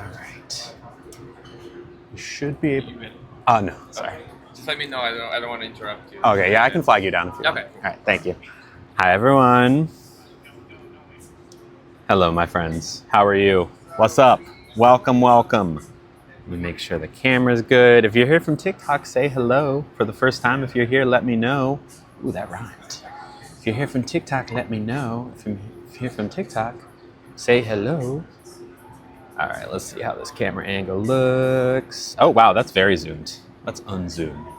All right. You should be able. Even. No, sorry. Okay. Just let me know. I don't want to interrupt you. Okay, yeah, I can flag you down if you want. Okay. All right, thank you. Hi, everyone. Hello, my friends. How are you? What's up? Welcome, welcome. Let me make sure the camera's good. If you're here from TikTok, say hello. For the first time, if you're here, let me know. Ooh, that rhymed. If you're here from TikTok, let me know. If you're here from TikTok, say hello. All right, let's see how this camera angle looks. Oh, wow, that's very zoomed. Let's unzoom.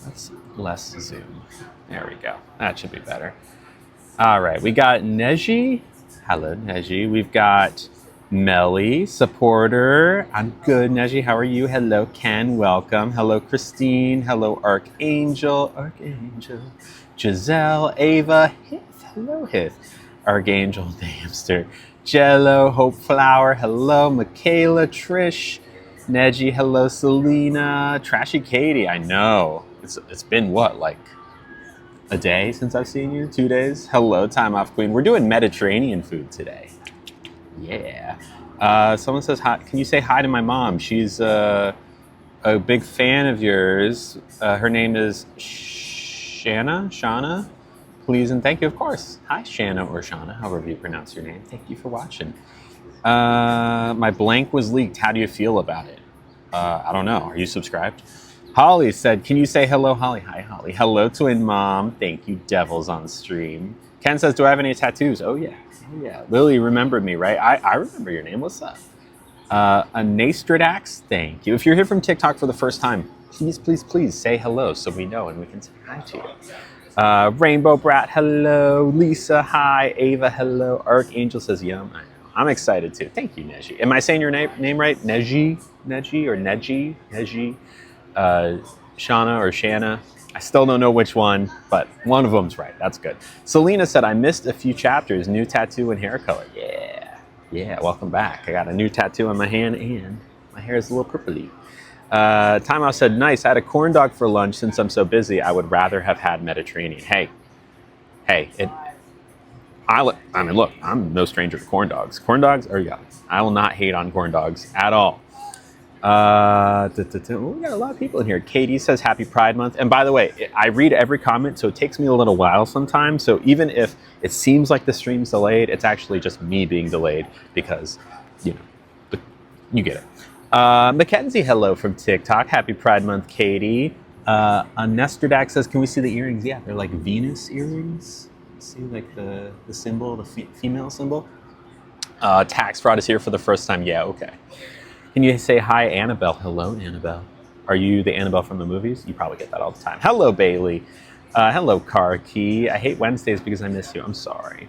Let's less zoom. There we go. That should be better. All right, we got Neji. Hello, Neji. We've got Melly, supporter. I'm good, Neji. How are you? Hello, Ken. Welcome. Hello, Christine. Hello, Archangel. Giselle, Ava, Hith. Hello, Hith. Archangel, the hamster. Jello, Hope Flower. Hello, Michaela, Trish. Neji, hello, Selena. Trashy Katie, I know. It's been what, like a day since I've seen you? 2 days? Hello, Time Off Queen. We're doing Mediterranean food today. Yeah. Someone says, hi. Can you say hi to my mom? She's a big fan of yours. Her name is Shana. Please and thank you, of course. Hi, Shana or Shana, however you pronounce your name. Thank you for watching. My blank was leaked. How do you feel about it? I don't know. Are you subscribed? Holly said, can you say hello, Holly? Hi, Holly. Hello, twin mom. Thank you, devils on stream. Ken says, do I have any tattoos? Oh, yeah. Oh, yeah. Lily remembered me, right? I remember your name. What's up? Anastradax, thank you. If you're here from TikTok for the first time, please say hello so we know and we can say hi to you. Rainbow Brat, hello. Lisa, hi. Ava, hello. Archangel says, yum. I know. I'm excited too. Thank you, Neji. Am I saying your name right? Neji or Neji? Shana or Shanna. I still don't know which one, but one of them's right. That's good. Selena said, I missed a few chapters. New tattoo and hair color. Yeah, welcome back. I got a new tattoo on my hand and my hair is a little purpley. Time Out said, nice. I had a corn dog for lunch. Since I'm so busy, I would rather have had Mediterranean. Hey, I mean, look, I'm no stranger to corn dogs. Corn dogs are yummy. I will not hate on corn dogs at all. We got a lot of people in here. Katie says happy Pride Month. And by the way, I read every comment, so it takes me a little while sometimes. So even if it seems like the stream's delayed, it's actually just me being delayed because, you get it. Mackenzie, hello from TikTok. Happy Pride Month, Katie. Nesterdak says, can we see the earrings? Yeah, they're like Venus earrings. See like the symbol, the female symbol. Tax fraud is here for the first time. Yeah, okay. Can you say hi, Annabelle? Hello, Annabelle. Are you the Annabelle from the movies? You probably get that all the time. Hello, Bailey. Hello, Car Key. I hate Wednesdays because I miss you. I'm sorry.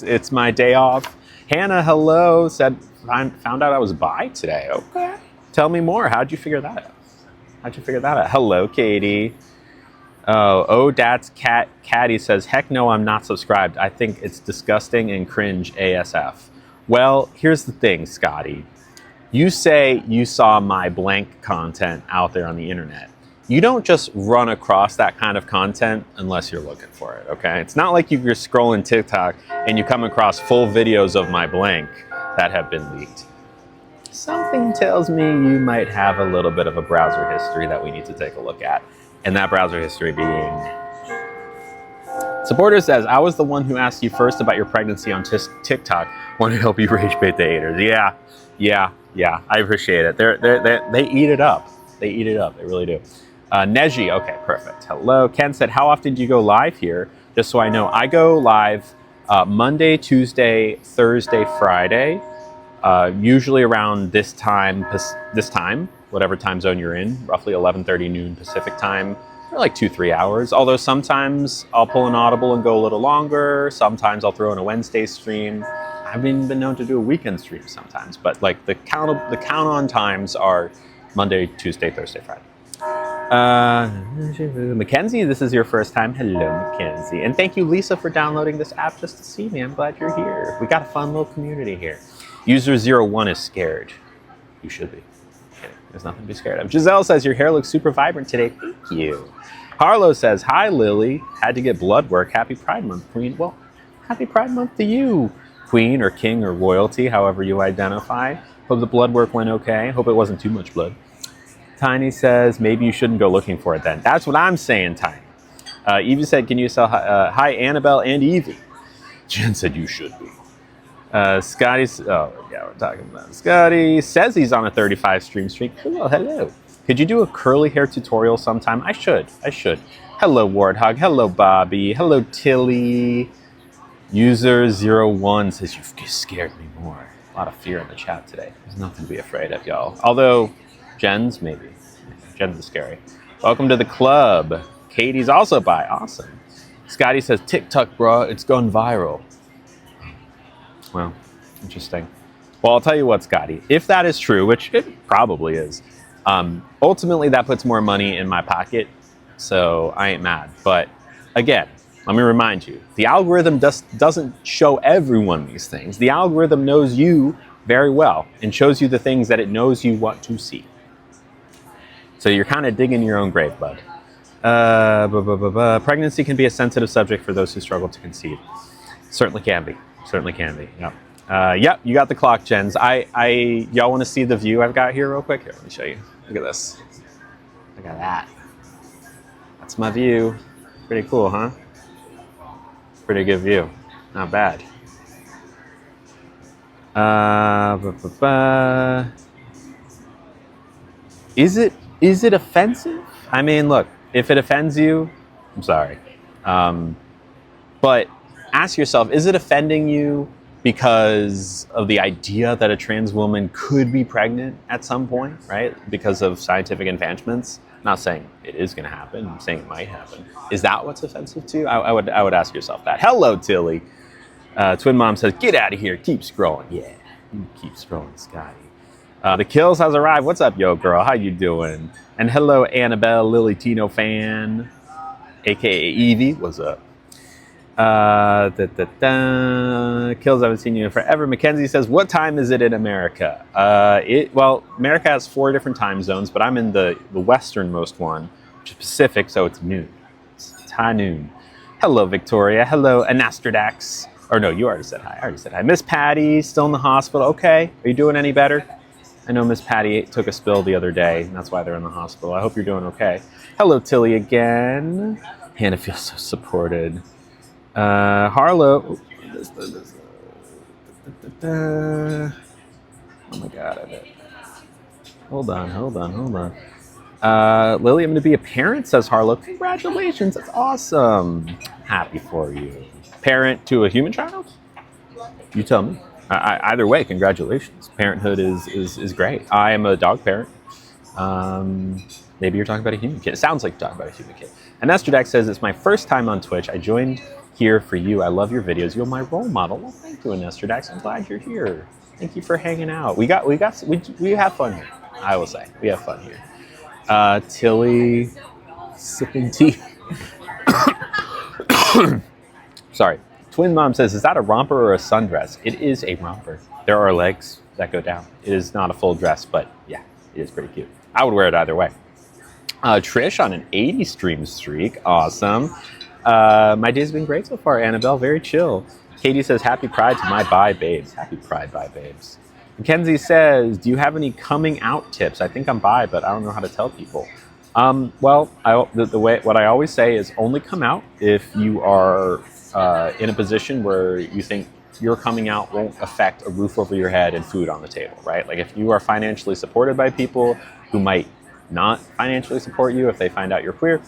It's my day off. Hannah, hello. Said found out I was bi today. Okay. Tell me more. How'd you figure that out? Hello, Katie. Dad's Caddy says, heck no, I'm not subscribed. I think it's disgusting and cringe ASF. Well, here's the thing, Scotty. You say you saw my blank content out there on the internet. You don't just run across that kind of content unless you're looking for it, okay? It's not like you're scrolling TikTok and you come across full videos of my blank that have been leaked. Something tells me you might have a little bit of a browser history that we need to take a look at. And that browser history being... Supporter says, I was the one who asked you first about your pregnancy on TikTok. Want to help you rage bait the haters. Yeah, I appreciate it. They eat it up. They really do. Neji, okay, perfect. Hello. Ken said, how often do you go live here? Just so I know. I go live Monday, Tuesday, Thursday, Friday. Usually around this time, whatever time zone you're in, roughly 11:30 noon Pacific time. For like 2-3 hours. Although sometimes I'll pull an audible and go a little longer. Sometimes I'll throw in a Wednesday stream. I've even been known to do a weekend stream sometimes. But like the count on times are Monday, Tuesday, Thursday, Friday. Mackenzie, this is your first time. Hello, Mackenzie. And thank you, Lisa, for downloading this app just to see me. I'm glad you're here. We got a fun little community here. User 01 is scared. You should be. There's nothing to be scared of. Giselle says, your hair looks super vibrant today. Thank you. Harlow says, hi, Lily. Had to get blood work. Happy Pride Month, Queen. Well, happy Pride Month to you. queen or king or royalty, however you identify. Hope the blood work went okay. Hope it wasn't too much blood. Tiny says, maybe you shouldn't go looking for it then. That's what I'm saying, Tiny. Evie said, can you sell hi Annabelle and Evie? Jen said, you should be. Scotty's, oh yeah, we're talking about Scotty says he's on a 35 stream streak. Hello, hello. Could you do a curly hair tutorial sometime? I should. Hello, Warthog. Hello, Bobby. Hello, Tilly. User01 says, you've scared me more. A lot of fear in the chat today. There's nothing to be afraid of, y'all. Although, Jen's maybe. Jen's is scary. Welcome to the club. Katie's also by. Awesome. Scotty says, TikTok, bro, it's gone viral. Well, interesting. Well, I'll tell you what, Scotty. If that is true, which it probably is, ultimately that puts more money in my pocket, so I ain't mad. But again, let me remind you, the algorithm doesn't show everyone these things. The algorithm knows you very well and shows you the things that it knows you want to see. So you're kind of digging your own grave, bud. Pregnancy can be a sensitive subject for those who struggle to conceive. Certainly can be. Certainly can be. Yep. Yep. You got the clock, Jens. Y'all want to see the view I've got here real quick? Here, let me show you. Look at this. Look at that. That's my view. Pretty cool, huh? Pretty good view. Not bad. Is it offensive? I mean, look, if it offends you, I'm sorry. But ask yourself, is it offending you because of the idea that a trans woman could be pregnant at some point, right? Because of scientific advancements? I'm not saying it is going to happen. I'm saying it might happen. Is that what's offensive to you? I would ask yourself that. Hello, Tilly. Twin Mom says, get out of here. Keep scrolling. Yeah, keep scrolling, Scotty. The Kills has arrived. What's up, yo, girl? How you doing? And hello, Annabelle, Lily Tino fan, a.k.a. Evie. What's up? Kills, I haven't seen you in forever. Mackenzie says, what time is it in America? Well, America has 4 different time zones, but I'm in the westernmost one, which is Pacific, so it's noon. It's high noon. Hello, Victoria. Hello, Anastradax. Or no, you already said hi. I already said hi. Miss Patty, still in the hospital. Okay. Are you doing any better? I know Miss Patty took a spill the other day, and that's why they're in the hospital. I hope you're doing okay. Hello, Tilly again. Hannah feels so supported. Harlow. Oh my God, I bet. Hold on. Lily, I'm going to be a parent, says Harlow. Congratulations, that's awesome. Happy for you. Parent to a human child? You tell me. Either way, congratulations. Parenthood is great. I am a dog parent. Maybe you're talking about a human kid. It sounds like you're talking about a human kid. And Esterdex says, it's my first time on Twitch. I joined here for you. I love your videos. You're my role model. Well, thank you, Esterdex. I'm glad you're here. Thank you for hanging out. We have fun here. I will say we have fun here. Tilly sipping tea. Sorry. Twin Mom says, is that a romper or a sundress? It is a romper. There are legs that go down. It is not a full dress, but yeah, it is pretty cute. I would wear it either way. Trish on an 80 stream streak. Awesome. My day's been great so far, Annabelle. Very chill. Katie says, happy Pride to my bye babes. Happy Pride, bye babes. Mackenzie says, do you have any coming out tips? I think I'm bi, but I don't know how to tell people. Well, what I always say is only come out if you are in a position where you think your coming out won't affect a roof over your head and food on the table, right? Like if you are financially supported by people who might not financially support you if they find out you're queer,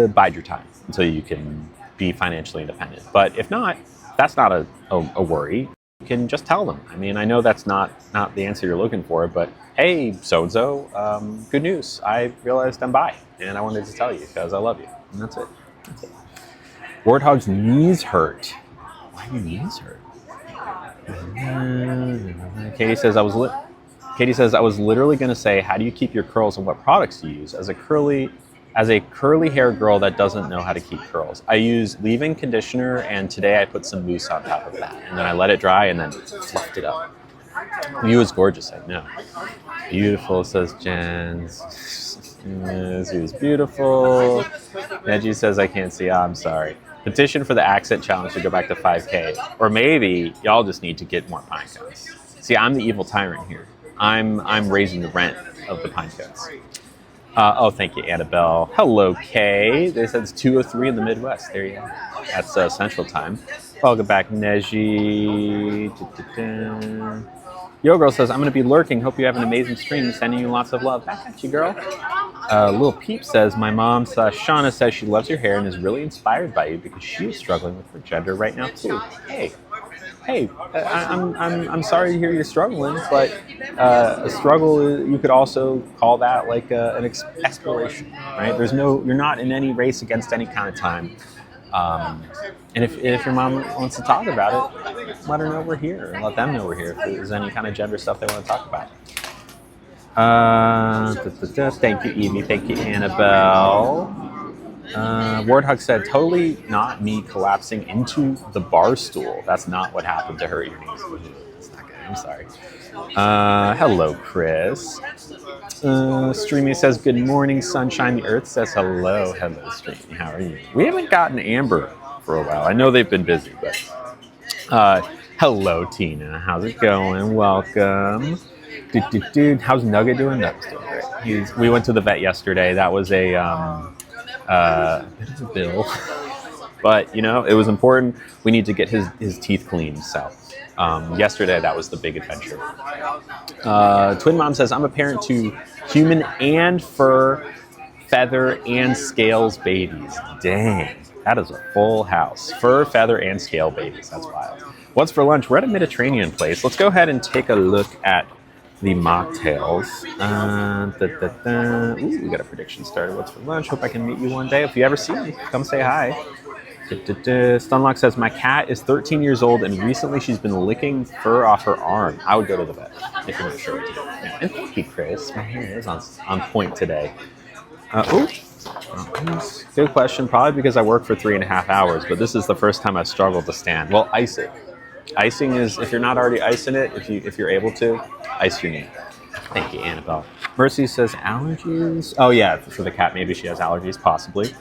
bide your time until you can be financially independent. But if not, that's not a worry. You can just tell them. I mean, I know that's not the answer you're looking for, but hey, so-and-so, good news. I realized I'm bi, and I wanted to tell you because I love you, and that's it. That's it. Warthog's knees hurt. Why do your knees hurt? Katie says, I was literally going to say, how do you keep your curls and what products do you use? As a curly hair girl that doesn't know how to keep curls, I use leave-in conditioner, and today I put some mousse on top of that, and then I let it dry and then fluffed it up. You is gorgeous, I know. Beautiful, says Jens. Yes, he was beautiful. Neji says, I can't see. I'm sorry. Petition for the accent challenge to go back to 5K. Or maybe y'all just need to get more pine cones. See, I'm the evil tyrant here. I'm raising the rent of the pine cones. Oh, thank you, Annabelle. Hello, Kay. They said it's 2:03 in the Midwest. There you go. That's Central Time. Welcome back, Neji. Yo Girl says, I'm going to be lurking. Hope you have an amazing stream. Sending you lots of love. Back at you, girl. Lil Peep says, my mom, Shauna, says she loves your hair and is really inspired by you because she is struggling with her gender right now, too. Hey, I'm sorry to hear you're struggling, but a struggle, you could also call that like an exploration, right? You're not in any race against any kind of time. And if your mom wants to talk about it, let her know we're here, and let them know we're here if there's any kind of gender stuff they want to talk about. Thank you, Evie. Thank you, Annabelle. Wardhug said, totally not me collapsing into the bar stool. That's not what happened to her earrings. It's not good. I'm sorry. Hello, Chris. Streamy says, good morning, sunshine. The earth says hello. Hello, Streamy. How are you? We haven't gotten Amber for a while. I know they've been busy, but hello, Tina. How's it going? Welcome. Dude, how's Nugget doing? Nugget's doing great. We went to the vet yesterday. That was a bit of a bill, but it was important. We need to get his teeth cleaned. So yesterday that was the big adventure. Twin Mom says, I'm a parent to human and fur, feather, and scales babies. Dang, that is a full house. Fur, feather, and scale babies. That's wild. What's for lunch? We're at a Mediterranean place. Let's go ahead and take a look at the mocktails. Ooh, we got a prediction started. What's for lunch? Hope I can meet you one day. If you ever see me, come say hi. Stunlock says, my cat is 13 years old and recently she's been licking fur off her arm. I would go to the vet if you're not sure what to do. Yeah. And thank you, Chris. My hair is on point today. Good question. Probably because I work for 3.5 hours, but this is the first time I've struggled to stand. Well, ice it. Icing is, if you're not already icing it, if you're able to, ice your knee. Thank you, Annabelle. Mercy says allergies. Oh yeah, for the cat, maybe she has allergies, possibly.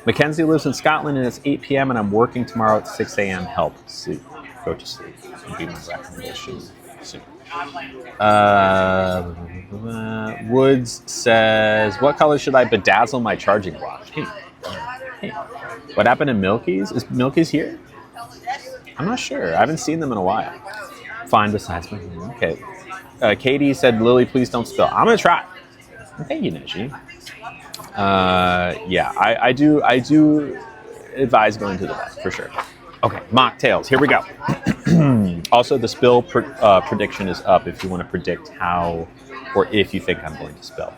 Mackenzie lives in Scotland and it's 8 p.m. and I'm working tomorrow at 6 a.m. Help, sleep, go to sleep. Would be my recommendation. Soon. Woods says, what color should I bedazzle my charging block? Hey. What happened to Milky's? Is Milky's here? I'm not sure. I haven't seen them in a while. Fine besides my name. Okay. Katie said, Lily, please don't spill. I'm going to try. Thank you, Neji. Yeah, I do advise going to the vet, for sure. Okay, mocktails. Here we go. Also, the spill prediction is up if you want to predict how or if you think I'm going to spill.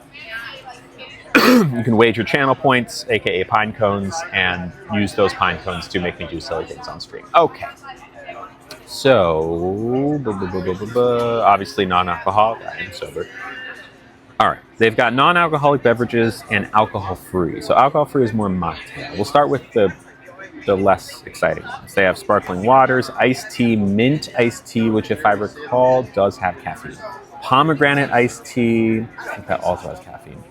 You can wager channel points, aka pine cones, and use those pine cones to make me do silly things on stream. Okay. So, obviously non-alcoholic. I am sober. All right. They've got non-alcoholic beverages and alcohol-free. So alcohol-free is more mocktail. We'll start with the less exciting ones. They have sparkling waters, iced tea, mint iced tea, which if I recall does have caffeine. Pomegranate iced tea, I think that also has caffeine.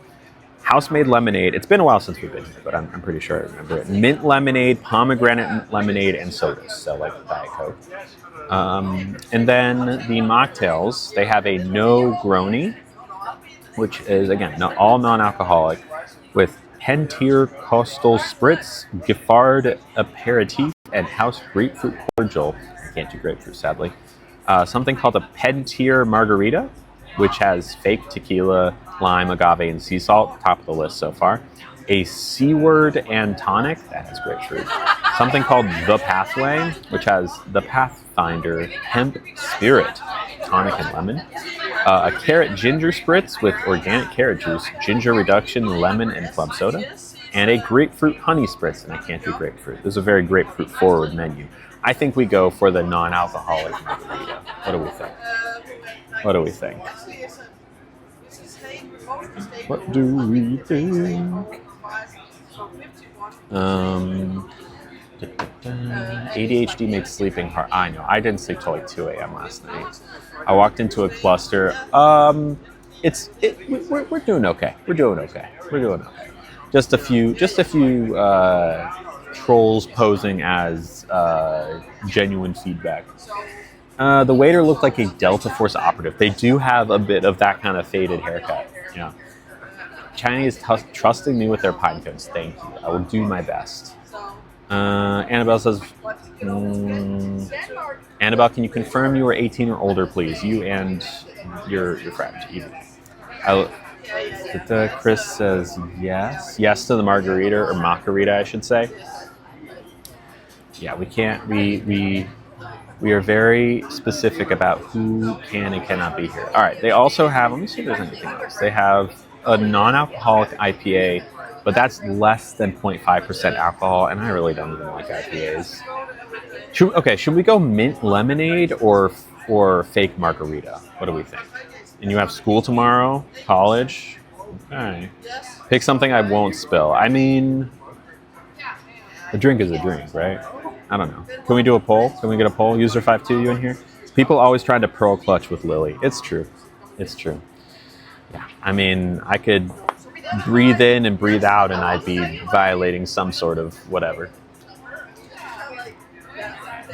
House-made lemonade. It's been a while since we've been here, but I'm pretty sure I remember it. Mint lemonade, pomegranate lemonade, and sodas. So like Diet Coke. And then the mocktails, they have a no-grony, which is, again, all non-alcoholic, with Pentier Coastal Spritz, Giffard Aperitif, and House Grapefruit Cordial. I can't do grapefruit, sadly. Something called a Pentier Margarita, which has fake tequila, lime, agave, and sea salt. Top of the list so far. A Seaward and Tonic, that has grapefruit. Something called The Pathway, which has the Pathfinder Hemp Spirit, tonic and lemon. A carrot ginger spritz with organic carrot juice, ginger reduction, lemon, and club soda. And a grapefruit honey spritz, and I can't do grapefruit. This is a very grapefruit forward menu. I think we go for the non-alcoholic margarita. What do we think? What do we think? What do we think? ADHD makes sleeping hard. I know. I didn't sleep till like 2 a.m. last night. I walked into a cluster. We're doing okay. We're doing okay. Just a few trolls posing as genuine feedback. The waiter looked like a Delta Force operative. They do have a bit of that kind of faded haircut. Yeah. Chinese trusting me with their pine cones. Thank you. I will do my best. Annabelle says, Annabelle, can you confirm you are 18 or older, please? You and your friend, Evie. Chris says yes. Yes to the margarita, or macarita, I should say. Yeah, we can't. We are very specific about who can and cannot be here. All right. They also have. Let me see if there's anything else. They have a non-alcoholic IPA, but that's less than 0.5% alcohol, and I really don't even like IPAs. Should we go mint lemonade or fake margarita? What do we think? And you have school tomorrow, college. Okay. Pick something I won't spill. I mean, a drink is a drink, right? I don't know. Can we do a poll? Can we get a poll? User 52, you in here? People always trying to pearl clutch with Lily. It's true. It's true. Yeah. I mean, I could breathe in and breathe out and I'd be violating some sort of whatever.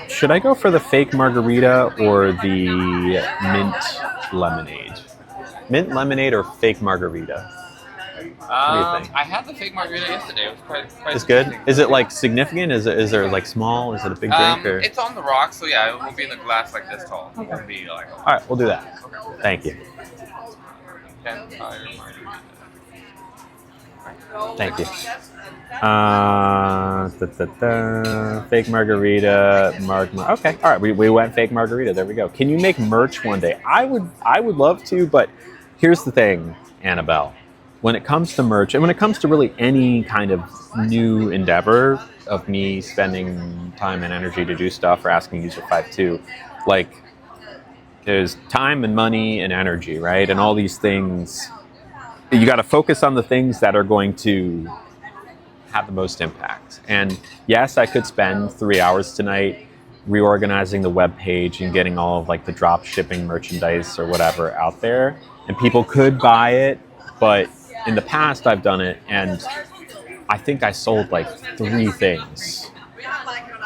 Should I go for the fake margarita or the mint lemonade? Mint lemonade or fake margarita? What do you think? I had the fake margarita yesterday. It was quite It's good? Is it like significant? Is there like small? Is it a big drink? Or? It's on the rocks, so yeah, it won't be in a glass like this tall. It won't be like. All right, we'll do that. Thank you. Thank you. Fake margarita, okay, all right. We went fake margarita. There we go. Can you make merch one day? I would love to, but here's the thing, Annabelle. When it comes to merch, and when it comes to really any kind of new endeavor of me spending time and energy to do stuff or asking user 52, like there's time and money and energy, right? And all these things. You got to focus on the things that are going to have the most impact. And yes, I could spend 3 hours tonight reorganizing the web page and getting all of like the drop shipping merchandise or whatever out there. And people could buy it, but in the past I've done it and I think I sold like 3 things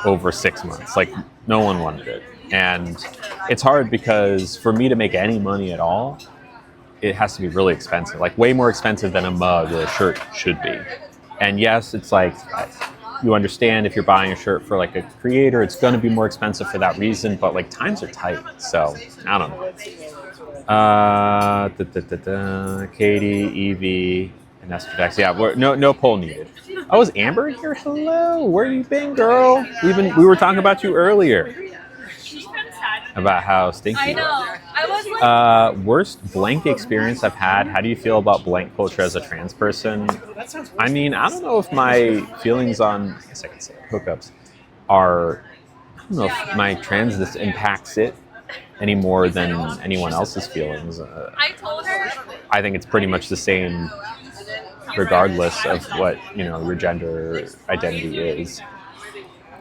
over 6 months. Like no one wanted it. And it's hard because for me to make any money at all, it has to be really expensive, like way more expensive than a mug or a shirt should be. And yes, it's like, you understand if you're buying a shirt for like a creator, it's going to be more expensive for that reason, but like times are tight. So I don't know. Katie, Evie, and Esther Dex. Yeah, no poll needed. Oh, is Amber in here? Hello, where you been, girl? We were talking about you earlier. About how stinky. I know. I was like, worst blank experience I've had. How do you feel about blank culture as a trans person? I mean, I don't know if my feelings on, I guess I can say hookups are, I don't know if my transness impacts it any more than anyone else's feelings. I told her. I think it's pretty much the same regardless of what, your gender identity is.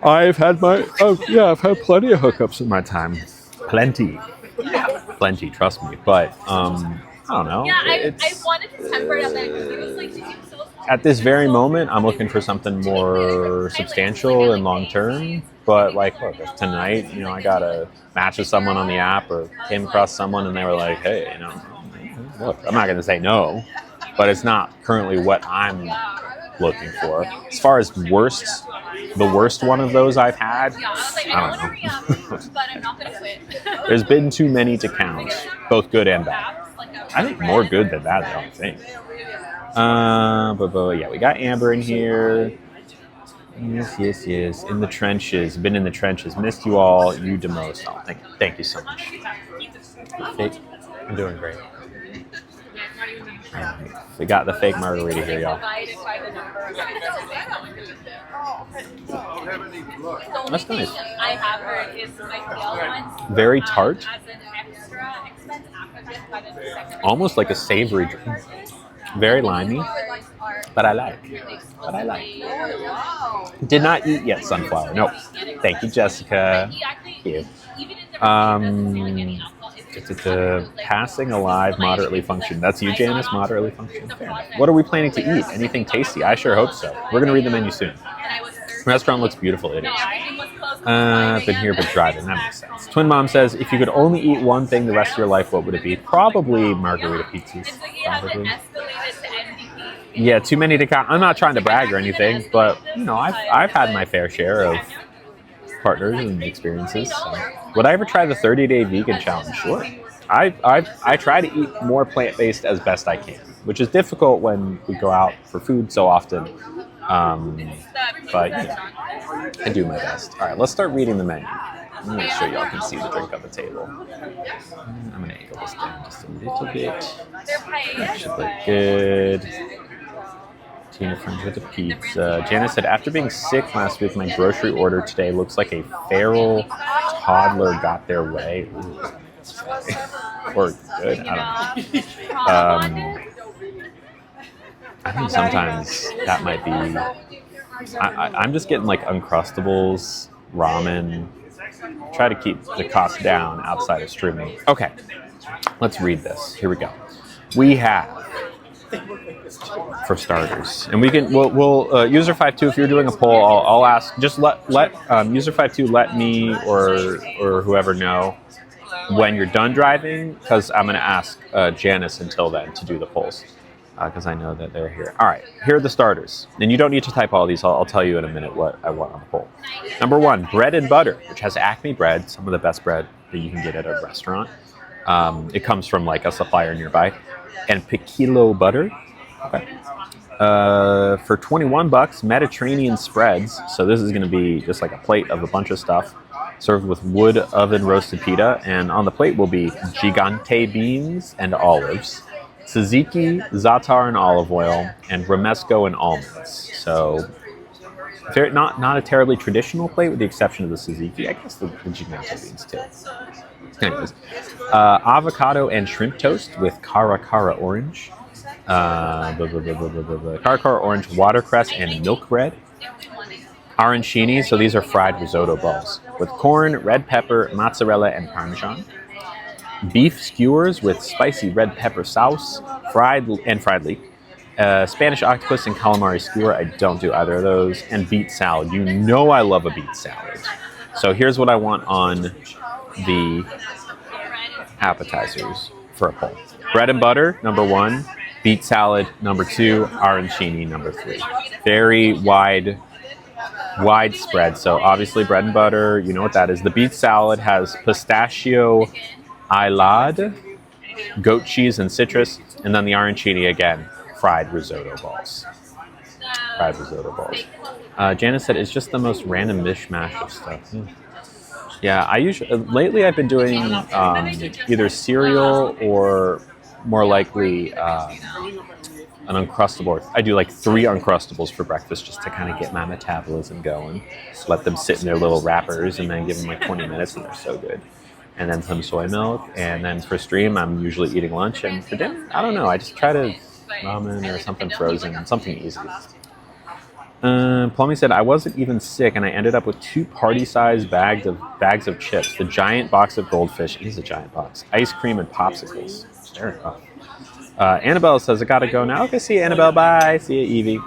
I've had plenty of hookups in my time. Plenty, trust me. But I don't know. Yeah, I wanted to temper it up because he was like, she seems so. At this very moment, I'm looking for something more substantial and long term. But like, look, if tonight, I got a match with someone on the app or came across someone and they were like, hey, look, I'm not going to say no, but it's not currently what I'm looking for. As far as the worst one of those I've had, I don't know. But I'm not gonna quit. There's been too many to count, both good and bad. I think more good than bad, I don't think. But yeah, we got Amber in here. Yes. In the trenches. Been in the trenches. Missed you all. You the most. Oh, thank you so much. Fake. I'm doing great. We got the fake margarita here, y'all. That's nice. I have heard is my ones. Very tart. As an extra expense after Almost like a savory drink. Very limey. But I like. Did not eat yet, sunflower. Nope. Thank you, Jessica. Thank you. Passing alive, moderately function. That's you, Janice, moderately function. What are we planning to eat? Anything tasty? I sure hope so. We're going to read the menu soon. Restaurant looks beautiful. It is. No, everything was closed. Been here but driving. That makes sense. Twin Mom says, if you could only eat one thing the rest of your life, what would it be? Probably margarita pizzas. It's like it hasn't Probably. escalated to MVP. Yeah, too many to count. I'm not trying to brag or anything, but you know, I've had my fair share of partners and experiences. So. Would I ever try the 30-day vegan challenge? Sure. I try to eat more plant-based as best I can, which is difficult when we go out for food so often. But you know, I do my best. All right, let's start reading the menu. Let me make sure y'all can see the drink on the table. I'm gonna angle this down just a little bit. Should look good. Tina friends with a pizza. Janice said, after being sick last week, my grocery order today looks like a feral toddler got their way. Ooh. Or good, I don't know. I think sometimes that might be... I'm just getting like Uncrustables, ramen. Try to keep the cost down outside of streaming. Okay, let's read this. Here we go. We have... for starters, and we'll user 52. If you're doing a poll, I'll ask. Just let user 52 let me or whoever know when you're done driving, because I'm going to ask Janice until then to do the polls, because I know that they're here. All right, here are the starters, and you don't need to type all these. I'll tell you in a minute what I want on the poll. Number 1, bread and butter, which has Acme bread, some of the best bread that you can get at a restaurant. It comes from like a supplier nearby. And piquillo butter. Okay. For $21, Mediterranean spreads. So this is going to be just like a plate of a bunch of stuff served with wood oven roasted pita. And on the plate will be gigante beans and olives, tzatziki, za'atar and olive oil, and romesco and almonds. So not a terribly traditional plate with the exception of the tzatziki. I guess the gigante beans too. Anyways, avocado and shrimp toast with cara orange, cara orange, watercress, and milk bread. Arancini, so these are fried risotto balls with corn, red pepper, mozzarella, and parmesan. Beef skewers with spicy red pepper sauce, fried leek. Spanish octopus and calamari skewer. I don't do either of those. And beet salad. You know I love a beet salad. So here's what I want on the appetizers for a poll. Bread and butter, number 1. Beet salad, number 2. Arancini, number 3. Very widespread. So obviously bread and butter, you know what that is. The beet salad has pistachio ailade, goat cheese and citrus, and then the arancini again, fried risotto balls. Janice said it's just the most random mishmash of stuff. Yeah, I usually lately I've been doing either cereal or more likely an Uncrustable. I do like 3 Uncrustables for breakfast just to kind of get my metabolism going. Just let them sit in their little wrappers and then give them like 20 minutes and they're so good. And then some soy milk. And then for stream, I'm usually eating lunch. And for dinner, I don't know. I just try to ramen or something frozen, something easy. Plummy said, I wasn't even sick and I ended up with 2 party-sized bags of chips. The giant box of goldfish, it is a giant box, ice cream and popsicles. Fair enough. Annabelle says, I gotta go now. Okay, see you, Annabelle. Bye. See you, Evie.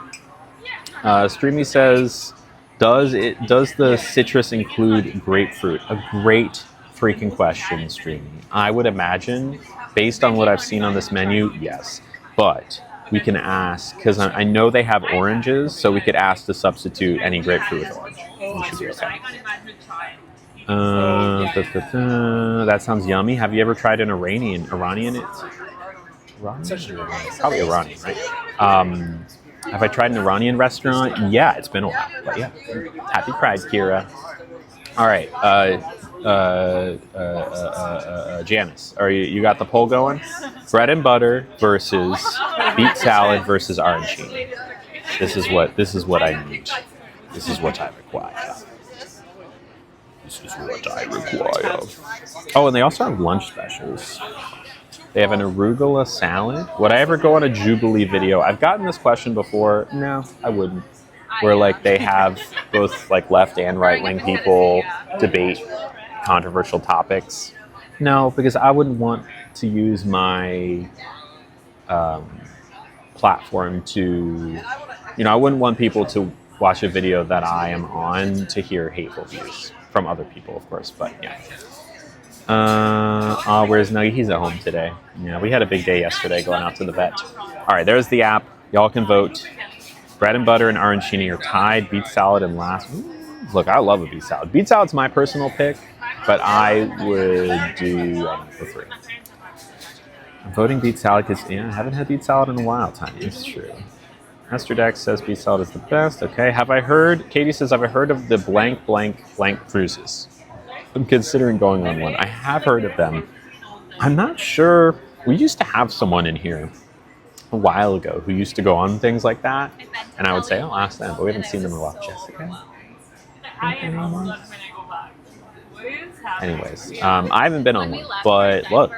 Streamy says, does the citrus include grapefruit? A great freaking question, Streamy. I would imagine, based on what I've seen on this menu, yes. But we can ask, because I know they have oranges, so we could ask to substitute any grapefruit with orange. We should be okay. That sounds yummy. Have you ever tried an Iranian? Probably Iranian, right? Have I tried an Iranian restaurant? Yeah, it's been a while. But yeah, happy Pride, Kira. All right, Janice, you got the poll going? Bread and butter versus beet salad versus arancini. This is what I need. This is what I require. Oh, and they also have lunch specials. They have an arugula salad. Would I ever go on a Jubilee video? I've gotten this question before. No, I wouldn't. Where like they have both like left and right wing people debate controversial topics. No, because I wouldn't want to use my platform to, I wouldn't want people to watch a video that I am on to hear hateful views from other people, of course. But yeah. Where's Nugget? He's at home today. Yeah, we had a big day yesterday going out to the vet. All right, there's the app. Y'all can vote. Bread and butter and arancini are tied. Beet salad and last. Look, I love a beet salad. Beet salad's my personal pick, but I would do the 3. I'm voting beet salad because I haven't had beet salad in a while. Tiny, it's true. Esther Dex says beet salad is the best. Okay, have I heard? Katie says I've heard of the blank cruises. I'm considering going on one. I have heard of them. I'm not sure. We used to have someone in here a while ago who used to go on things like that, and I would say, I'll ask them, but we haven't seen them in a while. Jessica? Anyways, I haven't been on one, but look,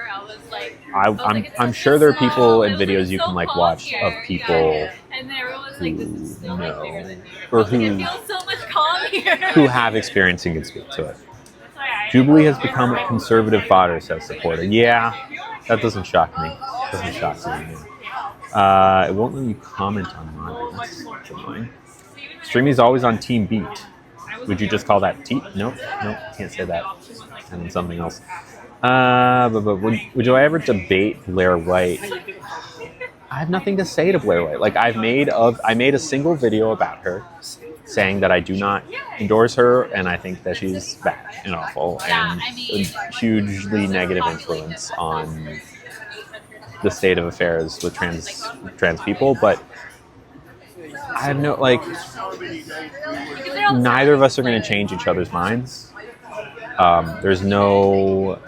I'm sure there are people and videos you can like watch of people who know or who have experience and can speak to it. Jubilee has become a conservative fodder, says supporter. Yeah, that doesn't shock me. It doesn't shock me. It won't let you comment on mine. That's annoying. Streamy's always on Team Beat. Would you just call that Teat? Nope, can't say that. And then something else. But would I ever debate Blair White? I have nothing to say to Blair White. Like I made a single video about her, saying that I do not endorse her and I think that she's bad and awful and a hugely negative influence on the state of affairs with trans people. But I have no neither of us are going to change each other's minds. There's no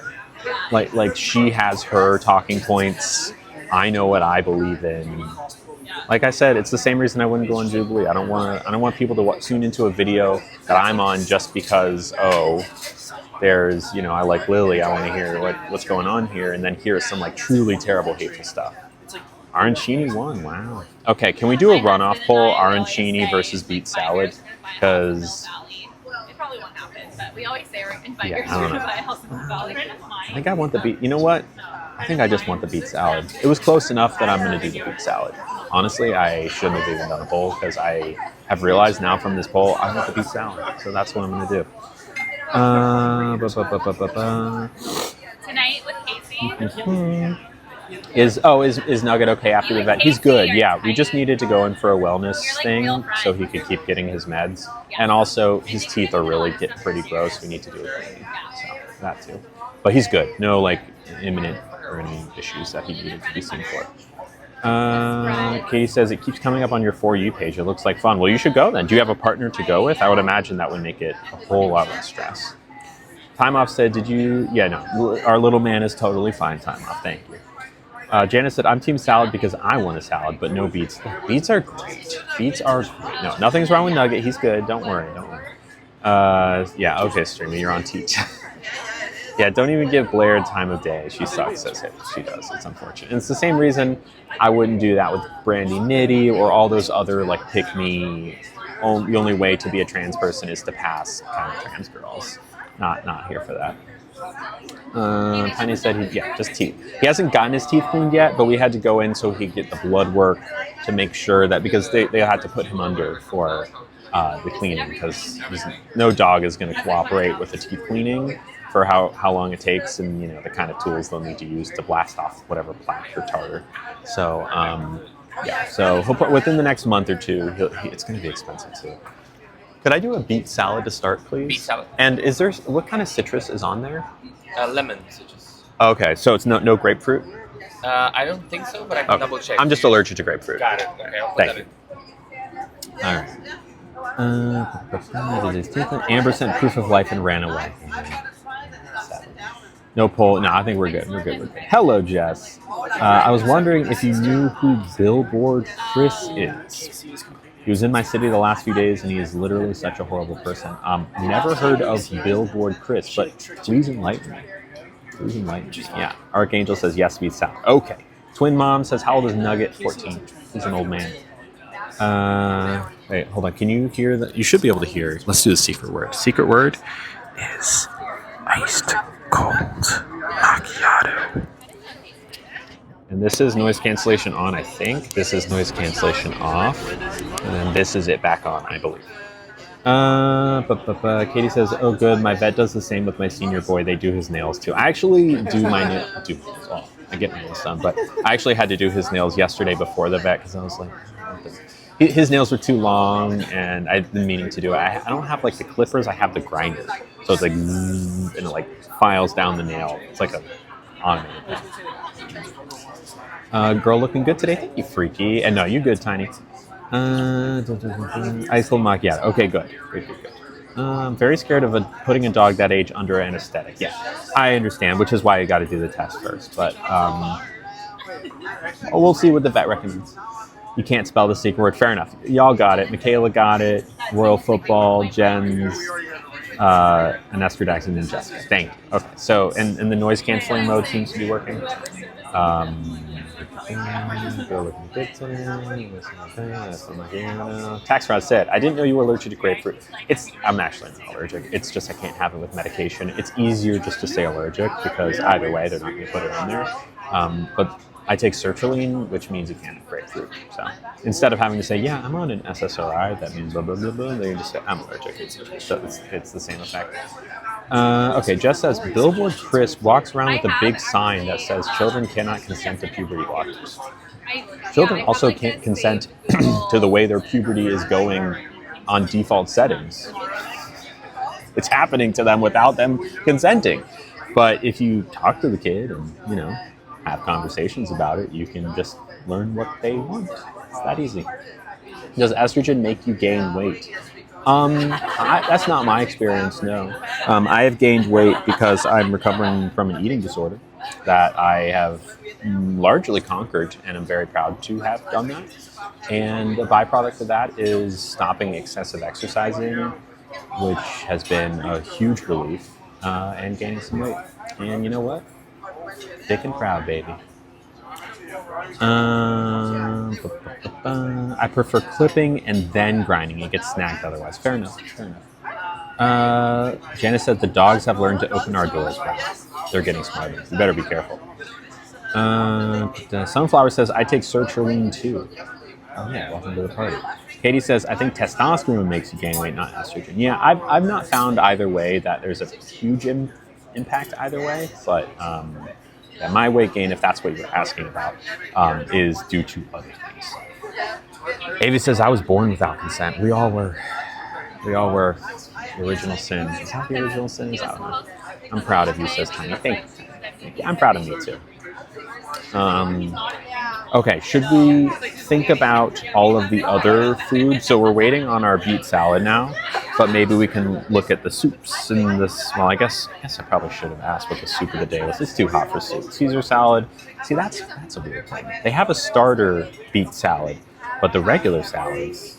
like she has her talking points. I know what I believe in. Like I said, it's the same reason I wouldn't go on Jubilee. I don't want people to tune into a video that I'm on just because there's I like Lily. I want to hear what's going on here, and then hear some like truly terrible hateful stuff. Arancini won. Wow. Okay, can we do a runoff poll? Arancini versus beet salad, because it probably won't happen. But we always say invite I don't know. I think I want the beet. You know what? I think I just want the beet salad. It was close enough that I'm going to do the beet salad. Honestly, I shouldn't have even done a poll because I have realized now from this poll I want the beet salad. So that's what I'm going to do. Tonight with Casey. Is Nugget okay after the vet? He's good. Yeah, we just needed to go in for a wellness thing so he could keep getting his meds. And also, his teeth are really getting pretty gross. We need to do a cleaning. So that too. But he's good. No imminent or any issues that he needed to be seen for. Katie says it keeps coming up on your For You page. It looks like fun. Well, you should go then. Do you have a partner to go with? I would imagine that would make it a whole lot less stress. Time Off said, did you? Yeah, no. Our little man is totally fine, Time Off. Thank you. Janice said, I'm team salad because I want a salad, but no beets. Beets are great. Beets are great. No, nothing's wrong with Nugget. He's good. Don't worry. Yeah, okay, Streamy, you're on teach. Yeah, don't even give Blair time of day. She sucks, says it. She does. It's unfortunate. And it's the same reason I wouldn't do that with Brandy Nitty or all those other, like, pick-me, the only way to be a trans person is to pass kind of trans girls. Not here for that. Tiny said, just teeth. He hasn't gotten his teeth cleaned yet, but we had to go in so he'd get the blood work to make sure that, because they had to put him under for the cleaning, because no dog is going to cooperate with the teeth cleaning for how long it takes, and the kind of tools they'll need to use to blast off whatever plaque or tartar. So so he'll put within the next month or two. It's going to be expensive too. Could I do a beet salad to start, please? Beet salad. And what kind of citrus is on there? Lemon citrus. Okay, so it's no grapefruit? I don't think so, but I can double check. I'm just allergic to grapefruit. Got it. Okay, I'll put that in. All right. Amber sent proof of life and ran away. No poll. No, I think we're good. We're good. Hello, Jess. I was wondering if you knew who Billboard Chris is. He was in my city the last few days, and he is literally such a horrible person. Never heard of Billboard Chris, but please enlighten me. Yeah. Archangel says yes, beet salad. Okay. Twin Mom says, how old is Nugget? 14. He's an old man. Wait, hold on. Can you hear that? You should be able to hear. Let's do the secret word. Secret word is iced cold macchiato. And this is noise cancellation on, I think. This is noise cancellation off. And then this is it back on, I believe. Katie says, oh good, my vet does the same with my senior boy. They do his nails too. I actually do my nails. Well, I get my nails done, but I actually had to do his nails yesterday before the vet because I was like, his nails were too long and I've been meaning to do it. I don't have like the clippers, I have the grinder. So it's like, and it like files down the nail. It's like a automated thing. Girl looking good today. Thank you, Freaky. And no, you good, Tiny. Ice cold macchiato. Okay, good. Good. I'm very scared of putting a dog that age under anesthetic. Yeah, I understand, which is why you got to do the test first. But we'll see what the vet recommends. You can't spell the secret word. Fair enough. Y'all got it. Michaela got it. Royal Football, Jens, and Esther Jackson and Jessica. Thank you. Okay, so and the noise canceling mode seems to be working. Tax fraud said, I didn't know you were allergic to grapefruit. I'm actually not allergic. It's just I can't have it with medication. It's easier just to say allergic because either way they're not going to put it on there. But I take sertraline, which means you can't have grapefruit. So instead of having to say, yeah, I'm on an SSRI, that means blah, blah, blah, blah, they just say, I'm allergic. It's the same effect. Okay, Jess says, Billboard Chris walks around with a big sign that says children cannot consent to puberty blockers. Children also can't consent to the way their puberty is going on default settings. It's happening to them without them consenting. But if you talk to the kid and, have conversations about it, you can just learn what they want. It's that easy. Does estrogen make you gain weight? That's not my experience, no. I have gained weight because I'm recovering from an eating disorder that I have largely conquered, and I'm very proud to have done that. And the byproduct of that is stopping excessive exercising, which has been a huge relief, and gaining some weight. And you know what? Thick and proud, baby. I prefer clipping and then grinding. It gets snagged otherwise. Fair enough. Janice said the dogs have learned to open our doors. They're getting smarter. You better be careful. Sunflower says, I take sertraline too. Oh yeah, welcome to the party. Katie says, I think testosterone makes you gain weight, not estrogen. Yeah, I've not found either way that there's a huge impact either way, but my weight gain, if that's what you're asking about, is due to other things. Avi says, I was born without consent. We all were. The original sin. Is that the original sin? I don't know. I'm proud of you, says Tiny. Thank you. I'm proud of me too. Okay, should we think about all of the other foods? So we're waiting on our beet salad now, but maybe we can look at the soups and this. Well, I guess I probably should have asked what the soup of the day was. It's too hot for soup. Caesar salad. See, that's a weird thing. They have a starter beet salad, but the regular salads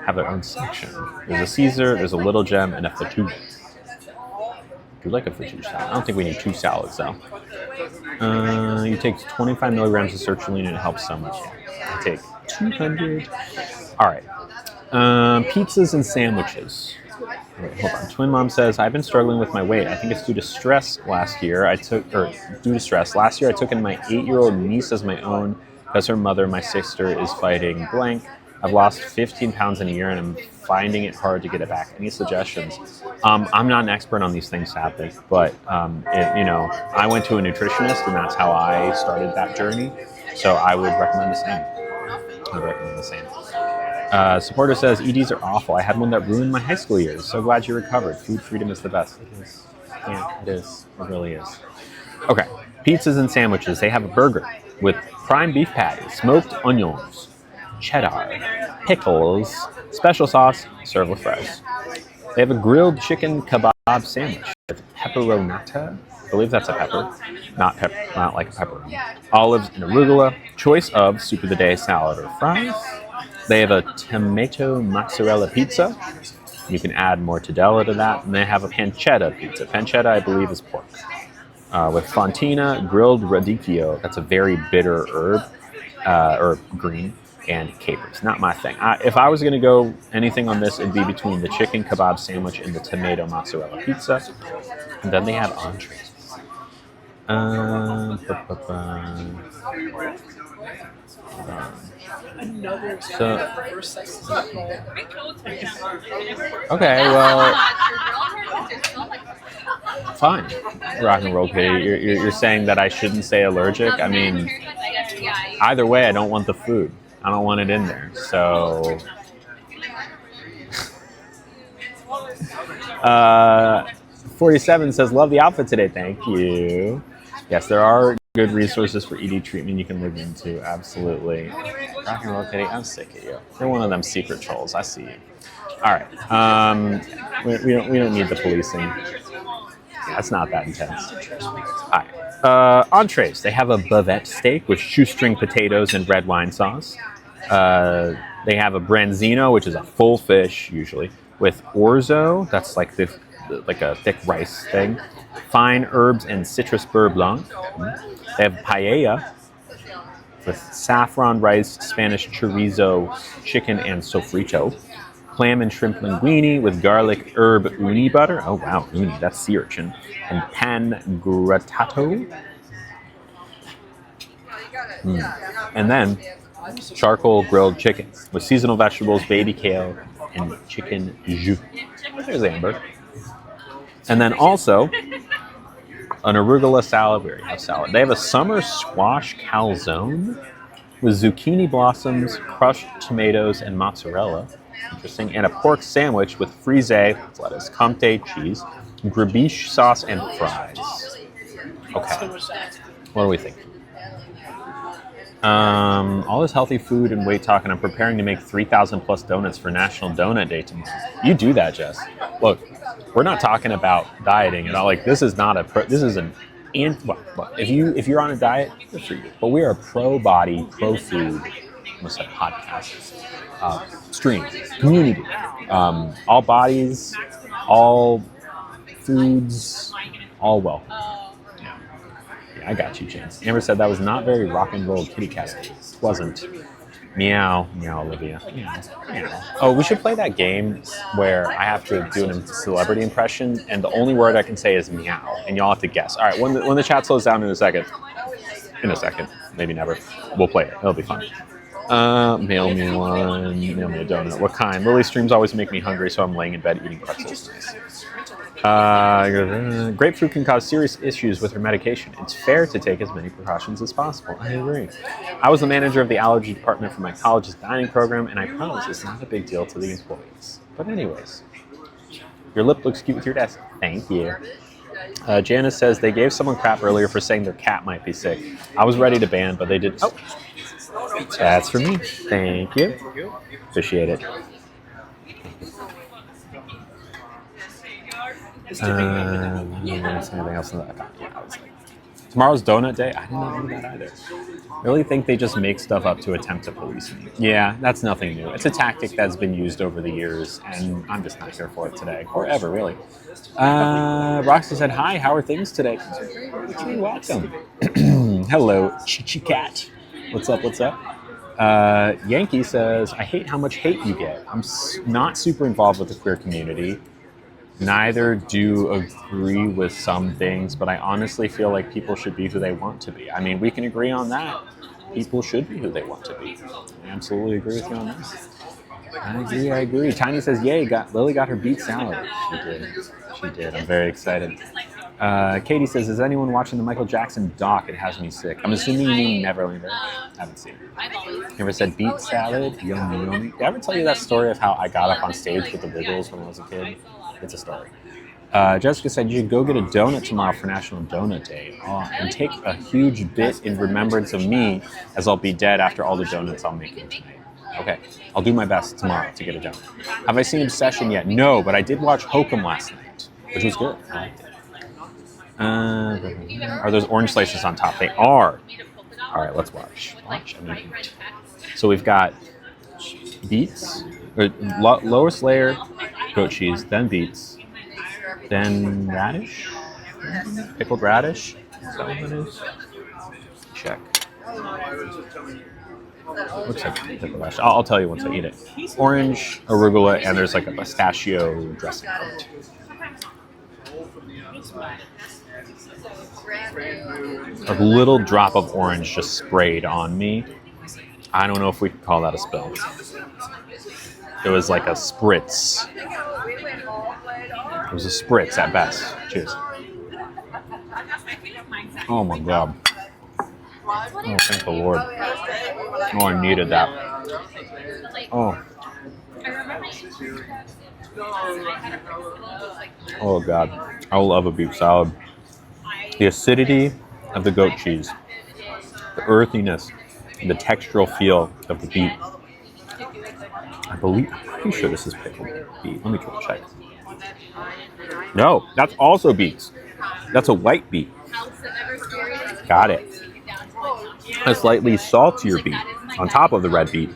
have their own section. There's a Caesar, there's a Little Gem, and a Fettuccine. Do you like a Fettuccine salad? I don't think we need two salads though. You take 25 milligrams of sertraline and it helps so much. I take 200. All right. Pizzas and sandwiches. Wait, hold on. Twin Mom says, I've been struggling with my weight. I think it's due to stress last year. Last year I took in my 8-year-old niece as my own because her mother, my sister, is fighting blank. I've lost 15 pounds in a year and I'm finding it hard to get it back. Any suggestions? I'm not an expert on these things, sadly, but I went to a nutritionist and that's how I started that journey. So I would recommend the same. Supporter says, EDs are awful. I had one that ruined my high school years. So glad you recovered. Food freedom is the best. It is. Yeah, it is. It really is. Okay. Pizzas and sandwiches. They have a burger with prime beef patties, smoked onions, cheddar, pickles, special sauce, served with fries. They have a grilled chicken kebab sandwich with pepperonata. I believe that's a pepper, not like a pepperoni. Olives and arugula. Choice of soup of the day, salad, or fries. They have a tomato mozzarella pizza. You can add mortadella to that. And they have a pancetta pizza. Pancetta, I believe, is pork. With fontina, grilled radicchio. That's a very bitter herb, or green. And capers. Not my thing. If I was going to go anything on this, it'd be between the chicken kebab sandwich and the tomato mozzarella pizza. And then they have entrees. Um, bu- bu- bu- So, okay, well, fine. Rock and roll kitty. You're saying that I shouldn't say allergic? I mean, either way, I don't want the food. I don't want it in there. So, 47 says, love the outfit today. Thank you. Yes, there are good resources for ED treatment you can look into. Absolutely. Rock and roll kitty, I'm sick of you. You're one of them secret trolls. I see you. All right. We don't need the policing. Yeah, it's not that intense. All right. Entrees. They have a bavette steak with shoestring potatoes and red wine sauce. They have a branzino, which is a full fish usually, with orzo. That's like a thick rice thing. Fine herbs and citrus beurre blanc. They have paella with saffron rice, Spanish chorizo, chicken, and sofrito. Clam and shrimp linguine with garlic herb uni butter. Oh wow, uni, that's sea urchin. And pan grattato. And then charcoal grilled chicken with seasonal vegetables, baby kale, and chicken jus. There's Amber. And then also an arugula salad. We already have salad. They have a summer squash calzone with zucchini blossoms, crushed tomatoes, and mozzarella. Interesting. And a pork sandwich with frise, lettuce, comté cheese, gribiche sauce, and fries. Okay. What do we think? All this healthy food and weight talk, and I'm preparing to make 3,000 plus donuts for National Donut Day tomorrow. You do that, Jess. Look, we're not talking about dieting at all. Like, this is not this is an if you're on a diet, good for you. But we are pro body, pro food. Almost like podcast, stream, community, all bodies, all foods, all well. Yeah, I got you, Chance. Amber said that was not very rock and roll kitty cat. It wasn't. Meow, meow, Olivia. Meow, meow. Oh, we should play that game where I have to do a celebrity impression, and the only word I can say is meow, and y'all have to guess. All right, when the chat slows down in a second, maybe never, we'll play it. It'll be fun. Mail me one, mail me a donut. What kind? Lily streams always make me hungry, so I'm laying in bed eating pretzels. Grapefruit can cause serious issues with her medication. It's fair to take as many precautions as possible. I agree. I was the manager of the allergy department for my college's dining program, and I promise it's not a big deal to the employees. But anyways, your lip looks cute with your desk. Thank you. Janice says they gave someone crap earlier for saying their cat might be sick. I was ready to ban, but they did. Oh, that's for me. Thank you. Appreciate it. Anything else in that? Tomorrow's donut day. I did not know that either. I really think they just make stuff up to attempt to police me. Yeah, that's nothing new. It's a tactic that's been used over the years, and I'm just not here for it today, or ever, really. Roxy said, hi, how are things today? You're welcome. Hello, Chichi Cat. What's up, what's up? Yankee says, I hate how much hate you get. I'm not super involved with the queer community. Neither do agree with some things, but I honestly feel like people should be who they want to be. I mean, we can agree on that. People should be who they want to be. I absolutely agree with you on this. I agree. Tiny says, yay, Lily got her beet salad. She did. I'm very excited. Katie says, is anyone watching the Michael Jackson doc? It has me sick. I'm assuming you mean Neverlander. I haven't seen it. Never said beet salad? Yummy. Did I ever tell you that story of how I got up on stage with the Wiggles when I was a kid? It's a story. Jessica said you should go get a donut tomorrow for National Donut Day and take a huge bit in remembrance of me, as I'll be dead after all the donuts I'll make tonight. Okay, I'll do my best tomorrow to get a donut. Have I seen Obsession yet? No, but I did watch Hokum last night, which was good. I liked it. Are those orange slices on top? They are. All right, let's watch. So we've got beets, lowest layer, goat cheese, then beets, then radish, pickled radish. Is that what it is? Check. Looks like pickled radish. I'll tell you once I eat it. Orange, arugula, and there's like a pistachio dressing on it. A little drop of orange just sprayed on me. I don't know if we could call that a spill. It was like a spritz. It was a spritz at best. Cheers. Oh my God. Oh, thank the Lord. Oh, I needed that. Oh. Oh God. I love a beef salad. The acidity of the goat cheese, the earthiness, the textural feel of the beet. I'm pretty sure this is pickled beet. Let me triple check. No, that's also beets. That's a white beet. Got it. A slightly saltier beet on top of the red beet.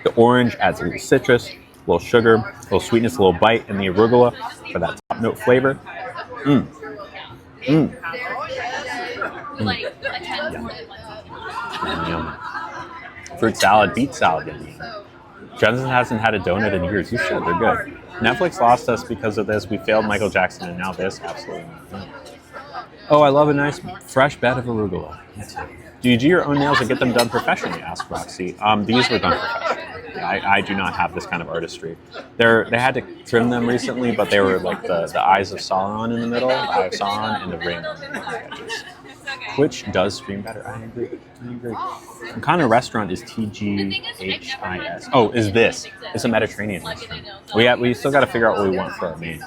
The orange adds a little citrus, a little sugar, a little sweetness, a little bite, and the arugula for that top note flavor. Mmm. Mmm. Yum. Fruit salad, beet salad. Jensen hasn't had a donut in years. You should. They're good. Netflix lost us because of this. We failed Michael Jackson, and now this. Absolutely not. Oh, I love a nice fresh bed of arugula. Do you do your own nails or get them done professionally? Asked Roxy. These were done professionally. I do not have this kind of artistry. They had to trim them recently, but they were like the eyes of Sauron in the middle, the eye of Sauron, and the ring on the edges. Which does scream better. I agree. What kind of restaurant is TGHIS? Oh, is this? It's a Mediterranean restaurant. We still got to figure out what we want for our main.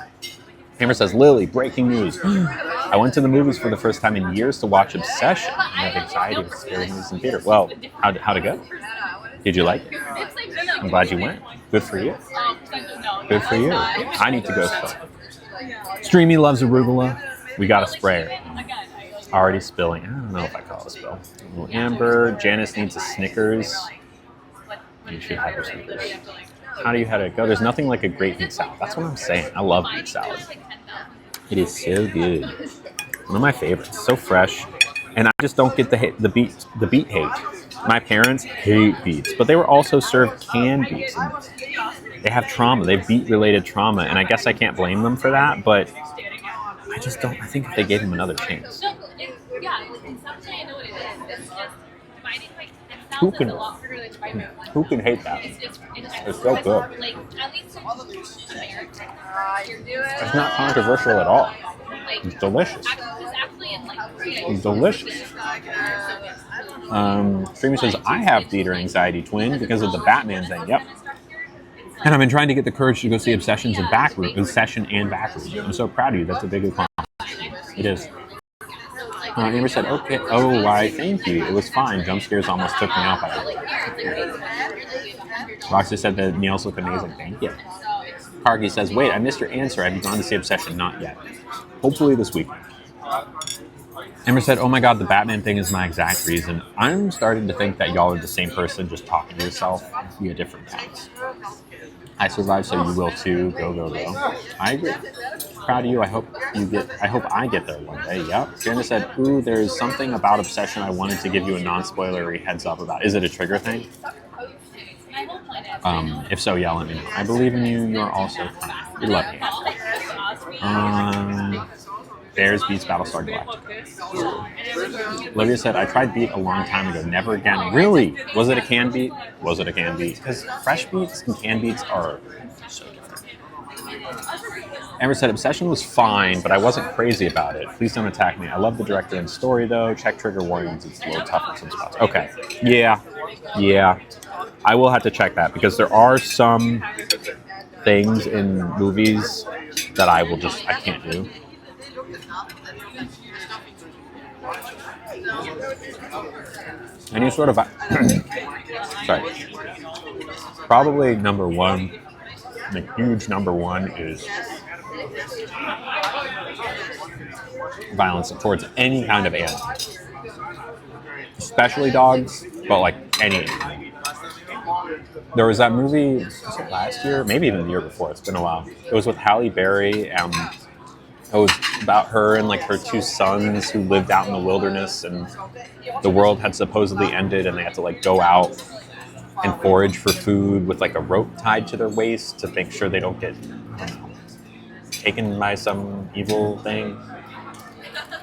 Hammer says, Lily, breaking news. I went to the movies for the first time in years to watch Obsession. I have anxiety with scary movies in theater. Well, how'd it go? Did you like it? I'm glad you went. Good for you. Good for you. I need to go still. Streamy loves arugula. We got a sprayer. Already spilling. I don't know if I call it a spill. A little Amber. Janice needs a Snickers. You should have your Snickers. How do you have it go? There's nothing like a great beet salad. That's what I'm saying. I love beet salad. It is so good. One of my favorites. So fresh. And I just don't get the beet hate. My parents hate beets, but they were also served canned beets. And they have trauma. They have beet-related trauma, and I guess I can't blame them for that, but I just don't. I think if they gave them another chance. Who can hate that? It's so good. It's not controversial at all. It's delicious. It's delicious. Streamy says, I have theater anxiety, twin, because of the Batman thing. Yep. And I've been trying to get the courage to go see Obsession and Backrooms. I'm so proud of you. That's a big accomplishment. It is. Amber said, okay. Oh, why, thank you. It was fine. Jump scares almost took me out by it. Roxy said the nails look amazing. Thank you. Kargi says, wait, I missed your answer. Have you gone to see Obsession? Not yet. Hopefully this week. Amber said, oh my God, the Batman thing is my exact reason. I'm starting to think that y'all are the same person, just talking to yourself via different paths. I survived, so you will too. Go, go, go. I agree. Proud of you. I hope I get there one day. Yep. Fiona said, ooh, there's something about Obsession I wanted to give you a non-spoilery heads up about. Is it a trigger thing? If so, yeah, let me know. I believe in you. You're also kind. We love you. Bears beats Battlestar Galactica. Olivia said, I tried beet a long time ago. Never again. Really? Was it a canned beet? Was it a canned beet? Because fresh beets and canned beets are so different. Amber said, Obsession was fine, but I wasn't crazy about it. Please don't attack me. I love the director and story, though. Check trigger warnings. It's a little tough in some spots. Okay. Yeah. I will have to check that, because there are some things in movies that I can't do. Any sort of sorry. Probably number one, the huge number one is violence towards any kind of animal. Especially dogs, but like any animal. There was that movie, was it last year? Maybe even the year before. It's been a while. It was with Halle Berry. It was about her and like her two sons who lived out in the wilderness, and the world had supposedly ended, and they had to like go out and forage for food with like a rope tied to their waist to make sure they don't get taken by some evil thing.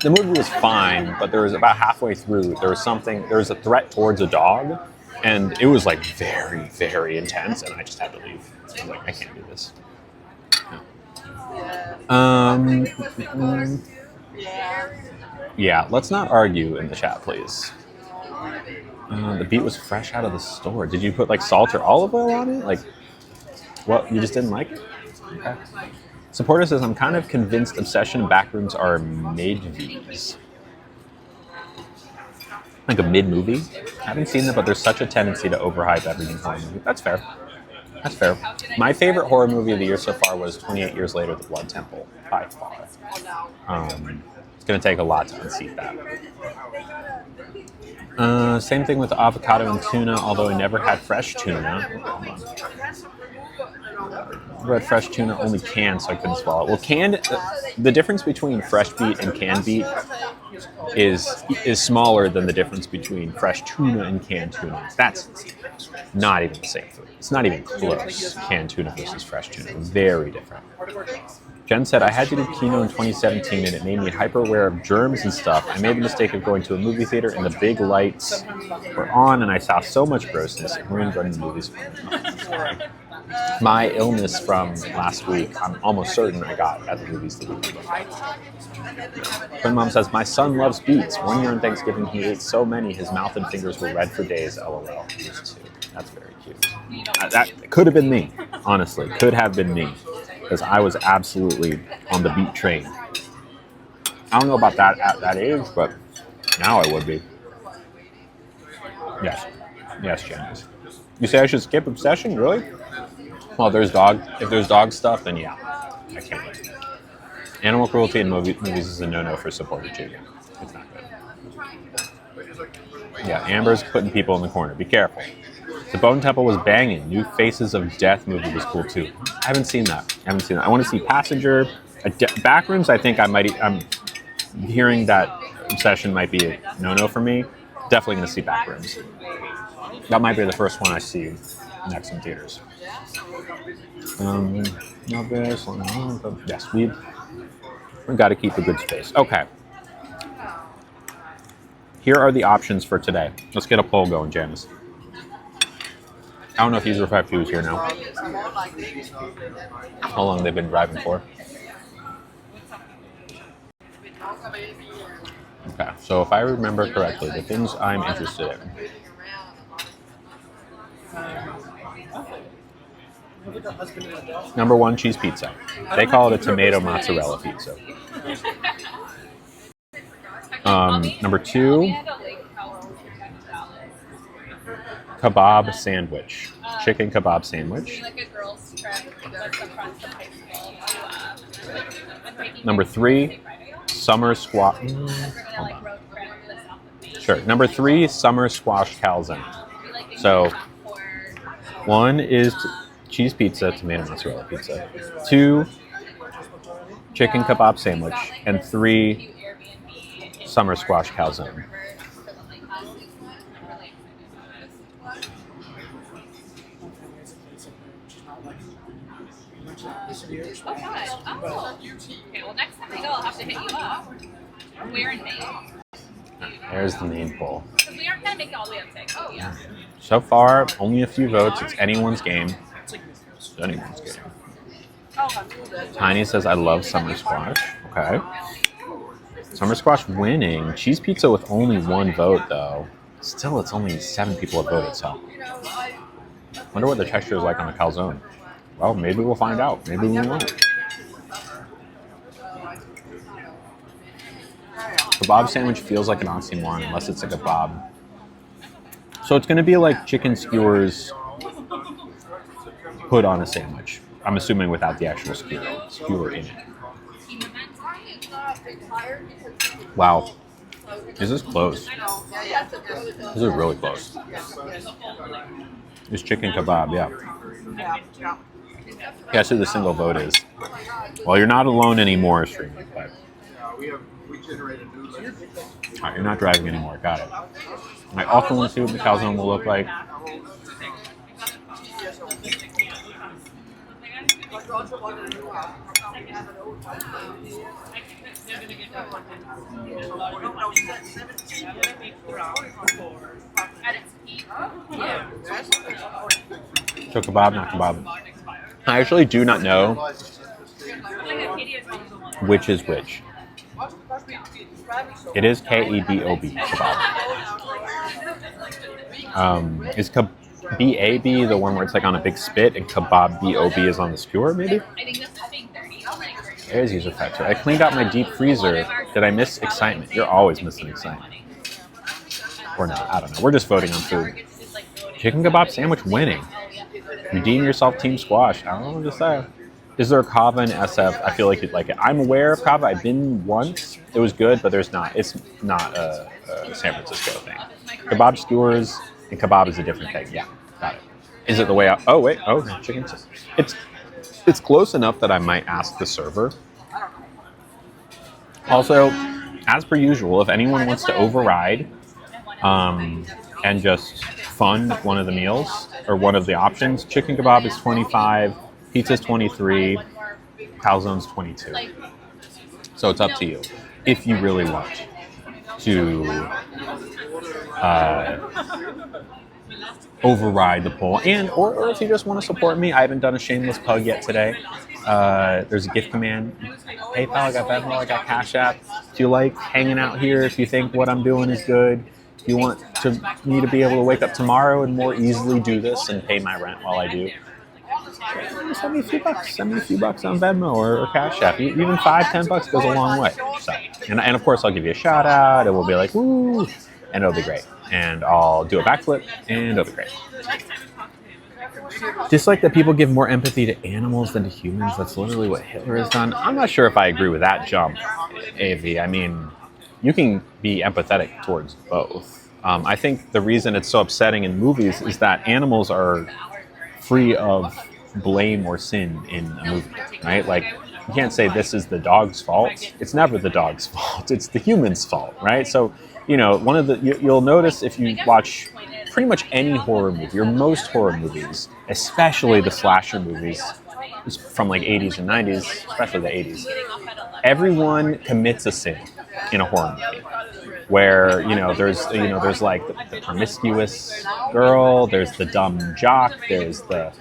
The movie was fine, but there was about halfway through, there was a threat towards a dog, and it was like very, very intense, and I just had to leave. I was like, I can't do this. Yeah, let's not argue in the chat, please. The beet was fresh out of the store. Did you put like salt or olive oil on it? Like, what? You just didn't like it? Okay. Supporter says, I'm kind of convinced Obsession and Backrooms are mid-views. Like a mid-movie? I haven't seen them, but there's such a tendency to overhype everything horror movie. That's fair. That's fair. My favorite horror movie of the year so far was 28 Years Later, The Blood Temple, by far. It's going to take a lot to unseat that. Same thing with avocado and tuna, although I never had fresh tuna. Never had fresh tuna, only canned, so I couldn't swallow it. Well, canned, the difference between fresh beet and canned beet is smaller than the difference between fresh tuna and canned tuna. That's not even the same food. It's not even close. Canned tuna versus fresh tuna. Very different. Jen said, I had to do Kino in 2017 and it made me hyper aware of germs and stuff. I made the mistake of going to a movie theater and the big lights were on and I saw so much grossness. It ruined going to movies for me. My illness from last week, I'm almost certain I got at the movies the week before. Twin Mom says, my son loves beets. 1 year on Thanksgiving, he ate so many, his mouth and fingers were red for days. LOL. That's very cute. That could have been me, honestly. Could have been me. Because I was absolutely on the beet train. I don't know about that at that age, but now I would be. Yes. Yes, Janice. You say I should skip Obsession? Really? Well, if there's dog stuff, then yeah. I can't wait. Animal cruelty in movies is a no-no for supported children. It's not good. Yeah, Amber's putting people in the corner. Be careful. The Bone Temple was banging. New Faces of Death movie was cool too. I haven't seen that. I want to see Passenger. Backrooms, I think I'm hearing that Obsession might be a no-no for me. Definitely going to see Backrooms. That might be the first one I see next in theaters. Yes, we've got to keep a good space. Okay. Here are the options for today. Let's get a poll going, Janice. I don't know if User 52 is here now. How long they've been driving for. Okay, so if I remember correctly, the things I'm interested in. Number 1, cheese pizza. They call it a tomato mozzarella pizza. Number 2, kebab sandwich. Chicken kebab sandwich. Number 3, summer squash. Sure. Number 3, summer squash calzone. So 1 is cheese pizza, tomato mozzarella pizza. 2, chicken kebab sandwich. And 3, summer squash calzone. Oh, God. Oh. Okay, well, next time I go, I'll have to hit you up. Where in Maine? There's the main poll. Because we aren't going to make it all the way up to oh, yeah. So far, only a few votes. It's anyone's game. It's anyone's game. Tiny says, I love summer squash. Okay. Summer squash winning. Cheese pizza with only 1 vote, though. Still, it's only 7 people have voted, so. Wonder what the texture is like on a calzone. Well, maybe we'll find out. Maybe we won't. Kebab sandwich feels like an oxymoron unless it's a kebab. So it's going to be like chicken skewers put on a sandwich. I'm assuming without the actual skewer in it. Wow. This is close. This is really close. It's chicken kebab, yeah. Guess who the single vote is? Well, you're not alone anymore, streaming. But... Alright, you're not driving anymore. Got it. I also want to see what the calzone will look like. At its peak. So kebab, not kebab. I actually do not know which is which. It is Kebob kebab. Is B-A-B the one where it's like on a big spit and kebab B-O-B is on the skewer maybe? I think this is being 30. There's user factor. I cleaned out my deep freezer. Did I miss excitement? You're always missing excitement. Or not, I don't know. We're just voting on food. Chicken kebab sandwich winning. Redeem yourself, Team Squash. I don't know what to say. Is there a kava in SF? I feel like you'd like it. I'm aware of kava. I've been once. It was good, but there's not. It's not a San Francisco thing. Kebab skewers and kebab is a different thing. Yeah, got it. Is it the way out? Oh wait. Oh, no, chicken. It's close enough that I might ask the server. Also, as per usual, if anyone wants to override and just fund one of the meals or one of the options, chicken kebab is 25, pizza is 23, calzone's 22. So it's up to you if you really want to override the poll, and or if you just want to support me. I haven't done a shameless plug yet today. There's a gift command. PayPal, I got Venmo, I got Cash App. If you like hanging out here, if you think what I'm doing is good, if you want me to be able to wake up tomorrow and more easily do this and pay my rent while I do, send me a few bucks. Send me a few bucks on Venmo or Cash App. Even $5-10 goes a long way. So, and of course, I'll give you a shout out, and we'll be like, woo, and it'll be great. And I'll do a backflip, and it'll be great. Just like that people give more empathy to animals than to humans. That's literally what Hitler has done. I'm not sure if I agree with that jump, AV. I mean, you can be empathetic towards both. I think the reason it's so upsetting in movies is that animals are free of blame or sin in a movie, right? Like, you can't say this is the dog's fault. It's never the dog's fault. It's the human's fault, right? So, you know, you'll notice if you watch pretty much any horror movie, or most horror movies, especially the slasher movies from like 80s and 90s, especially the 80s, everyone commits a sin in a horror movie. Where there's like the promiscuous girl, there's the dumb jock, there's the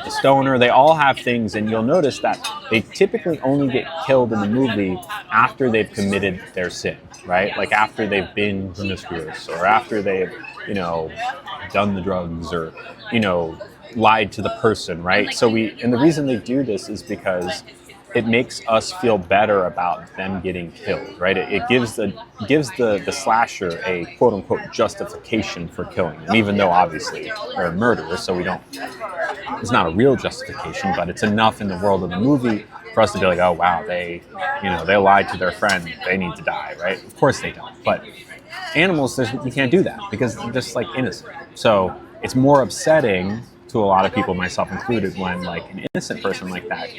stoner. They all have things, and you'll notice that they typically only get killed in the movie after they've committed their sin, right? Like after they've been promiscuous, or after they've done the drugs, or lied to the person, right? So and the reason they do this is because it makes us feel better about them getting killed, right? It gives the slasher a quote unquote justification for killing them, even though obviously they're a murderer, so it's not a real justification, but it's enough in the world of the movie for us to be like, oh wow, they lied to their friend, they need to die, right? Of course they don't, but animals, you can't do that because they're just like innocent. So it's more upsetting to a lot of people, myself included, when like an innocent person like that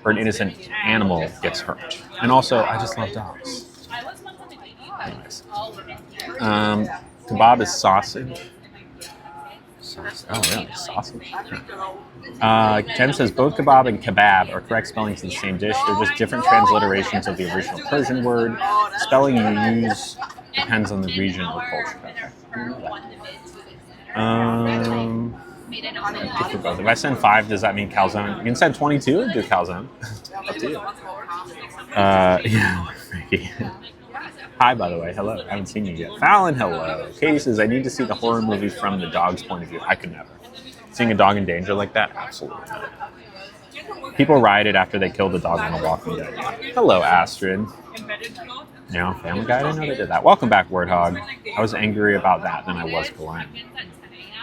or an innocent animal gets hurt. And also, I just love dogs. Anyways, kebab is sausage. Oh, really? Sausage? Ken says both kebab and kebab are correct spellings of the same dish. They're just different transliterations of the original Persian word. Spelling you use depends on the region or culture. Okay. If I send 5, does that mean calzone? You can send 22 and do calzone. Up to you. Yeah, Frankie. Hi, by the way. Hello. I haven't seen you yet. Fallon, hello. Katie says, I need to see the horror movie from the dog's point of view. I could never. Seeing a dog in danger like that? Absolutely not. People rioted after they killed the dog on The Walking Dead. Hello, Astrid. No, Family Guy? I didn't know they did that. Welcome back, Wordhog. I was angrier about that than I was Glenn.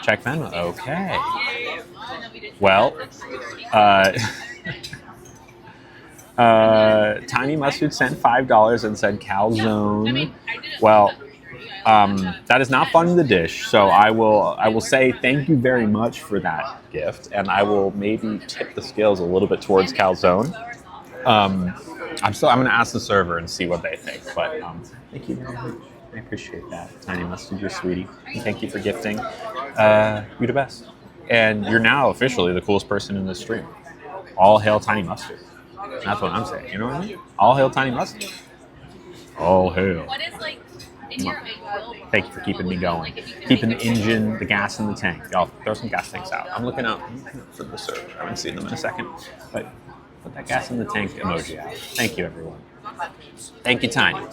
Check Venmo. Okay. Well, Tiny Mustard sent $5 and said calzone. Well, that is not funding the dish, so I will say thank you very much for that gift, and I will maybe tip the scales a little bit towards calzone. I'm going to ask the server and see what they think, but thank you very much. I appreciate that. Tiny Mustard, you're sweetie. And thank you for gifting. You're the best. And you're now officially the coolest person in this stream. All hail Tiny Mustard. That's what I'm saying. You know what I mean? All hail Tiny Muscle. All hail. What is like in your ideal? Thank you for keeping me going. Keeping the engine, the gas in the tank. Y'all throw some gas tanks out. I'm looking out for the server. I haven't seen them in a second. But put that gas in the tank emoji out. Thank you, everyone. Thank you, Tiny.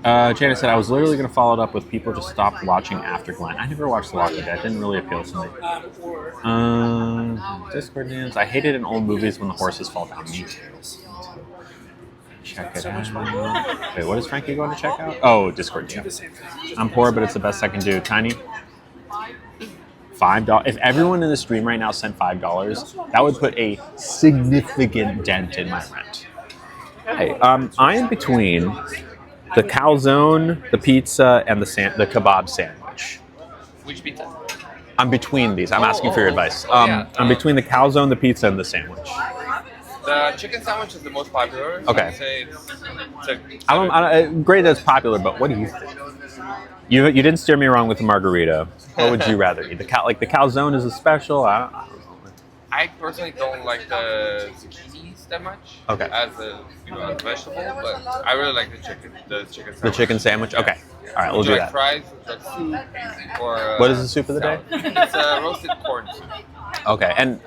Jana said, I was literally going to follow it up with people just stopped watching after Glenn. I never watched The Walking Dead. It didn't really appeal to me. Discord names. I hated in old movies when the horses fall down. Me too. Check it out. Wait, what is Frankie going to check out? Oh, Discord names. I'm poor, but it's the best I can do. Tiny. $5. If everyone in the stream right now sent $5, that would put a significant dent in my rent. Hey, I am between the calzone, the pizza, and the kebab sandwich. Which pizza? I'm between these. I'm asking for your advice. I'm between the calzone, the pizza, and the sandwich. The chicken sandwich is the most popular. So Okay. I'd say it's I don't great that it's popular, but what do you think? You didn't steer me wrong with the margarita. What would you rather eat? The calzone is a special. I don't know. I personally don't like the zucchinis that much. Okay. As a as a vegetable, but I really like the chicken sandwich. The chicken sandwich. Okay. All right, we'll Would do you like that. fries, would you like soup, or What is the soup of the day? It's roasted corn soup. Okay, and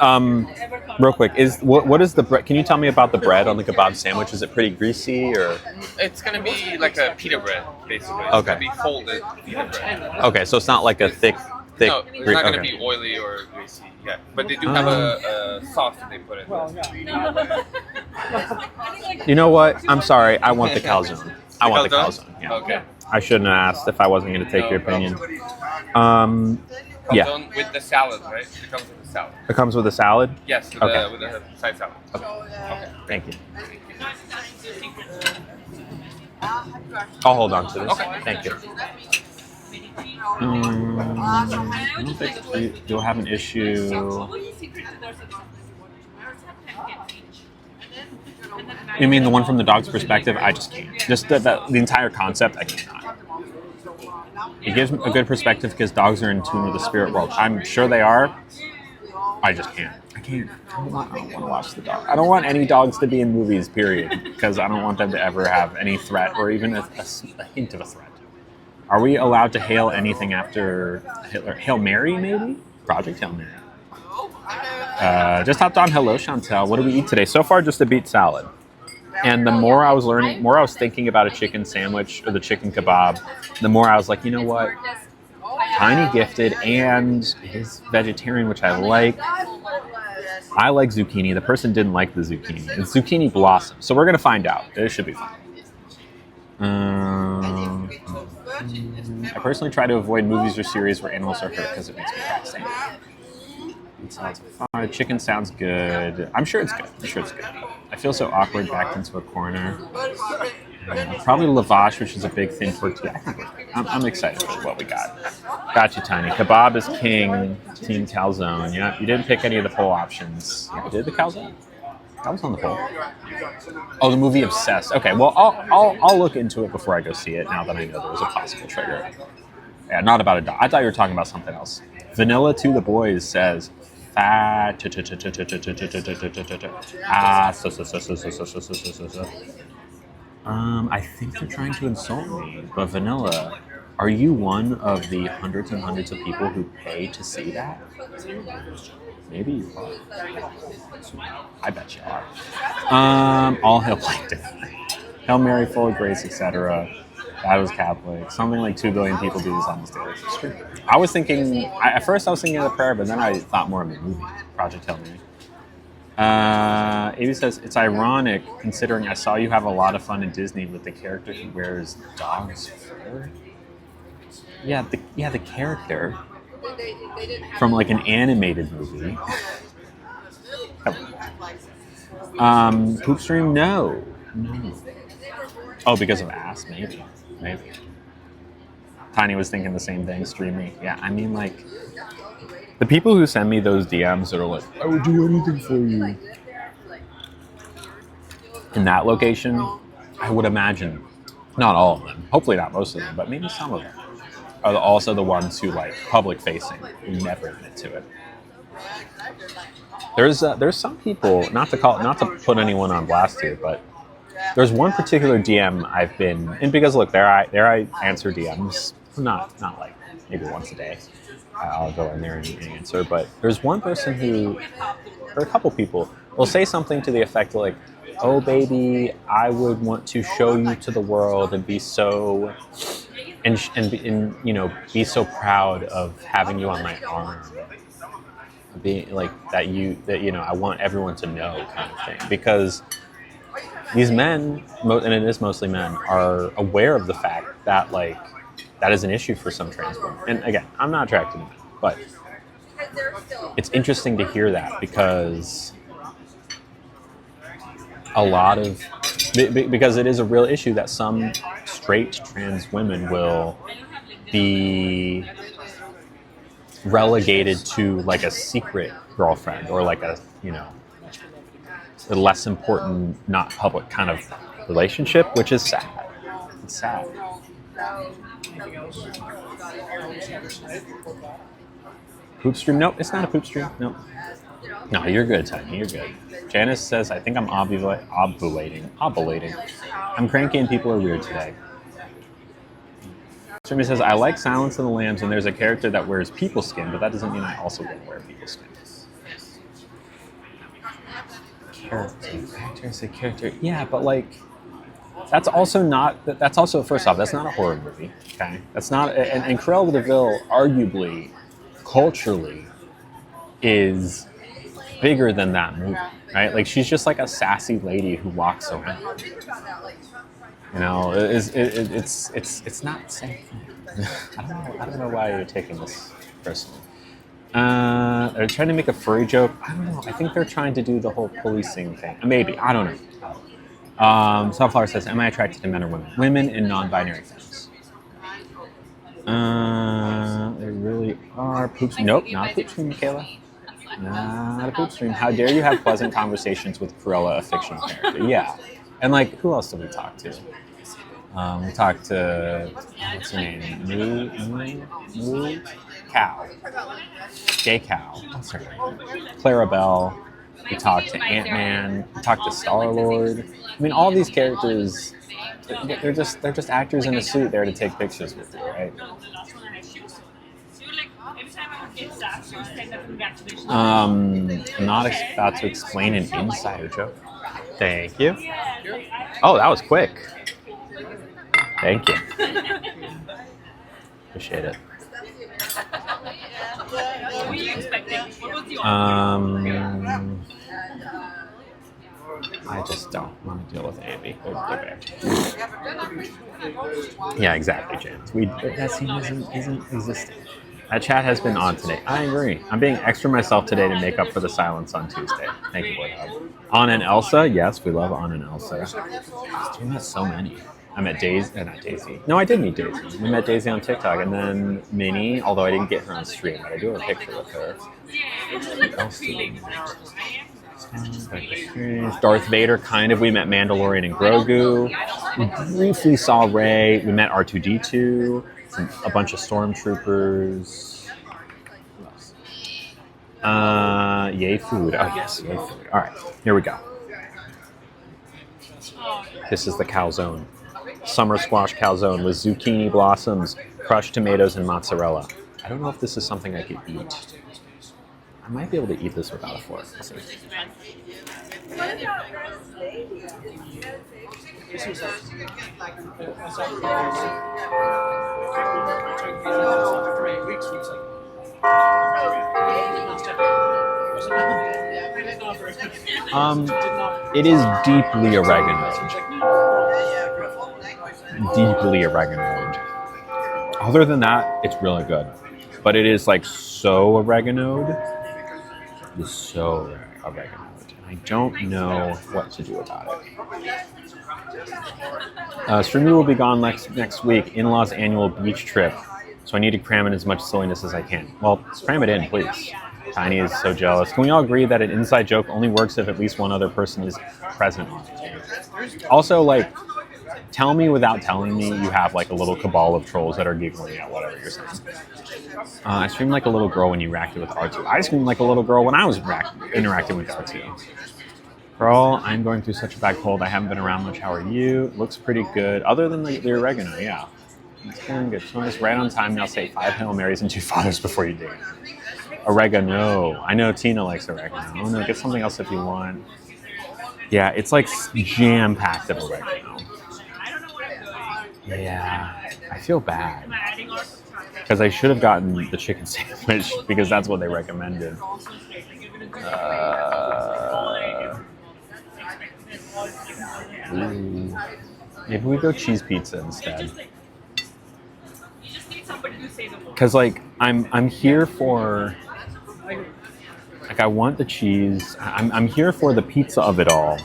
real quick, what is the bread? Can you tell me about the bread on the kebab sandwich? Is it pretty greasy or? It's gonna be like a pita bread, basically. It's Okay. gonna be folded pita bread. Okay, so it's not like a thick. No, it's not gonna okay. be oily or greasy. Yeah, but they do have a sauce that they put in. You know what? I'm sorry. I want the calzone. I want the calzone. Yeah. Okay. I shouldn't have asked if I wasn't going to take your opinion. Yeah. Calzone with the salad, right? It comes with the salad. It comes with a salad. Yes, with, Okay. with the side salad. Okay. Thank you. I'll hold on to this. Okay. Thank you. I don't think you'll have an issue. You mean the one from the dog's perspective? I just can't. Just the entire concept, I cannot. It gives a good perspective because dogs are in tune with the spirit world. I'm sure they are. I just can't. I can't. I don't want to watch the dog. I don't want any dogs to be in movies, period. Because I don't want them to ever have any threat or even a hint of a threat. Are we allowed to hail anything after Hitler? Hail Mary, maybe? Project Hail Mary. Just hopped on. Hello, Chantel. What do we eat today? So far, just a beet salad. And the more I was learning, more I was thinking about a chicken sandwich or the chicken kebab, the more I was like, you know what? Tiny gifted and he's vegetarian, which I like. I like zucchini. The person didn't like the zucchini. It's zucchini blossom. So we're going to find out. It should be fun. I personally try to avoid movies or series where animals are hurt because it makes me fasting. It sounds fun. Chicken sounds good. I'm sure it's good. I feel so awkward backed into a corner. Probably lavash, which is a big thin tortilla. I'm excited for what we got. Got you, Tiny. Kebab is king. Team calzone. Yeah, you didn't pick any of the poll options. Yeah, did the calzone? That was on the poll. Oh, the movie Obsessed. Okay, well, I'll look into it before I go see it. Now that I know there was a possible trigger. Yeah, not about a dog. I thought you were talking about something else. Vanilla to the Boys says, fat. I think they're trying to insult me. But Vanilla, are you one of the hundreds and hundreds of people who pay to see that? Maybe you are. I bet you are. All hail Plankton. Hail Mary, full of grace, etc. That was Catholic. Something like 2 billion people do this on this daily. It's true. I was thinking, at first I was thinking of the prayer, but then I thought more of the movie, Project Hail Mary. Amy says, it's ironic considering I saw you have a lot of fun in Disney with the character who wears dog's fur. Yeah, the character from like an animated movie. Poop stream? No. Oh, because of ass? Maybe. Tiny was thinking the same thing, streaming. Yeah, I mean, like, the people who send me those DMs that are like, I would do anything for you. In that location, I would imagine, not all of them, hopefully not most of them, but maybe some of them, are also the ones who, like, public-facing, who never admit to it. There's some people, not to put anyone on blast here, but there's one particular DM I've been, and because look, there I answer DMs, not like maybe once a day. I'll go in there and answer, but there's one person who, or a couple people, will say something to the effect like, "Oh baby, I would want to show you to the world and be so, and you know, be so proud of having you on my arm." Being like that you know, I want everyone to know kind of thing, because these men, and it is mostly men, are aware of the fact that like that is an issue for some trans women. And again, I'm not attracted to men, but it's interesting to hear that, because a lot of, because it is a real issue that some straight trans women will be relegated to like a secret girlfriend, or like a, you know, a less important, not public kind of relationship, which is sad. It's sad. Poop stream? Nope, it's not a poop stream. Nope. No, you're good, Tiny. You're good. Janice says, I think I'm ovulating. I'm cranky and people are weird today. Streamy says, I like Silence of the Lambs, and there's a character that wears people skin, but that doesn't mean I also don't wear people skin. Character. Yeah, but like, that's also, first off, that's not a horror movie, okay? That's not, and Cruella de Vil, arguably, culturally, is bigger than that movie, right? Like, she's just like a sassy lady who walks around. You know, it's not the same thing. I don't know why you're taking this personally. They're trying to make a furry joke. I don't know. I think they're trying to do the whole policing thing. Maybe. I don't know. Sunflower says, am I attracted to men or women? Women and non-binary things. They really are. Poop stream. Nope, not a poop stream, Michaela. Not a poop stream. How dare you have pleasant conversations with Cruella, a fictional character? Yeah. And like, who else did we talk to? We talked to, what's her name? Moo Cow. Gay Cow. What's her name? Clara Bell. We talked to Ant-Man. We talked to Star-Lord. I mean, all these characters, they're just actors in a suit there to take pictures with you, right? I'm not about to explain an insider joke. Thank you. Oh, that was quick. Thank you. Appreciate it. I just don't want to deal with Abby. They're bad. Yeah, exactly, James. That scene isn't existing. That chat has been on today. I agree. I'm being extra myself today to make up for the silence on Tuesday. Thank you, Boy Hub. Anna and Elsa. Yes, we love Anna and Elsa. We met so many. I met Daisy. Not Daisy. No, I did meet Daisy. We met Daisy on TikTok. And then Minnie, although I didn't get her on stream, but I do have a picture with her. What else did we meet? Darth Vader, kind of. We met Mandalorian and Grogu. We briefly saw Rey. We met R2-D2. A bunch of stormtroopers. Yay food. Oh yes, yay food. All right, here we go. This is the calzone. Summer squash calzone with zucchini blossoms, crushed tomatoes, and mozzarella. I don't know if this is something I could eat. I might be able to eat this without a fork. Let's see. It is deeply oreganoed. Deeply oreganoed. Other than that, it's really good. But it is like so oreganoed. It's so oreganoed. I don't know what to do about it. Streamy will be gone next week. In-laws annual beach trip. So I need to cram in as much silliness as I can. Well, cram it in, please. Tiny is so jealous. Can we all agree that an inside joke only works if at least one other person is present on it? Also, like, tell me without telling me you have like a little cabal of trolls that are giggling at whatever you're saying. I screamed like a little girl when you interacted with R2. I screamed like a little girl when I was interacting with R2. Girl, I'm going through such a bad cold. I haven't been around much. How are you? Looks pretty good. Other than the oregano, yeah. It's going good. So it's right on time. Now say 5 Hail Marys and 2 Fathers before you dig. Oregano. I know Tina likes oregano. Oh no, get something else if you want. Yeah, it's like jam-packed of oregano. Yeah, I feel bad. Because I should have gotten the chicken sandwich because that's what they recommended. Maybe we go cheese pizza instead. Because like I'm here for like I want the cheese. I'm here for the pizza of it all.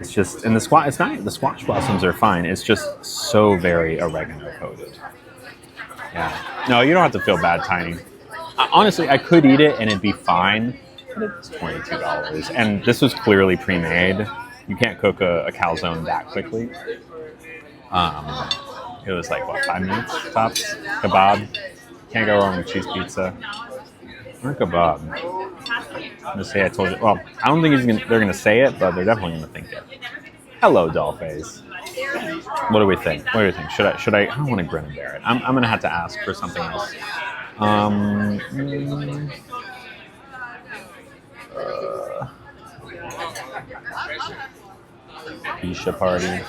It's just and it's not the squash blossoms are fine. It's just so very oregano coated. Yeah. No, you don't have to feel bad, Tiny. Honestly, I could eat it and it'd be fine. But it's $22, and this was clearly pre-made. You can't cook a calzone that quickly. It was like, what, 5 minutes tops? Kebab. Can't go wrong with cheese pizza. Or kebab. I'm going to say I told you. Well, I don't think they're going to say it, but they're definitely going to think it. Hello, Dollface. What do we think? What do you think? Should I? I don't want to grin and bear it. I'm going to have to ask for something else. Isha party.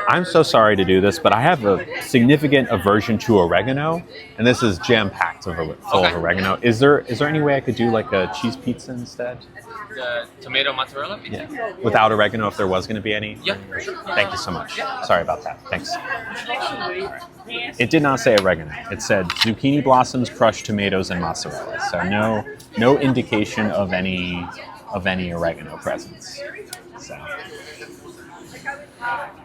I'm so sorry to do this, but I have a significant aversion to oregano, and this is jam-packed full of oregano. Is there any way I could do like a cheese pizza instead? The tomato mozzarella pizza? Yeah. Without oregano, if there was going to be any? Yeah. Thank you so much. Sorry about that. Thanks. Right. It did not say oregano. It said zucchini blossoms, crushed tomatoes, and mozzarella. So no indication of any oregano presence. So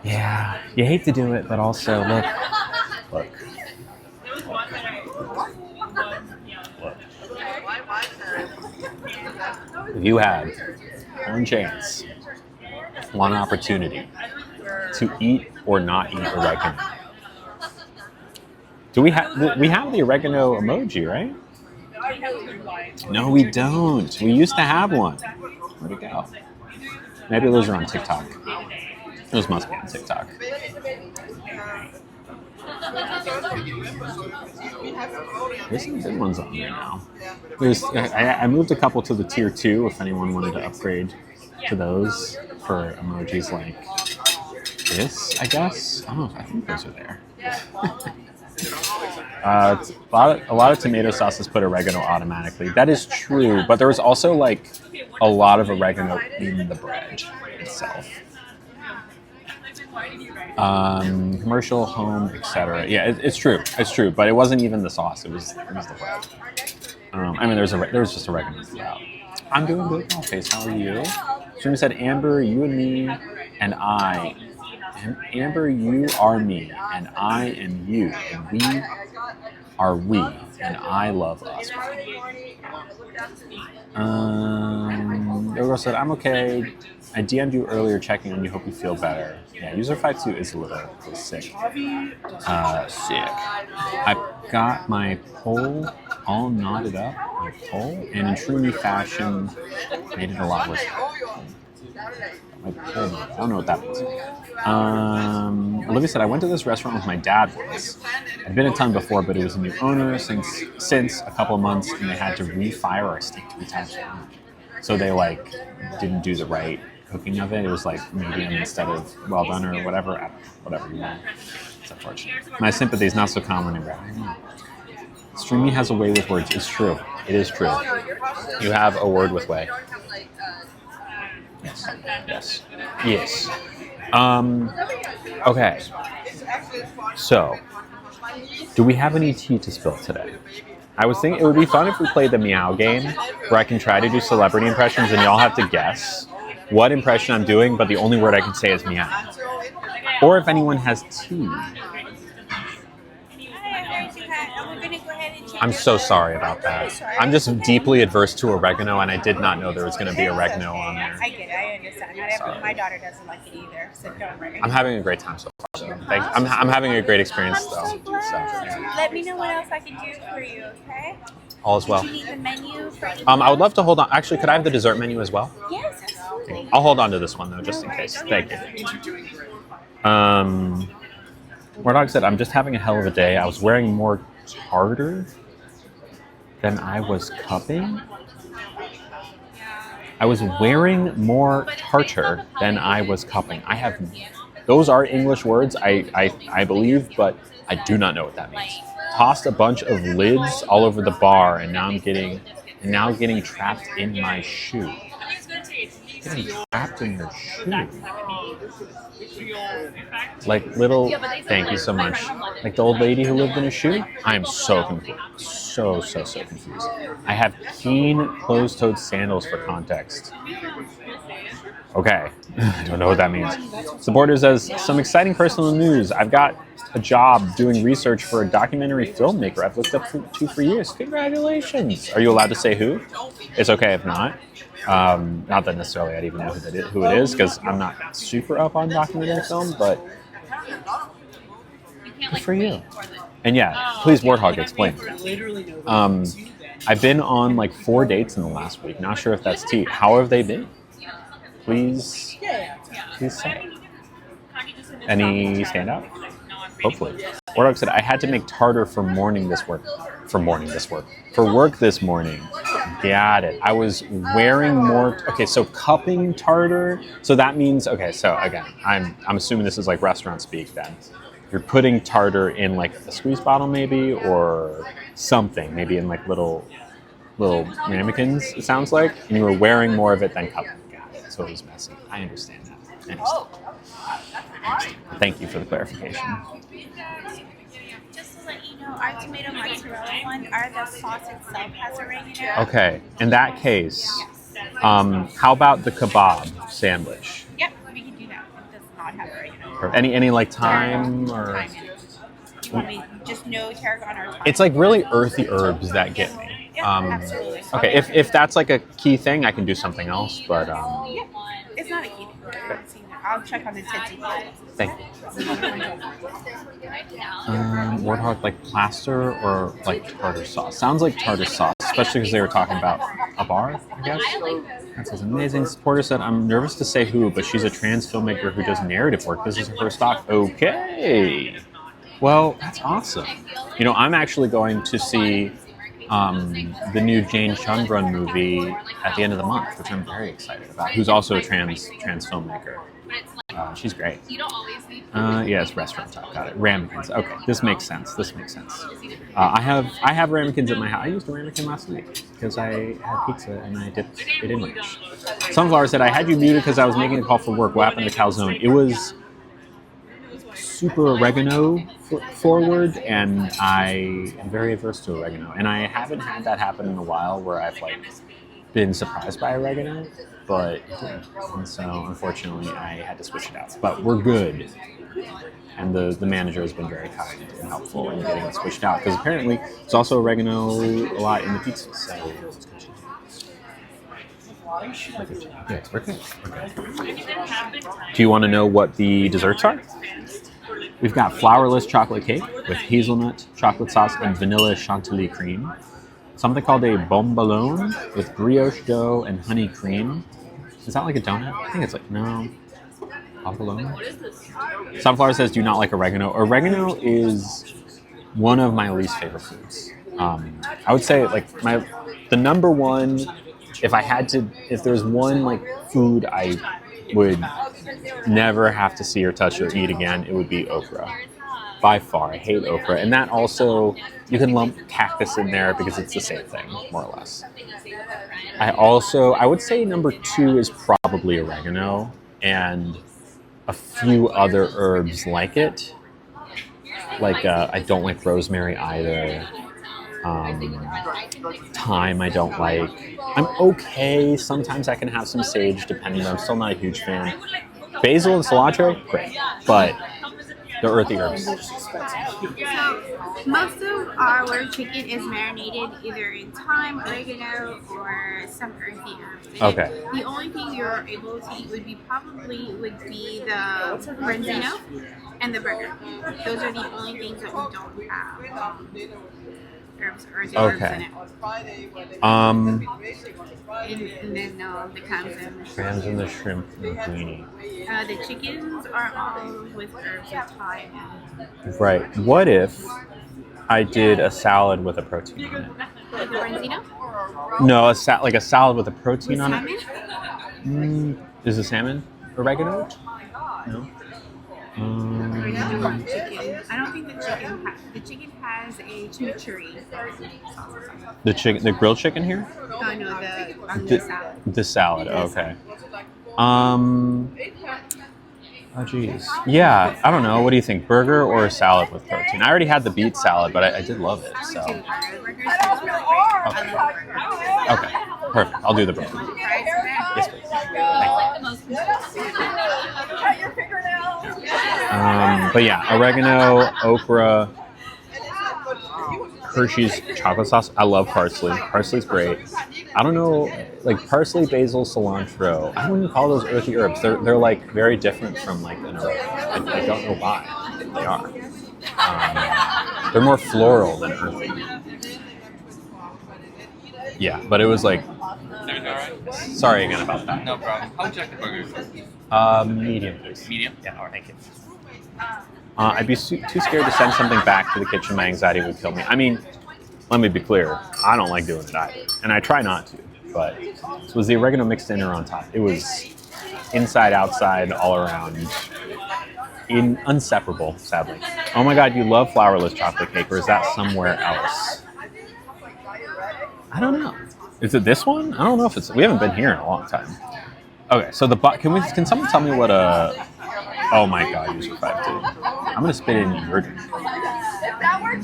yeah, you hate to do it, but also look. If you had one chance, one opportunity to eat or not eat oregano, we have the oregano emoji, right? No, we don't. We used to have one. Where'd it go? Maybe those are on TikTok. Those must be on TikTok. There's some good ones on there now. I moved a couple to the tier 2 if anyone wanted to upgrade to those for emojis like this, I guess. Oh, I think those are there. A lot of tomato sauces put oregano automatically. That is true, but there was also like a lot of oregano in the bread itself. Commercial, home, etc. Yeah, it's true, but it wasn't even the sauce. It was the bread. I mean, there was just oregano throughout. I'm doing good, Dollface. How are you? Stream said, Amber, you and me, and I. And Amber, you are me, and I am you, and we are we, and I love us. Yogo said, I'm okay. I DM'd you earlier checking on you. Hope you feel better. Yeah, user 52 is a little sick. Sick. I've got my pole all knotted up, my pole, and in true me fashion, made it a lot worse. My pole, I don't know what that means. Olivia said, I went to this restaurant with my dad once. I'd been a ton before, but it was a new owner since a couple of months, and they had to refire our steak 3 times. So they didn't do the right cooking of it. It was medium instead of well done or whatever you want. It's unfortunate. My sympathy is not so common in Brown. Streamy has a way with words. It's true. It is true. You have a word with way. Yes. Okay. So, do we have any tea to spill today? I was thinking it would be fun if we played the meow game, where I can try to do celebrity impressions and y'all have to guess what impression I'm doing, but the only word I can say is meow. Or if anyone has tea. We're going to go ahead and I'm so sorry about that. I'm just deeply adverse to oregano, and I did not know there was going to be oregano on there. I get it. I understand. Not everyone, my daughter doesn't like it either, so don't worry. I'm having a great time so far. So I'm having a great experience, though. So glad. So, yeah. Let me know what else I can do for you, okay? All is well. Do you need the menu for anything I would love to hold on. Actually, could I have the dessert menu as well? Yes, absolutely. I'll hold on to this one, though, just in case. Thank you. War Dog said, I'm just having a hell of a day. I was wearing more tartar than I was cupping. I was wearing more tartar than I was cupping. Those are English words, I believe, but I do not know what that means. Tossed a bunch of lids all over the bar, and now getting trapped in my shoe. Getting trapped in your shoe. Like little, thank you so much. Like the old lady who lived in a shoe? I am so confused. So confused. I have keen closed-toed sandals for context. Okay, I don't know what that means. Supporter says, some exciting personal news. I've got a job doing research for a documentary filmmaker I've looked up to for years. Congratulations. Are you allowed to say who? It's okay if not. Not that necessarily I'd even know who it is, because I'm not super up on documentary film, but good for you. And yeah, please, Warthog, explain. I've been on like 4 dates in the last week. Not sure if that's tea. How have they been? Please say. Any standout? Hopefully. Warthog said, I had to make tartar for work this morning. Got it. I was wearing more. Okay, so cupping tartar. So that means, okay, so again, I'm assuming this is like restaurant speak then. You're putting tartar in like a squeeze bottle maybe, or something, maybe in like little ramekins, it sounds like, and you were wearing more of it than cupping. Got it. So it was messy. I understand that. Thank you for the clarification. Just to let you know, our tomato mozzarella one, the sauce itself has oregano. Okay, in that case, how about the kebab sandwich? Yep, we can do that. It does not have oregano. Any like thyme or? Thyme in it. Do you want me just no tarragon or thyme? It's like really earthy herbs that get me. Yeah, absolutely. Okay, if that's like a key thing, I can do something else. But Yeah, it's not a key thing. I'll check on the intensity. Thank you. Warthog, like plaster or like tartar sauce? Sounds like tartar sauce, especially because they were talking about a bar, I guess. That says amazing. Supporter said, I'm nervous to say who, but she's a trans filmmaker who does narrative work. This is her first doc. Okay. Well, that's awesome. You know, I'm actually going to see the new Jane Chundrun movie at the end of the month, which I'm very excited about, who's also a trans filmmaker. She's great. Yes, restaurant top. Got it. Ramekins. Okay, this makes sense. I have ramekins at my house. I used a ramekin last night because I had pizza and I dipped it in ranch. Sunflower said, I had you muted because I was making a call for work. What happened to calzone? It was super oregano forward, and I am very averse to oregano. And I haven't had that happen in a while where I've like been surprised by oregano, but it did. And so unfortunately I had to switch it out. But we're good. And the manager has been very kind and helpful in getting it switched out, because apparently there's also oregano a lot in the pizza. So let's continue. Yeah, we're good. Do you want to know what the desserts are? We've got flourless chocolate cake with hazelnut, chocolate sauce, and vanilla chantilly cream. Something called a bombalone with brioche dough and honey cream. Is that like a donut? I think it's like, no. Bombalone? Sunflower says, do you not like oregano? Oregano is one of my least favorite foods. I would say like the number one, if there's one like food I would never have to see or touch or eat again, it would be okra. By far, I hate okra. And that also, you can lump cactus in there because it's the same thing, more or less. I would say number 2 is probably oregano and a few other herbs like it. Like, I don't like rosemary either. Thyme I don't like. I'm okay. Sometimes I can have some sage depending, but I'm still not a huge fan. Basil and cilantro, great. But The earthy herbs. So most of our chicken is marinated either in thyme, oregano, or some earthy herbs. And Okay. the only thing you're able to eat would be the branzino and the burger. Those are the only things that we don't have herbs or the herbs in Okay. it. And then the clams and the Clams shrimp. and the shrimp linguine. The chickens are all with herbs and thyme. Right. What if I did a salad with a protein on it? The branzino? No, like a salad with a protein With on salmon? it. Is the salmon oregano? No. Chicken. I don't think the chicken has a chimichurri sauce. The grilled chicken here? Oh no, the The- salad. The salad. Okay. Oh geez. Yeah. I don't know. What do you think? Burger or a salad with protein? I already had the beet salad, but I did love it. I would So. do burger. Burgers are really great. I love burgers. Okay. Perfect. I'll do the burger. Want fries for that? Yes, please. But yeah, oregano, okra, Hershey's chocolate sauce. I love parsley. Parsley's great. I don't know, like parsley, basil, cilantro. I wouldn't call those earthy herbs. They're like very different from like an herb. I don't know why they are. They're more floral than earthy. Yeah, but it was like. Everything all right? Sorry again about that. No problem. How would you like the burger? Medium, please. Medium? Yeah, all right, thank you. I'd be too scared to send something back to the kitchen. My anxiety would kill me. I mean, let me be clear. I don't like doing it either. And I try not to. But was the oregano mixed in or on top? It was inside, outside, all around. Inseparable, sadly. Oh my God, you love flourless chocolate cake, or is that somewhere else? I don't know. Is it this one? I don't know if it's... We haven't been here in a long time. Okay, so can someone tell me what a... Oh my God, user 5-2. I'm going to spit in your drink.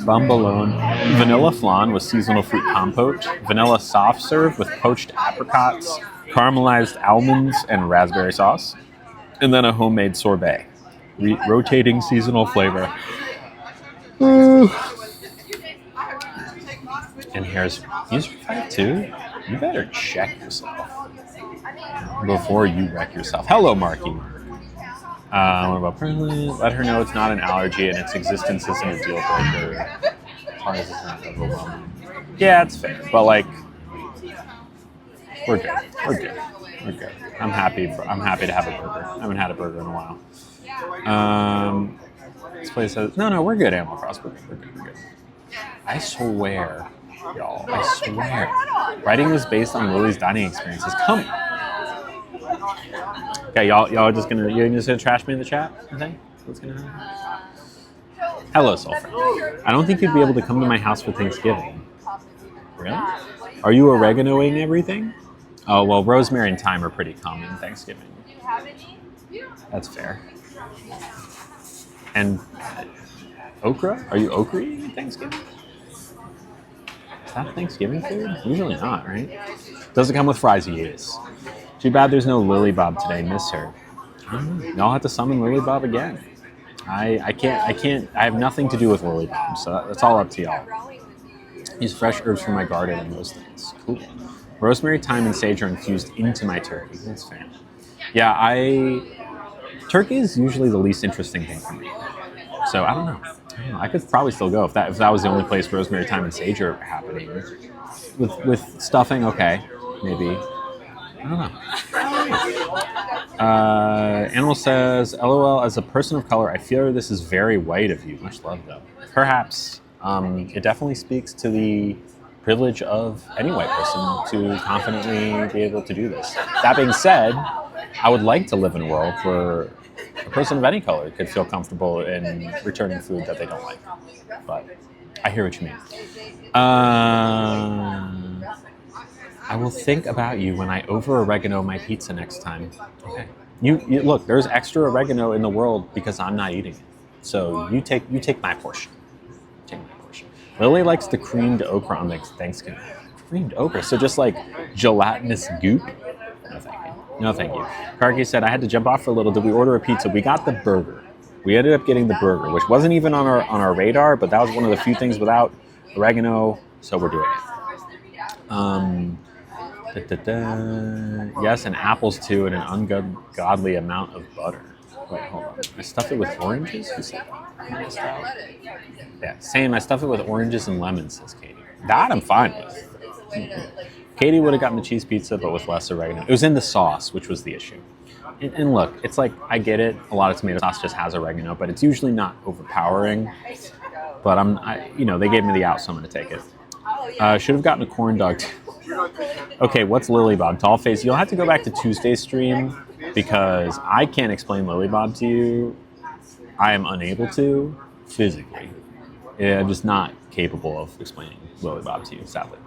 Bumbalone. Vanilla flan with seasonal fruit compote. Vanilla soft serve with poached apricots, caramelized almonds, and raspberry sauce. And then a homemade sorbet. Rotating seasonal flavor. Ooh. And here's user 5-2. You better check yourself before you wreck yourself. Hello, Marky. What about Burnley? Let her know it's not an allergy and its existence isn't a deal breaker. As long as it's not overwhelming. Yeah, it's fair. But like, we're good. We're good. We're good. I'm happy to have a burger. I haven't had a burger in a while. This place says no, we're good, Animal Cross. We're good. We're good. I swear, y'all. I swear. Writing was based on Lily's dining experiences. Come. Okay, y'all just gonna trash me in the chat? I think what's gonna happen. Hello, Sulfur. I don't think you'd be able to come to my house for Thanksgiving. Really? Are you oreganoing everything? Oh well, rosemary and thyme are pretty common Thanksgiving. That's fair. And okra? Are you okra eating Thanksgiving? Is that Thanksgiving food? Usually not, right? Does it come with fries? Yes. Too bad there's no Lily Bob today. Miss her. Y'all have to summon Lily Bob again. I can't. I have nothing to do with Lily Bob, so that's all up to y'all. Use fresh herbs from my garden and those things. Cool. Rosemary, thyme, and sage are infused into my turkey. That's fair. Yeah, turkey is usually the least interesting thing for me. So I don't know. I could probably still go if that was the only place rosemary, thyme, and sage are happening. With stuffing, okay, maybe. I don't know. Animal says, LOL, as a person of color, I fear this is very white of you. Much love, though. Perhaps. It definitely speaks to the privilege of any white person to confidently be able to do this. That being said, I would like to live in a world where a person of any color could feel comfortable in returning food that they don't like. But I hear what you mean. I will think about you when I over-oregano my pizza next time. Okay. You look, there's extra oregano in the world because I'm not eating it. So you take my portion. Take my portion. Lily likes the creamed okra on Thanksgiving. Creamed okra? So just like gelatinous goop? No, thank you. No, thank you. Karki said, I had to jump off for a little. Did we order a pizza? We got the burger. We ended up getting the burger, which wasn't even on our radar, but that was one of the few things without oregano, so we're doing it. Yes, and apples too, and an ungodly amount of butter. Wait, hold on. I stuffed it with oranges? Who said that? Yeah, same. I stuffed it with oranges and lemons, says Katie. That I'm fine with. Katie would have gotten the cheese pizza, but with less oregano. It was in the sauce, which was the issue. And look, it's like, I get it. A lot of tomato sauce just has oregano, but it's usually not overpowering. But they gave me the out, so I'm going to take it. Should have gotten a corn dog. Okay, what's Lily Bob? Dollface. You'll have to go back to Tuesday's stream because I can't explain Lily Bob to you. I am unable to physically. Yeah, I'm just not capable of explaining Lily Bob to you, sadly.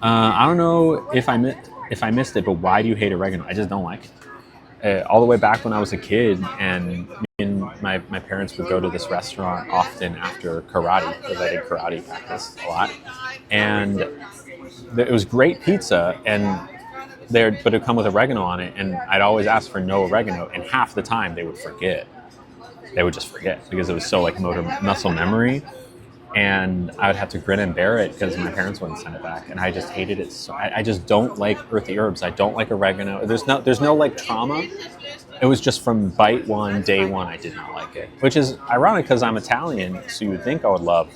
I don't know if I missed it, but why do you hate oregano? I just don't like it. All the way back when I was a kid, and me and my parents would go to this restaurant often after karate, because I did karate practice a lot. And it was great pizza, but it would come with oregano on it, and I'd always ask for no oregano, and half the time they would forget. They would just forget because it was so like muscle memory. And I would have to grin and bear it because my parents wouldn't send it back, and I just hated it. So I just don't like earthy herbs. I don't like oregano. There's no like trauma. It was just from bite one, day one, I did not like it. Which is ironic because I'm Italian, so you would think I would love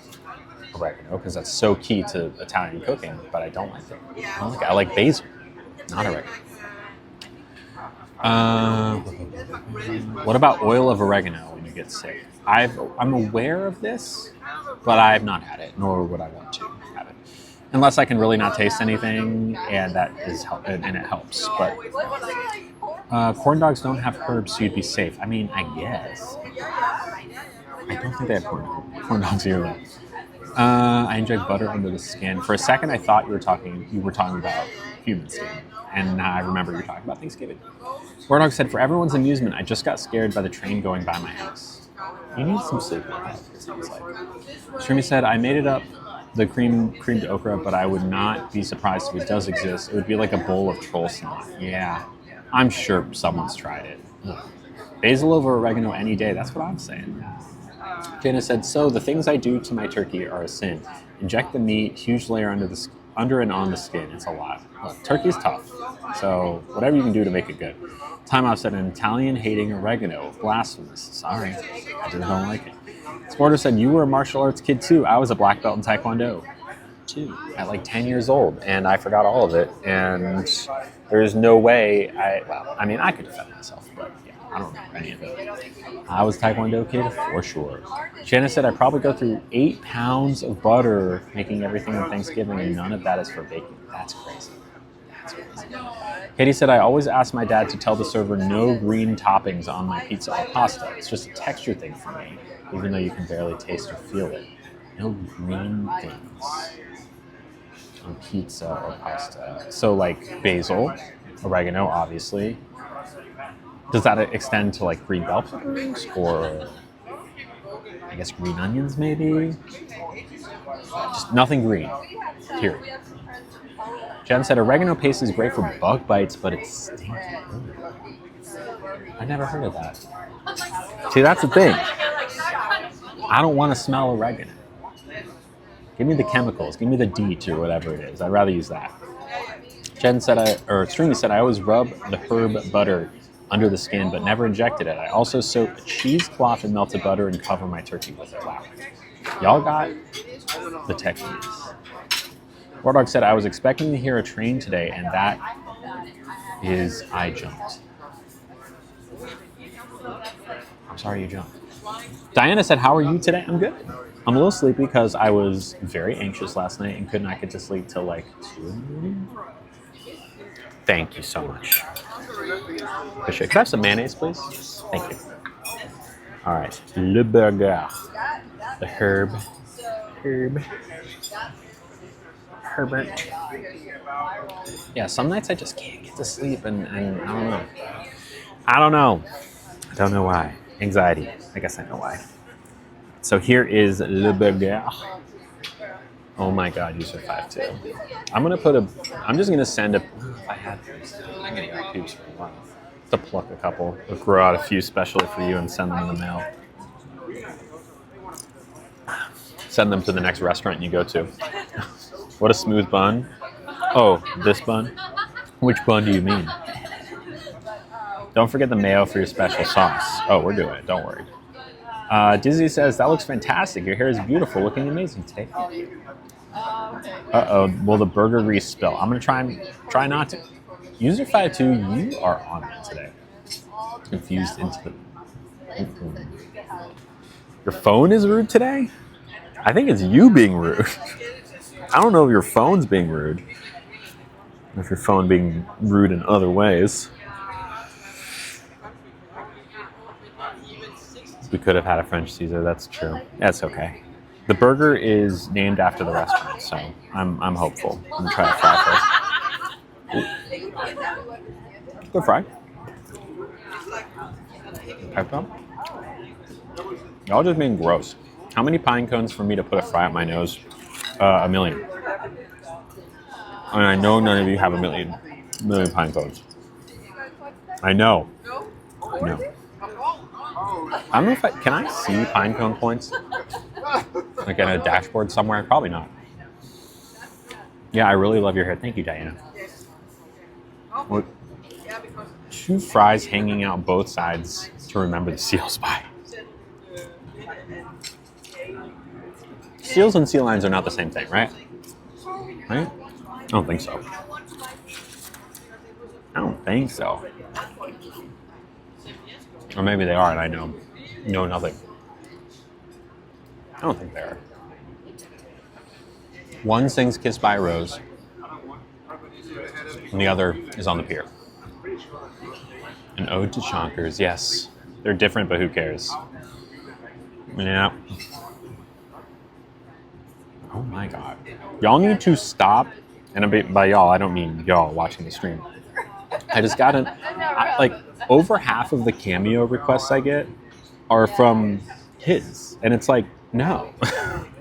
oregano because that's so key to Italian cooking. But I don't like it. I don't like it. I like basil, not oregano. What about oil of oregano when you get sick? I'm aware of this, but I've not had it, nor would I want to have it, unless I can really not taste anything, and and it helps. But corn dogs don't have herbs, so you'd be safe. I mean, I guess. I don't think they have corn dogs either. I inject butter under the skin. For a second, I thought you were talking about human skin, and now I remember you were talking about Thanksgiving. Corn dog said, "For everyone's amusement, I just got scared by the train going by my house." You need some sleep, it sounds like. Shrimi said, I made it up, the creamed okra, but I would not be surprised if it does exist. It would be like a bowl of troll snot. Yeah, I'm sure someone's tried it. Ugh. Basil over oregano any day, that's what I'm saying. Jana said, so the things I do to my turkey are a sin. Inject the meat, huge layer under and on the skin. It's a lot. Look, turkey's tough, so whatever you can do to make it good. Time Out said, an Italian hating oregano. Blasphemous. Sorry, I just don't like it. Sporter said, you were a martial arts kid too. I was a black belt in Taekwondo too, at like 10 years old, and I forgot all of it. And there's no way I could defend myself, but yeah, I don't remember any of it. I was a Taekwondo kid for sure. Shanna said, I probably go through 8 pounds of butter making everything on Thanksgiving, and none of that is for baking. That's crazy. Katie said, I always ask my dad to tell the server no green toppings on my pizza or pasta. It's just a texture thing for me, even though you can barely taste or feel it. No green things on pizza or pasta. So like basil, oregano, obviously. Does that extend to like green bell peppers or I guess green onions maybe? Just nothing green, period. Jen said, oregano paste is great for bug bites, but it's stinky. Ooh. I never heard of that. See, that's the thing. I don't want to smell oregano. Give me the chemicals. Give me the DEET or whatever it is. I'd rather use that. Stringy said, I always rub the herb butter under the skin, but never injected it. I also soak a cheesecloth in melted butter and cover my turkey with it. Wow. Y'all got the techniques. Wardog said, I was expecting to hear a train today, and that is I jumped. I'm sorry you jumped. Diana said, how are you today? I'm good. I'm a little sleepy because I was very anxious last night and could not get to sleep till like 2. Thank you so much. Could I have some mayonnaise, please? Thank you. All right. Le burger. The herb. Herbert. Yeah, some nights I just can't get to sleep, and I don't know. I don't know why. Anxiety. I guess I know why. So here is Le Burger. Oh my God, you survived too. I'm just gonna send if I had those, I'm gonna grab tubes for a while. To pluck a couple, or grow out a few specially for you and send them in the mail. send them to the next restaurant you go to. What a smooth bun. Oh, this bun? Which bun do you mean? Don't forget the mayo for your special sauce. Oh, we're doing it. Don't worry. Dizzy says, that looks fantastic. Your hair is beautiful. Looking amazing. Take it. Uh-oh. Will the burger grease spill? I'm going to try not to. User 52, you are on it today. Confused into the... Your phone is rude today? I think it's you being rude. I don't know if your phone's being rude. If your phone being rude in other ways. We could have had a French Caesar, that's true. That's okay. The burger is named after the restaurant, so I'm hopeful. I'm gonna try to fry first. Good fry. Pepper. Y'all just being gross. How many pine cones for me to put a fry up my nose? A million. And I know none of you have a million pine cones. I know. No. I don't know if can I see pine cone points? Like in a dashboard somewhere? Probably not. Yeah, I really love your hair. Thank you, Diana. What? 2 fries hanging out both sides to remember the seals by. Seals and sea lions are not the same thing, right? Right? I don't think so. I don't think so. Or maybe they are and I know nothing. I don't think they are. One sings Kissed by a Rose, and the other is On the Pier. An ode to chonkers, yes. They're different, but who cares? Yeah. Oh my god. Y'all need to stop, and by y'all, I don't mean y'all watching the stream. I just got like, over half of the cameo requests I get are from kids. And it's like, no,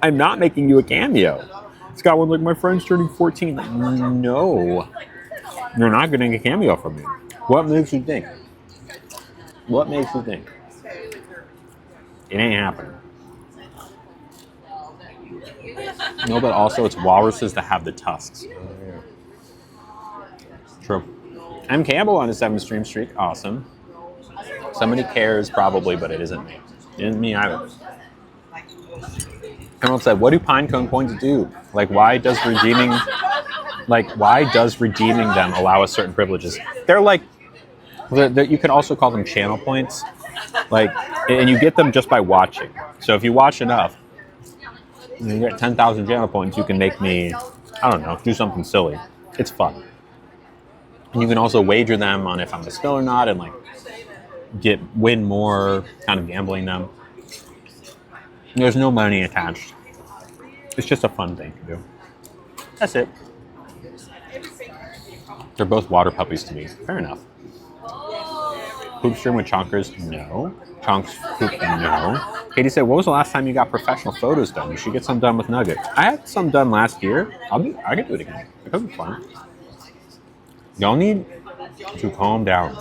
I'm not making you a cameo. It's got one like, my friend's turning 14. Like, no, you're not getting a cameo from me. What makes you think? What makes you think? It ain't happening. No, but also it's walruses that have the tusks. True. I'm Campbell on a 7-stream streak. Awesome. Somebody cares probably, but it isn't me. It isn't me either. Emerald said, what do pine cone points do? Like, why does redeeming them allow us certain privileges? They're like, you can also call them channel points. Like, and you get them just by watching. So if you watch enough, and you get 10,000 channel points, you can make me, I don't know, do something silly. It's fun. And you can also wager them on if I'm a spill or not, and like win more, kind of gambling them. There's no money attached. It's just a fun thing to do. That's it. They're both water puppies to me. Fair enough. Poop stream with chonkers? No. Chonks poop? No. Katie said, what was the last time you got professional photos done? You should get some done with Nugget. I had some done last year. I could do it again. It could be fun. Y'all need to calm down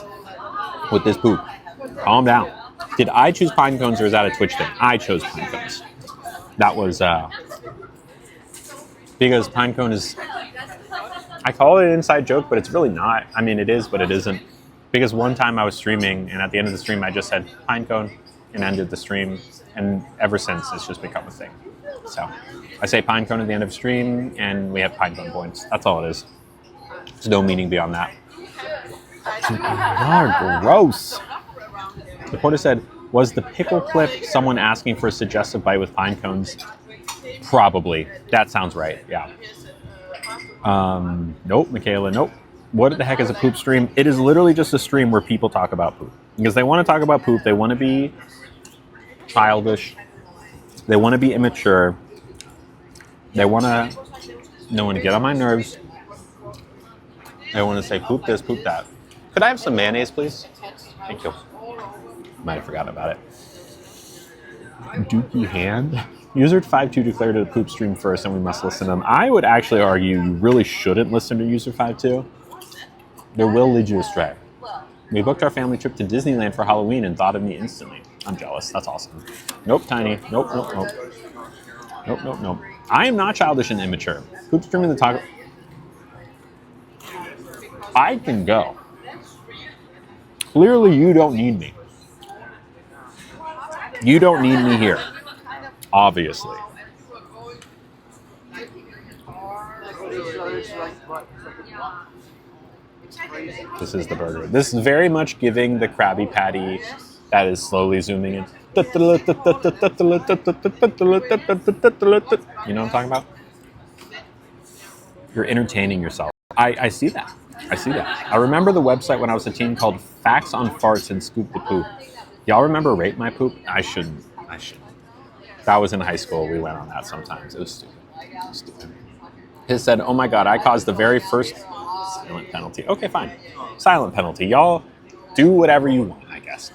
with this poop. Calm down. Did I choose pine cones or is that a Twitch thing? I chose pine cones. That was, because pine cone is, I call it an inside joke, but it's really not. I mean, it is, but it isn't. Because one time I was streaming, and at the end of the stream, I just said pine cone and ended the stream. And ever since, it's just become a thing. So I say pine cone at the end of stream, and we have pine cone points. That's all it is. There's no meaning beyond that. You're gross. The porter said, was the pickle clip someone asking for a suggestive bite with pine cones? Probably. That sounds right, yeah. Nope, Michaela, nope. What the heck is a poop stream? It is literally just a stream where people talk about poop. Because they want to talk about poop, they want to be childish, they want to be immature, they want to get on my nerves, they want to say poop this, poop that. Could I have some mayonnaise, please? Thank you. Might have forgotten about it. Dookie hand? User52 declared it a poop stream first and we must listen to them. I would actually argue you really shouldn't listen to User52. They will lead you astray. We booked our family trip to Disneyland for Halloween and thought of me instantly. I'm jealous. That's awesome. Nope, Tiny. Nope, nope, nope. Nope, nope, nope. I am not childish and immature. Coop's streaming the taco. I can go. Clearly, you don't need me. You don't need me here. Obviously. This is the burger. This is very much giving the Krabby Patty that is slowly zooming in. You know what I'm talking about? You're entertaining yourself. I see that. I see that. I remember the website when I was a teen called Facts on Farts and Scoop the Poop. Y'all remember Rate My Poop? I shouldn't. That was in high school. We went on that sometimes. It was stupid. It said, oh my God, I caused the very first silent penalty. Okay, fine. Silent penalty. Y'all do whatever you want, I guess.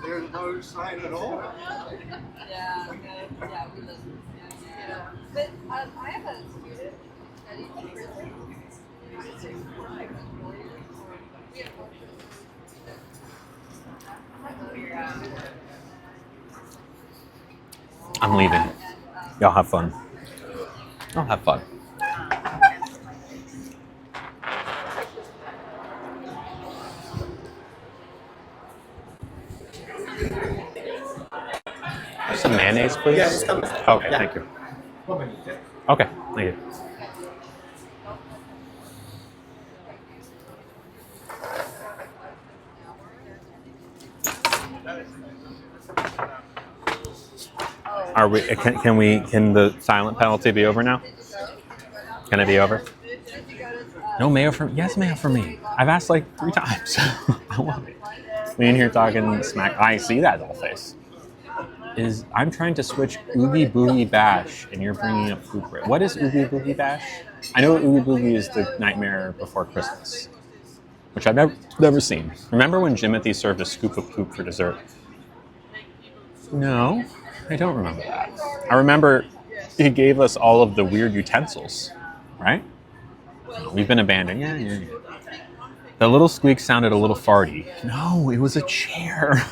There's no sign at all. Yeah, we live. But I have a student studying in prison. I'm leaving. Y'all have fun. I'll have fun. Some mayonnaise, please? Yeah, it's coming. Okay, thank you. Okay, thank you. Are we? Can the silent penalty be over now? Can it be over? No mayo for yes, mayo for me. I've asked like 3 times. I want it. We in here talking smack. I see that doll face. I'm trying to switch Oogie Boogie Bash, and you're bringing up Poop Rip. What is Oogie Boogie Bash? I know Oogie Boogie is the Nightmare Before Christmas, which I've never seen. Remember when Jimothy served a scoop of poop for dessert? No, I don't remember that. I remember he gave us all of the weird utensils, right? We've been abandoned. Yeah. The little squeak sounded a little farty. No, it was a chair.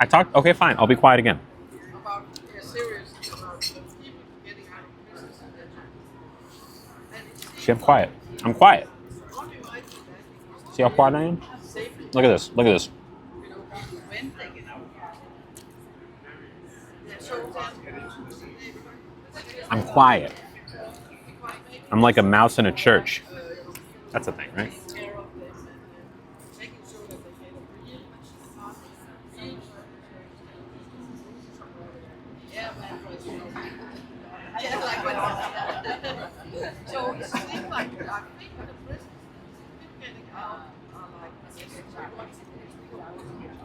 I talked. Okay, fine. I'll be quiet again. See, I'm quiet. I'm quiet. See how quiet I am? Look at this. Look at this. I'm quiet. I'm like a mouse in a church. That's a thing, right?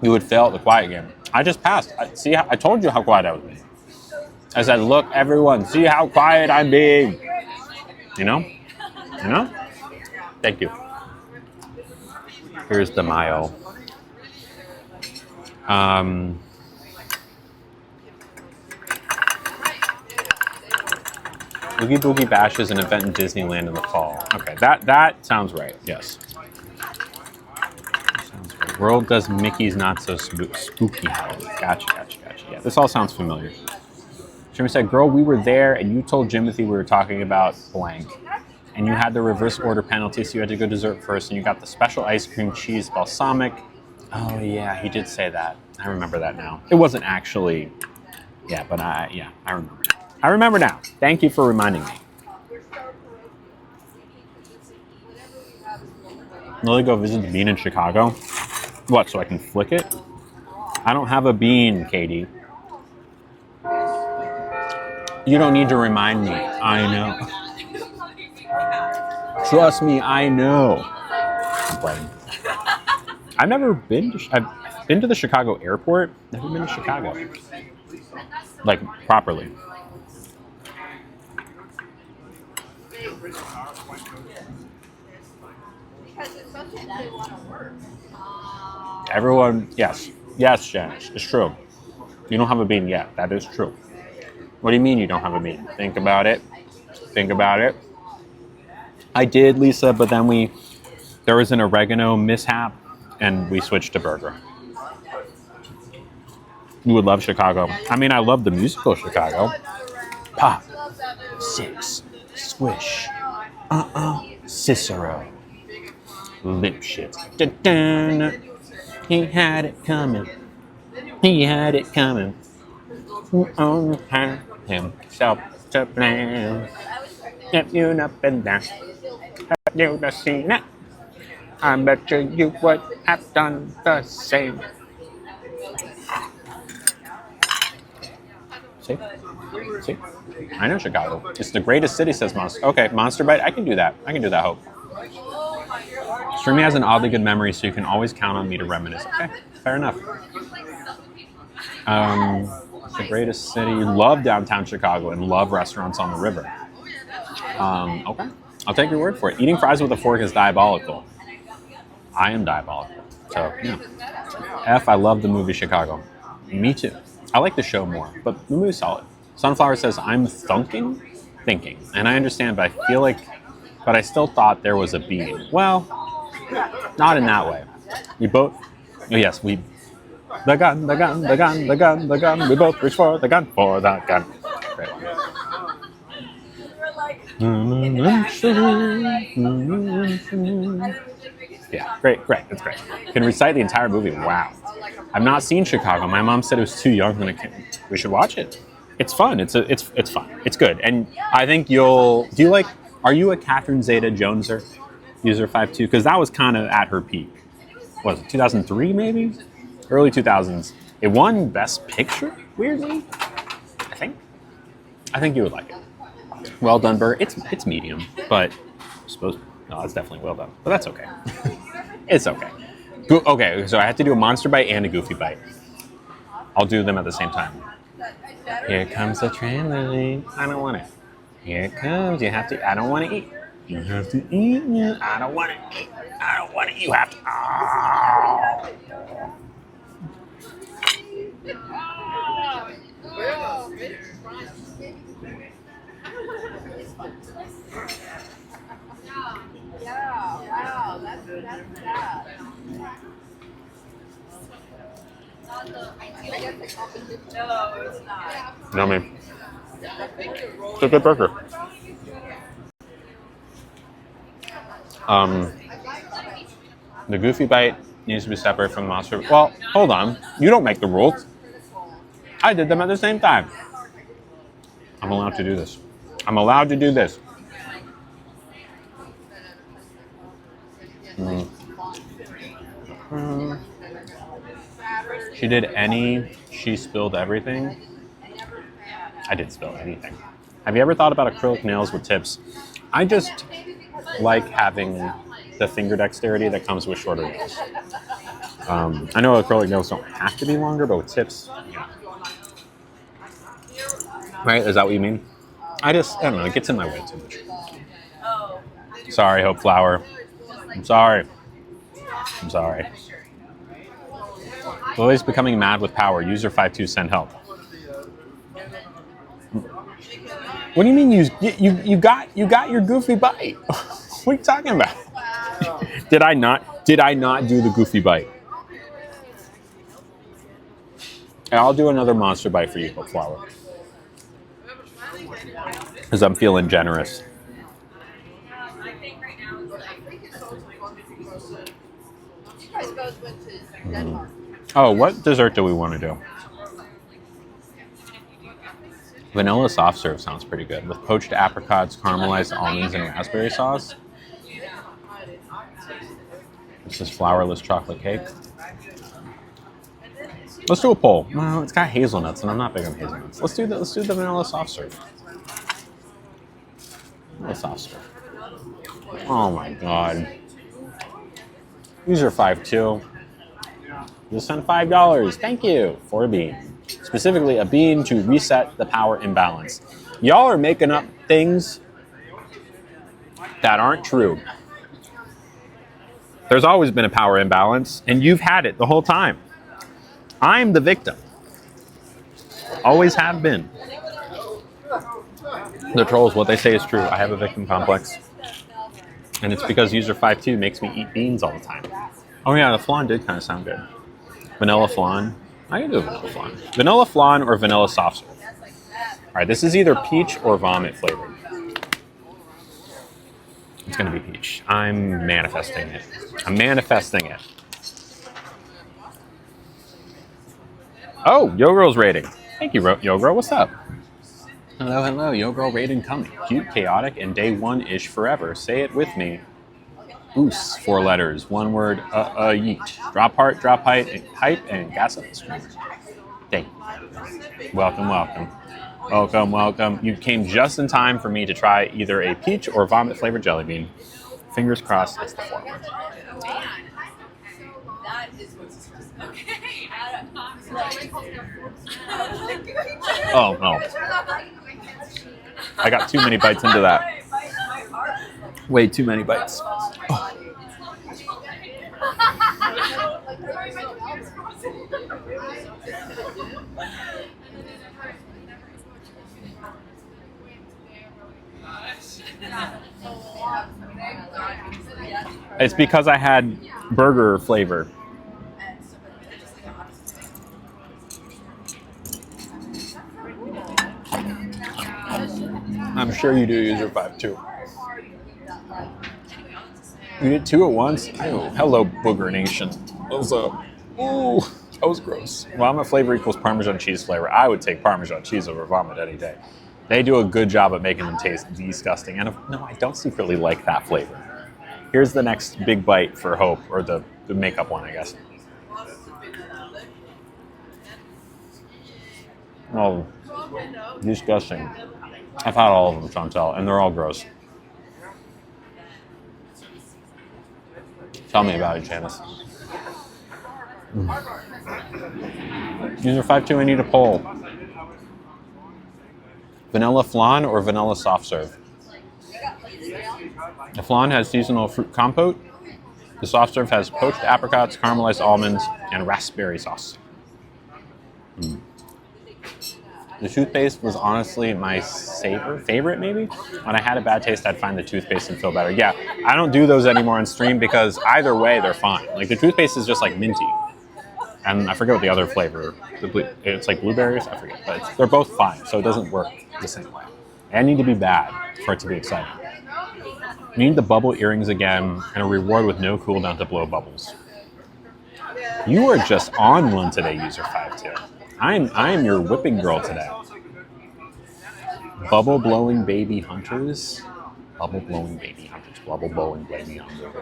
You would fail at the quiet game. I just passed. I told you how quiet I was being. I said, look, everyone, see how quiet I'm being. You know? Thank you. Here's the mayo. Oogie Boogie Bash is an event in Disneyland in the fall. Okay, that sounds right. Yes. Sounds right. World does Mickey's Not So Spooky Holiday. Gotcha. Yeah, this all sounds familiar. Jimmy said, girl, we were there and you told Jimothy we were talking about blank. And you had the reverse order penalty, so you had to go dessert first, and you got the special ice cream cheese balsamic. Oh yeah, he did say that. I remember that now. It wasn't actually, but I remember. I remember now. Thank you for reminding me. Really go visit the bean in Chicago? What, so I can flick it? I don't have a bean, Katie. You don't need to remind me. I know. Trust me, I know. I'm playing. I've been to the Chicago airport. Never been to Chicago. Like, properly. Everyone, yes, Janice, it's true. You don't have a bean yet. That is true. What do you mean you don't have a bean? Think about it. I did, Lisa, but then we There was an oregano mishap, and we switched to burger. You would love Chicago. I mean, I love the musical Chicago. Pop, six, squish, Cicero, lip shit. Dun-dun. He had it coming. He had it coming. Himself to blame. If you up and down, you the seen it. I bet you would have done the same. See? See? I know Chicago. It's the greatest city, says Monster. Okay, Monster Bite. I can do that. I can do that, Hope. Streamy has an oddly good memory, so you can always count on me to reminisce. Okay, fair enough. The greatest city. Love downtown Chicago and love restaurants on the river. Okay, I'll take your word for it. Eating fries with a fork is diabolical. I am diabolical. So, yeah. F, I love the movie Chicago. Me too. I like the show more, but the movie's solid. Sunflower says, I'm thinking. And I understand, but I feel like, but I still thought there was a bean. Well, not in that way. We both, yes, we, the gun, we both reach for the gun, Great one. Yeah, great, that's great. Can recite the entire movie. Wow. I've not seen Chicago. My mom said it was too young and we should watch it. It's fun. It's fun. It's good. And I think are you a Catherine Zeta-Joneser? User 52? Because that was kind of at her peak. What was it, 2003 maybe? Early 2000s. It won Best Picture, weirdly. I think you would like it. Well done, Burger. It's medium, but I suppose, no, it's definitely well done. But that's okay. It's okay. Okay, so I have to do a Monster Bite and a Goofy Bite. I'll do them at the same time. Here comes the train, Lily. I don't want it. Here it comes. You have to. I don't want to eat. You have to eat. I don't want to eat. I don't want to. You have to. Oh. Yeah, wow, that's sad. No, it's not. Yummy. It's a good burger. The Goofy Bite needs to be separate from the Monster. Well, hold on. You don't make the rules. I did them at the same time. I'm allowed to do this. I'm allowed to do this. She did any, she spilled everything. I did spill anything. Have you ever thought about acrylic nails with tips? I just like having the finger dexterity that comes with shorter nails. I know acrylic nails don't have to be longer, but with tips, yeah. Right? Is that what you mean? I don't know, it gets in my way too much. Sorry, Hope Flower. I'm sorry. Lily's becoming mad with power. User 52 send help. What do you mean you got your Goofy Bite? What are you talking about? Did I not do the Goofy Bite? And I'll do another Monster Bite for you, Hope Flower. Because I'm feeling generous. Oh, what dessert do we want to do? Vanilla soft serve sounds pretty good with poached apricots, caramelized almonds, and raspberry sauce. This is flourless chocolate cake. Let's do a poll. No, it's got hazelnuts, and I'm not big on hazelnuts. Let's do the vanilla soft serve. Vanilla soft serve. Oh my god. User 52. Just sent $5. Thank you for a bean. Specifically, a bean to reset the power imbalance. Y'all are making up things that aren't true. There's always been a power imbalance, and you've had it the whole time. I'm the victim. Always have been. The trolls, what they say is true. I have a victim complex. And it's because user 5.2 makes me eat beans all the time. Oh yeah, the flan did kind of sound good. Vanilla flan. I can do a vanilla flan. Vanilla flan or vanilla soft serve. All right, this is either peach or vomit flavored. It's gonna be peach. I'm manifesting it. I'm manifesting it. Oh, Yo Girl's rating. Thank you, Yo Girl. What's up? Hello, hello. Yo Girl rating coming. Cute, chaotic, and day one-ish forever. Say it with me. Oos, 4 letters, 1 word, yeet. Drop heart, drop hype, and gas up the screen. Thank you. Welcome, welcome. Welcome, welcome. You came just in time for me to try either a peach or vomit flavored jelly bean. Fingers crossed, it's the former. That is what's okay. Oh, no. I got too many bites into that. Way too many bites. Oh. It's because I had burger flavor. I'm sure you do user 5 too. You did 2 at once? Oh, hello, Booger Nation. What's up? Ooh, that was gross. Vomit flavor equals Parmesan cheese flavor. I would take Parmesan cheese over vomit any day. They do a good job at making them taste disgusting. And no, I don't secretly like that flavor. Here's the next big bite for Hope, or the makeup one, I guess. Oh, disgusting. I've had all of them, Chantel, and they're all gross. Tell me about it, Janice. User 5.2, I need a poll. Vanilla flan or vanilla soft serve? The flan has seasonal fruit compote. The soft serve has poached apricots, caramelized almonds, and raspberry sauce. The toothpaste was honestly my favorite maybe. When I had a bad taste, I'd find the toothpaste and feel better. Yeah, I don't do those anymore on stream because either way, they're fine. Like the toothpaste is just like minty. And I forget what the other flavor, it's like blueberries, I forget. But they're both fine, so it doesn't work the same way. I need to be bad for it to be exciting. You need the bubble earrings again and a reward with no cooldown to blow bubbles. You are just on one today, user 5.2. I am your whipping girl today. Bubble blowing baby hunters. Bubble blowing baby hunters. Bubble blowing baby hunters.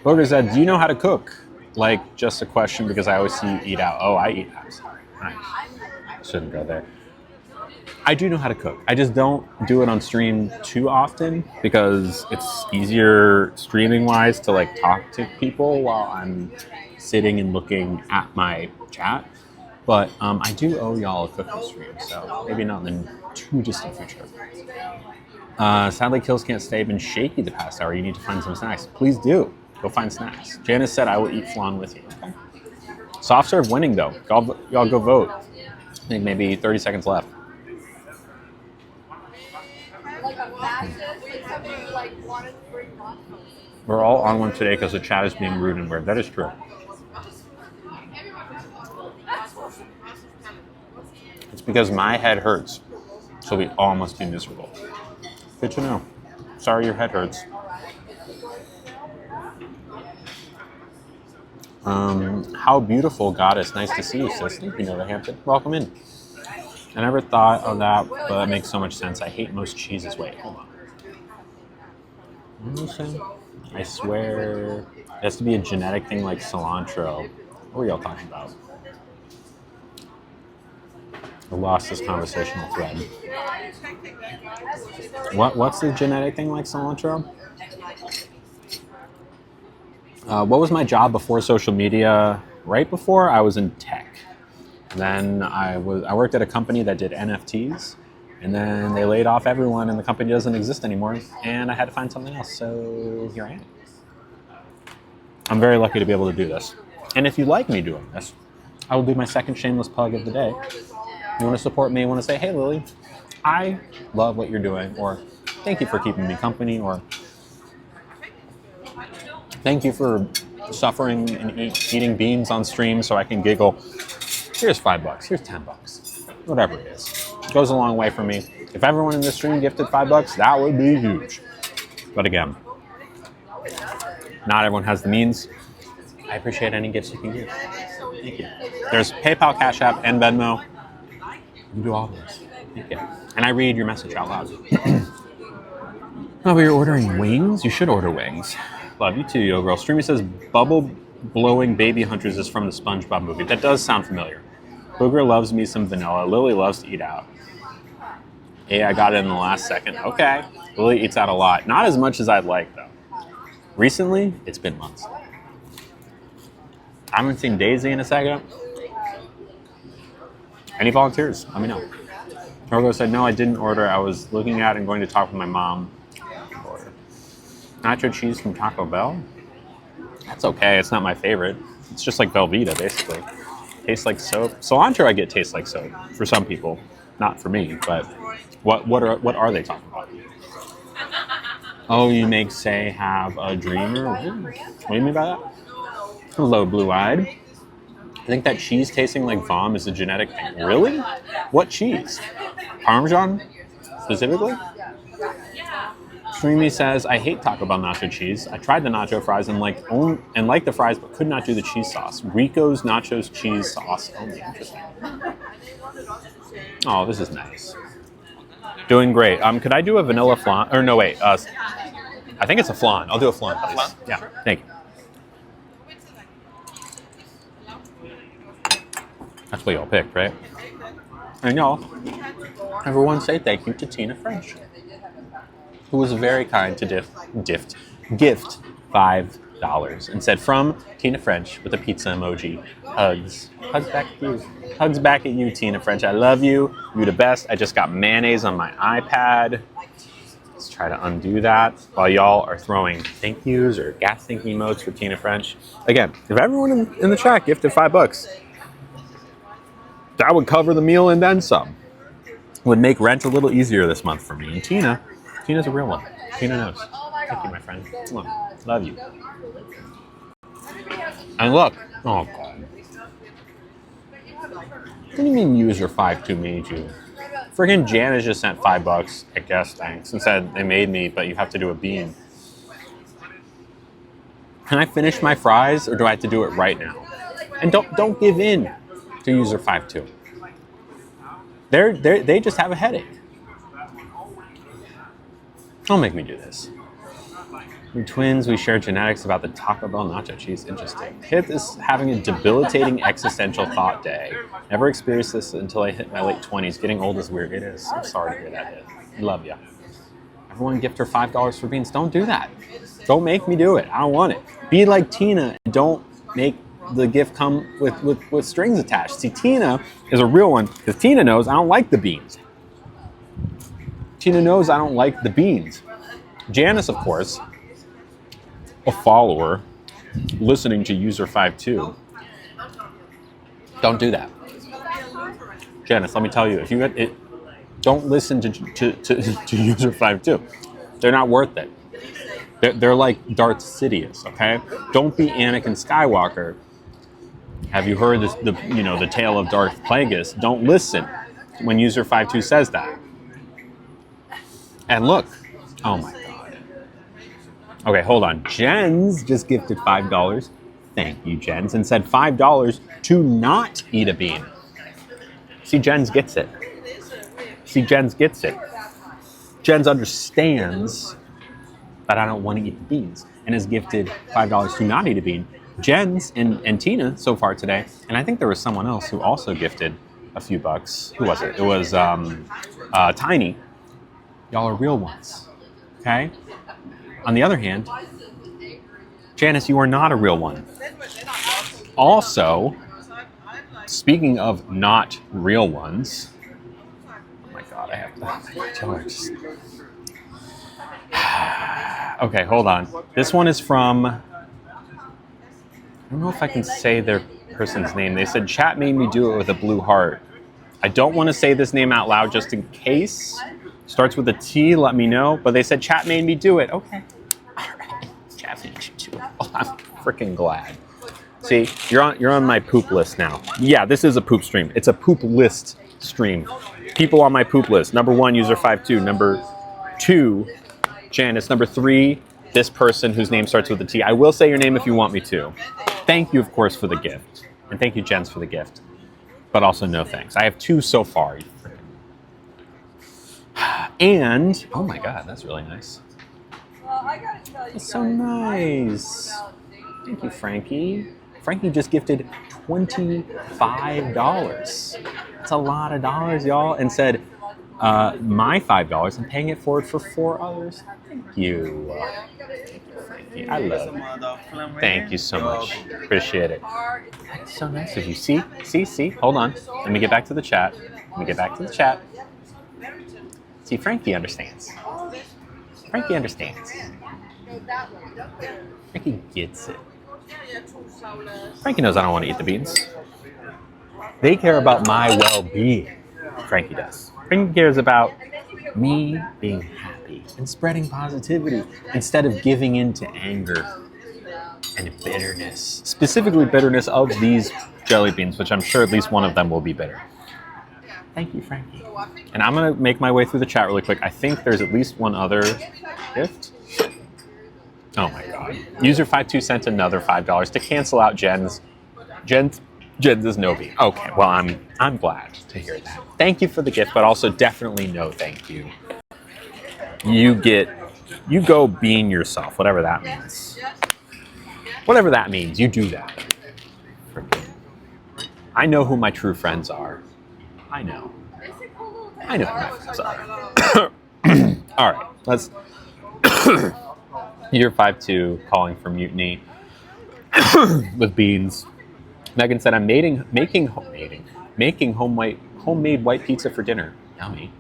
Booger said, do you know how to cook? Like, just a question because I always see you eat out. Oh, I eat out. Sorry. I shouldn't go there. I do know how to cook. I just don't do it on stream too often because it's easier streaming-wise to like talk to people while I'm sitting and looking at my chat. But I do owe y'all a cooking stream, so maybe not in the too distant future. Sadly, Kills Can't Stay. Been shaky the past hour. You need to find some snacks. Please do. Go find snacks. Janice said I will eat flan with you. Okay. Soft serve winning, though. Y'all go vote. I think maybe 30 seconds left. We're all on one today because the chat is being rude and weird. That is true. It's because my head hurts, so we all must be miserable. Good to know. Sorry your head hurts. How beautiful, goddess. Nice to see you, sis. Thank you, Nova Hampton. Welcome in. I never thought of that, but that makes so much sense. I hate most cheeses. Wait, hold on. What are you saying? I swear it has to be a genetic thing like cilantro. What were y'all talking about? I lost this conversational thread. What's the genetic thing like cilantro? What was my job before social media? Right before, I was in tech. Then I worked at a company that did NFTs, and then they laid off everyone, and the company doesn't exist anymore, and I had to find something else, so here I am. I'm very lucky to be able to do this. And if you like me doing this, I will do my second shameless plug of the day. You want to support me, you want to say, hey, Lily, I love what you're doing, or thank you for keeping me company, or Thank you for suffering and eating beans on stream so I can giggle. Here's $5. Here's $10. Whatever it is. It goes a long way for me. If everyone in this stream gifted $5, that would be huge. But again, not everyone has the means. I appreciate any gifts you can give. Thank you. There's PayPal, Cash App, and Venmo. You do all this. Thank you. And I read your message out loud. Oh, you're ordering wings? You should order wings. Love you too, yo girl. Streamy says bubble blowing baby hunters is from the SpongeBob movie. That does sound familiar. Booger loves me some vanilla. Lily loves to eat out. Hey, I got it in the last second. Okay. Lily eats out a lot. Not as much as I'd like, though. Recently, it's been months. I haven't seen Daisy in a second. Any volunteers? Let me know. Margo said, no, I didn't order. I was looking at and going to talk with my mom. Nacho cheese from Taco Bell? That's okay. It's not my favorite. It's just like Velveeta, basically. Tastes like soap. Cilantro, I get tastes like soap for some people. Not for me, but what are they talking about? Oh, you make say have a dreamer? What do you mean by that? Hello, blue-eyed. I think that cheese tasting like vom is a genetic thing. Really? What cheese? Parmesan, specifically? Streamy says, I hate Taco Bell nacho cheese. I tried the nacho fries and liked the fries, but could not do the cheese sauce. Rico's nachos cheese sauce only. Interesting. Oh, this is nice. Doing great. Could I do a vanilla flan? Or no, wait. I think it's a flan. I'll do a flan, please. flan? Yeah, thank you. That's what y'all picked, right? And y'all, everyone say thank you to Tina French, who was very kind to gift $5 and said, from Tina French with a pizza emoji. Hugs. Hugs back at you. Hugs back at you, Tina French. I love you. You're the best. I just got mayonnaise on my iPad. Let's try to undo that while y'all are throwing thank yous or gas thinking emotes for Tina French. Again, if everyone in the chat gifted $5, that would cover the meal and then some. Would make rent a little easier this month for me. And Tina's a real one. Tina knows. Thank you, my friend. Love you. And look. Oh, God. What do you mean user 52 made you? Friggin' Janice just sent $5, I guess, thanks, and said they made me, but you have to do a bean. Can I finish my fries, or do I have to do it right now? And don't give in to user 52. They just have a headache. Don't make me do this. We're twins, we share genetics about the Taco Bell nacho cheese. Interesting. Hit is having a debilitating existential thought day. Never experienced this until I hit my late 20s. Getting old is weird. It is. I'm sorry to hear that hit. Love ya. Everyone gift her $5 for beans. Don't do that. Don't make me do it. I don't want it. Be like Tina. Don't make the gift come with strings attached. See, Tina is a real one because Tina knows I don't like the beans. Tina knows I don't like the beans. Janice, of course, a follower listening to user 52. Don't do that. Janice, let me tell you, if you get it, don't listen to user 52. They're not worth it. They're like Darth Sidious, okay? Don't be Anakin Skywalker. Have you heard the tale of Darth Plagueis? Don't listen when user 52 says that. And look, oh my God. Okay, hold on. Jens just gifted $5. Thank you, Jens, and said $5 to not eat a bean. See, Jens gets it. Jens understands that I don't want to eat the beans and has gifted $5 to not eat a bean. Jens and Tina so far today, and I think there was someone else who also gifted a few bucks. Who was it? It was Tiny. Y'all are real ones, okay? On the other hand, Janice, you are not a real one. Also, speaking of not real ones, oh my God, I have to. Okay, hold on. This one is from, I don't know if I can say their person's name. They said, chat made me do it with a blue heart. I don't want to say this name out loud just in case. Starts with a T, let me know. But they said, chat made me do it. Okay. All right. Chat made you do it. freaking glad. See, you're on my poop list now. Yeah, this is a poop stream. It's a poop list stream. People on my poop list. Number 1, user52. Number 2, Janice. Number 3, this person whose name starts with a T. I will say your name if you want me to. Thank you, of course, for the gift. And thank you, Jens, for the gift. But also no thanks. I have 2 so far. And, oh my God, that's really nice. Well, I gotta tell you That's so nice. Thank you, Frankie. Frankie just gifted $25. That's a lot of dollars, y'all. And said, my $5, I'm paying it forward for 4 others. Thank you. Frankie, I love it. Thank you so much. Appreciate it. That's so nice of you. See? Hold on. Let me get back to the chat. See, Frankie understands. Frankie understands. Frankie gets it. Frankie knows I don't want to eat the beans. They care about my well-being. Frankie does. Frankie cares about me being happy and spreading positivity instead of giving in to anger and bitterness. Specifically bitterness of these jelly beans, which I'm sure at least one of them will be bitter. Thank you, Frankie. And I'm going to make my way through the chat really quick. I think there's at least one other gift. Oh my God. User52 sent another $5 to cancel out Jen's is no bean. Okay, well, I'm glad to hear that. Thank you for the gift, but also definitely no thank you. You go bean yourself, whatever that means. Whatever that means, you do that. I know who my true friends are. I know who my friends are. All right, let's... Year 5-2 calling for mutiny with beans. Megan said, I'm making homemade white pizza for dinner. Yummy.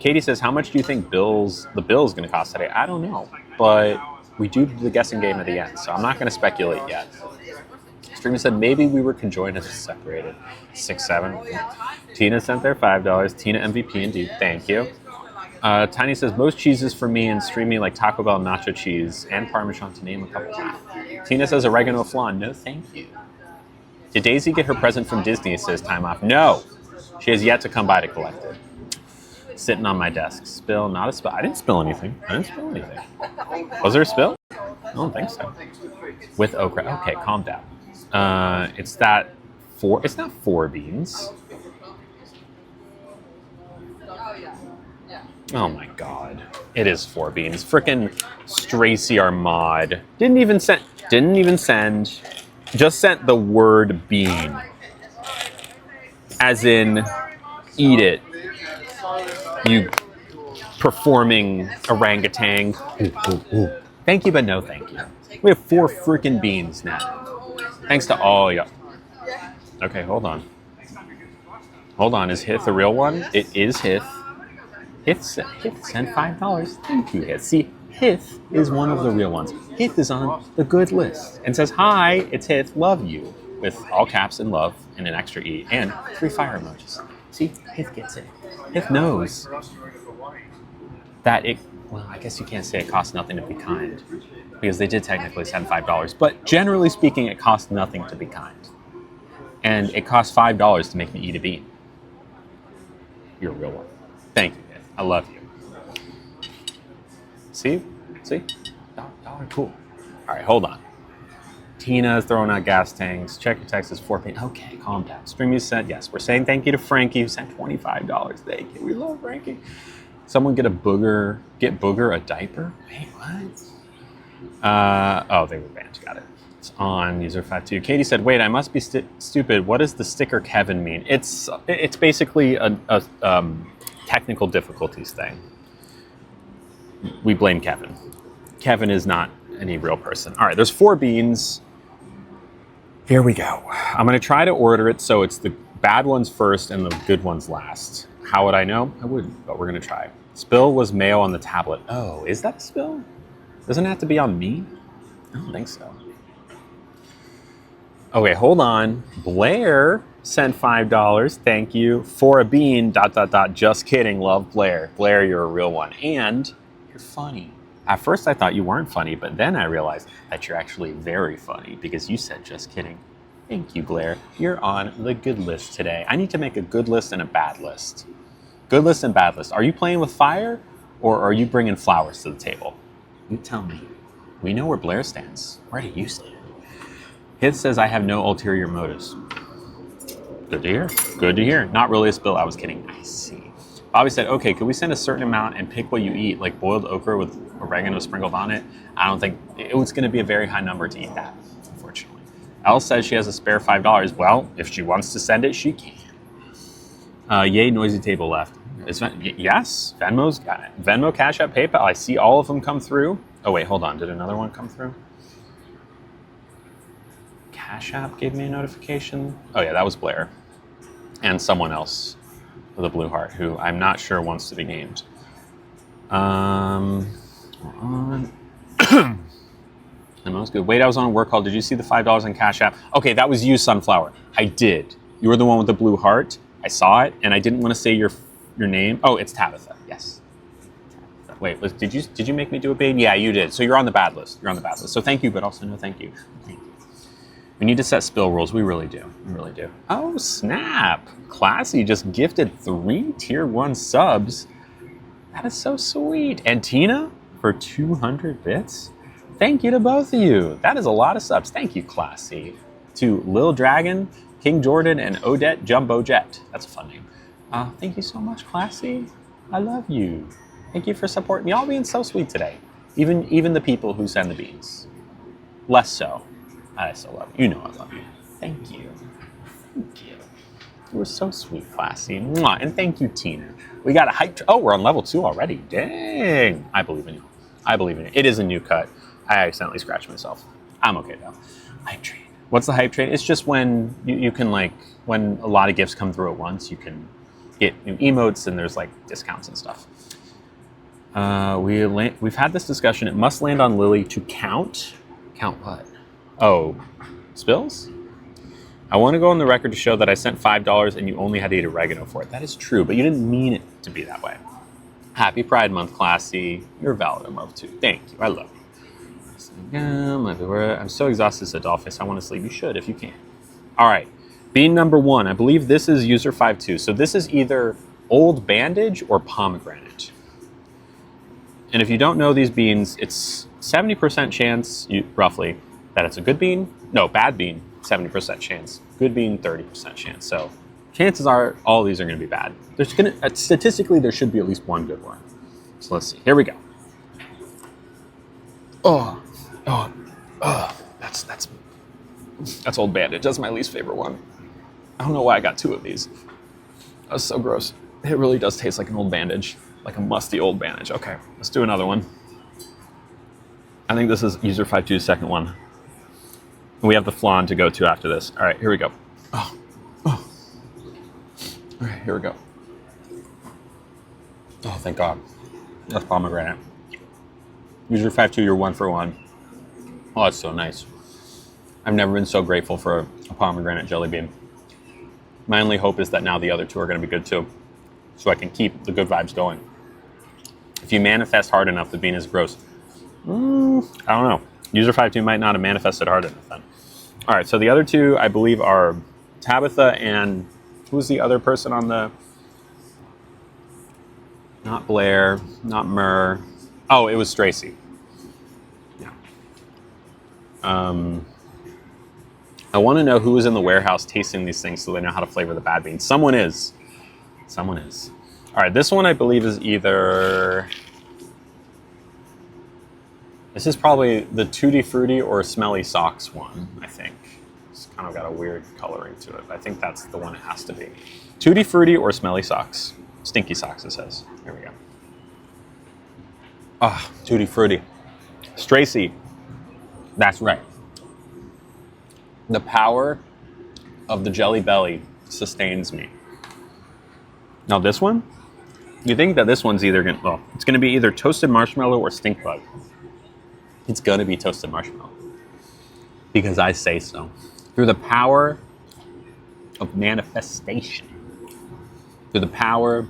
Katie says, how much do you think the bill's going to cost today? I don't know, but we do the guessing game at the end, so I'm not going to speculate yet. Streamer said, maybe we were conjoined and separated. 6-7. Tina sent their $5. Tina MVP indeed. Thank you. Tiny says, most cheeses for me and streamy like Taco Bell nacho cheese and Parmesan to name a couple. Tina says, oregano flan. No, thank you. Did Daisy get her present from Disney, says Time Off? No. She has yet to come by to collect it. Sitting on my desk. Spill, not a spill. I didn't spill anything. Was there a spill? I don't think so. With okra. Okay, calm down. It's not 4 beans. Oh my God. It is 4 beans. Frickin' Stracy Armad. Didn't even send. Just sent the word bean. As in, eat it. You performing orangutan. Ooh, ooh, ooh. Thank you, but no thank you. We have 4 freaking beans now. Thanks to all y'all. Okay, hold on. Is Hith the real one? It is Hith. Hith sent $5. Thank you, Hith. See, Hith is one of the real ones. Hith is on the good list and says, hi, it's Hith, love you. With all caps and love and an extra E and 3 fire emojis. See, Hith gets it. Hith knows that well, I guess you can't say it costs nothing to be kind because they did technically send $5. But generally speaking, it costs nothing to be kind. And it costs $5 to make me eat a bean. You're a real one. Thank you, Hith. I love you. See? Y'all are cool. All right, hold on. Tina's throwing out gas tanks. Check your text is 4 p.m. Okay, calm down. Streamy sent, yes, we're saying thank you to Frankie who sent $25. Thank you. We love Frankie. Someone get Booger a diaper? Wait, what? Oh, they were banned. Got it. It's on user 52. Katie said, wait, I must be stupid. What does the sticker Kevin mean? It's basically a technical difficulties thing. We blame Kevin. Kevin is not any real person. All right, there's 4 beans. Here we go. I'm going to try to order it so it's the bad ones first and the good ones last. How would I know? I wouldn't, but we're going to try. Spill was mayo on the tablet. Oh, is that a spill? Doesn't it have to be on me? I don't think so. Okay, hold on. Blair sent $5. Thank you. For a bean, ... Just kidding. Love Blair. Blair, you're a real one. And you're funny. At first I thought you weren't funny, but then I realized that you're actually very funny because you said just kidding. Thank you, Blair. You're on the good list today. I need to make a good list and a bad list. Good list and bad list. Are you playing with fire or are you bringing flowers to the table? You tell me. We know where Blair stands. Where do you stand? Hit says I have no ulterior motives. Good to hear. Good to hear. Not really a spill. I was kidding. I see. Bobby said, okay, could we send a certain amount and pick what you eat, like boiled okra with oregano sprinkled on it? I don't think it was going to be a very high number to eat that, unfortunately. Elle says she has a spare $5. Well, if she wants to send it, she can. Yay, noisy table left. Yes, Venmo's got it. Venmo, Cash App, PayPal. I see all of them come through. Oh, wait, hold on. Did another one come through? Cash App gave me a notification. Oh, yeah, that was Blair. And someone else with a blue heart who I'm not sure wants to be named. Hold on. Venmo's good. Wait, I was on a work call. Did you see the $5 in Cash App? Okay, that was you, Sunflower. I did. You were the one with the blue heart. I saw it, and I didn't want to say your name. Oh, it's Tabitha. Yes. Tabitha. Wait, did you make me do a bait? Yeah, you did. So you're on the bad list. You're on the bad list. So thank you, but also no thank you. Thank you. We need to set spill rules. We really do. We really do. Oh, snap. Classy just gifted 3 tier 1 subs. That is so sweet. And Tina for 200 bits. Thank you to both of you. That is a lot of subs. Thank you, Classy. To Lil Dragon, King Jordan, and Odette Jumbo Jet. That's a fun name. Thank you so much, Classy. I love you. Thank you for supporting me. Y'all being so sweet today. Even the people who send the beans. Less so. I still love you. You know I love you. Thank you. Thank you. You were so sweet, Classy. Mwah. And thank you, Tina. We got a hype. Oh, we're on level 2 already. Dang. I believe in you. I believe in it. It is a new cut. I accidentally scratched myself. I'm okay though. Hype train. What's the hype train? It's just when you can like, when a lot of gifts come through at once, you can get new emotes and there's like discounts and stuff. We've had this discussion. It must land on Lily to count. Count what? Oh, spills? I want to go on the record to show that I sent $5 and you only had to eat oregano for it. That is true, but you didn't mean it to be that way. Happy Pride Month, Classy. You're valid in love too. Thank you. I love you. I'm so exhausted, said Dollface. I want to sleep. You should if you can. All right. Bean number 1. I believe this is user 52. So this is either old bandage or pomegranate. And if you don't know these beans, it's 70% chance, roughly, that it's a good bean. No, bad bean, 70% chance. Good bean, 30% chance. So chances are all of these are going to be bad. Statistically, there should be at least one good one. So let's see. Here we go. That's old bandage. That's my least favorite one. I don't know why I got 2 of these. That's so gross. It really does taste like an old bandage, like a musty old bandage. Okay, let's do another one. I think this is user 52's second one. And we have the flan to go to after this. All right, here we go. All right, here we go. Oh, thank God. That's pomegranate. User 52, you're 1 for 1. Oh, that's so nice. I've never been so grateful for a pomegranate jelly bean. My only hope is that now the other 2 are going to be good too, so I can keep the good vibes going. If you manifest hard enough, the bean is gross. I don't know. User 52 might not have manifested hard enough then. All right, so the other 2, I believe, are Tabitha and who's the other person on the... Not Blair, not Myrrh. Oh, it was Tracy. Yeah. I want to know who is in the warehouse tasting these things so they know how to flavor the bad beans. Someone is. Someone is. All right, this one I believe is either... This is probably the Tutti Frutti or Smelly Socks one, I think. It's kind of got a weird coloring to it. I think that's the one it has to be. Tutti Frutti or Smelly Socks. Stinky Socks, it says. Here we go. Ah, Tutti Frutti. Stracy. That's right. The power of the Jelly Belly sustains me. Now this one, you think that this one's either gonna, well, it's gonna be either toasted marshmallow or stink bug. It's gonna be toasted marshmallow. Because I say so. Through the power of manifestation. Through the power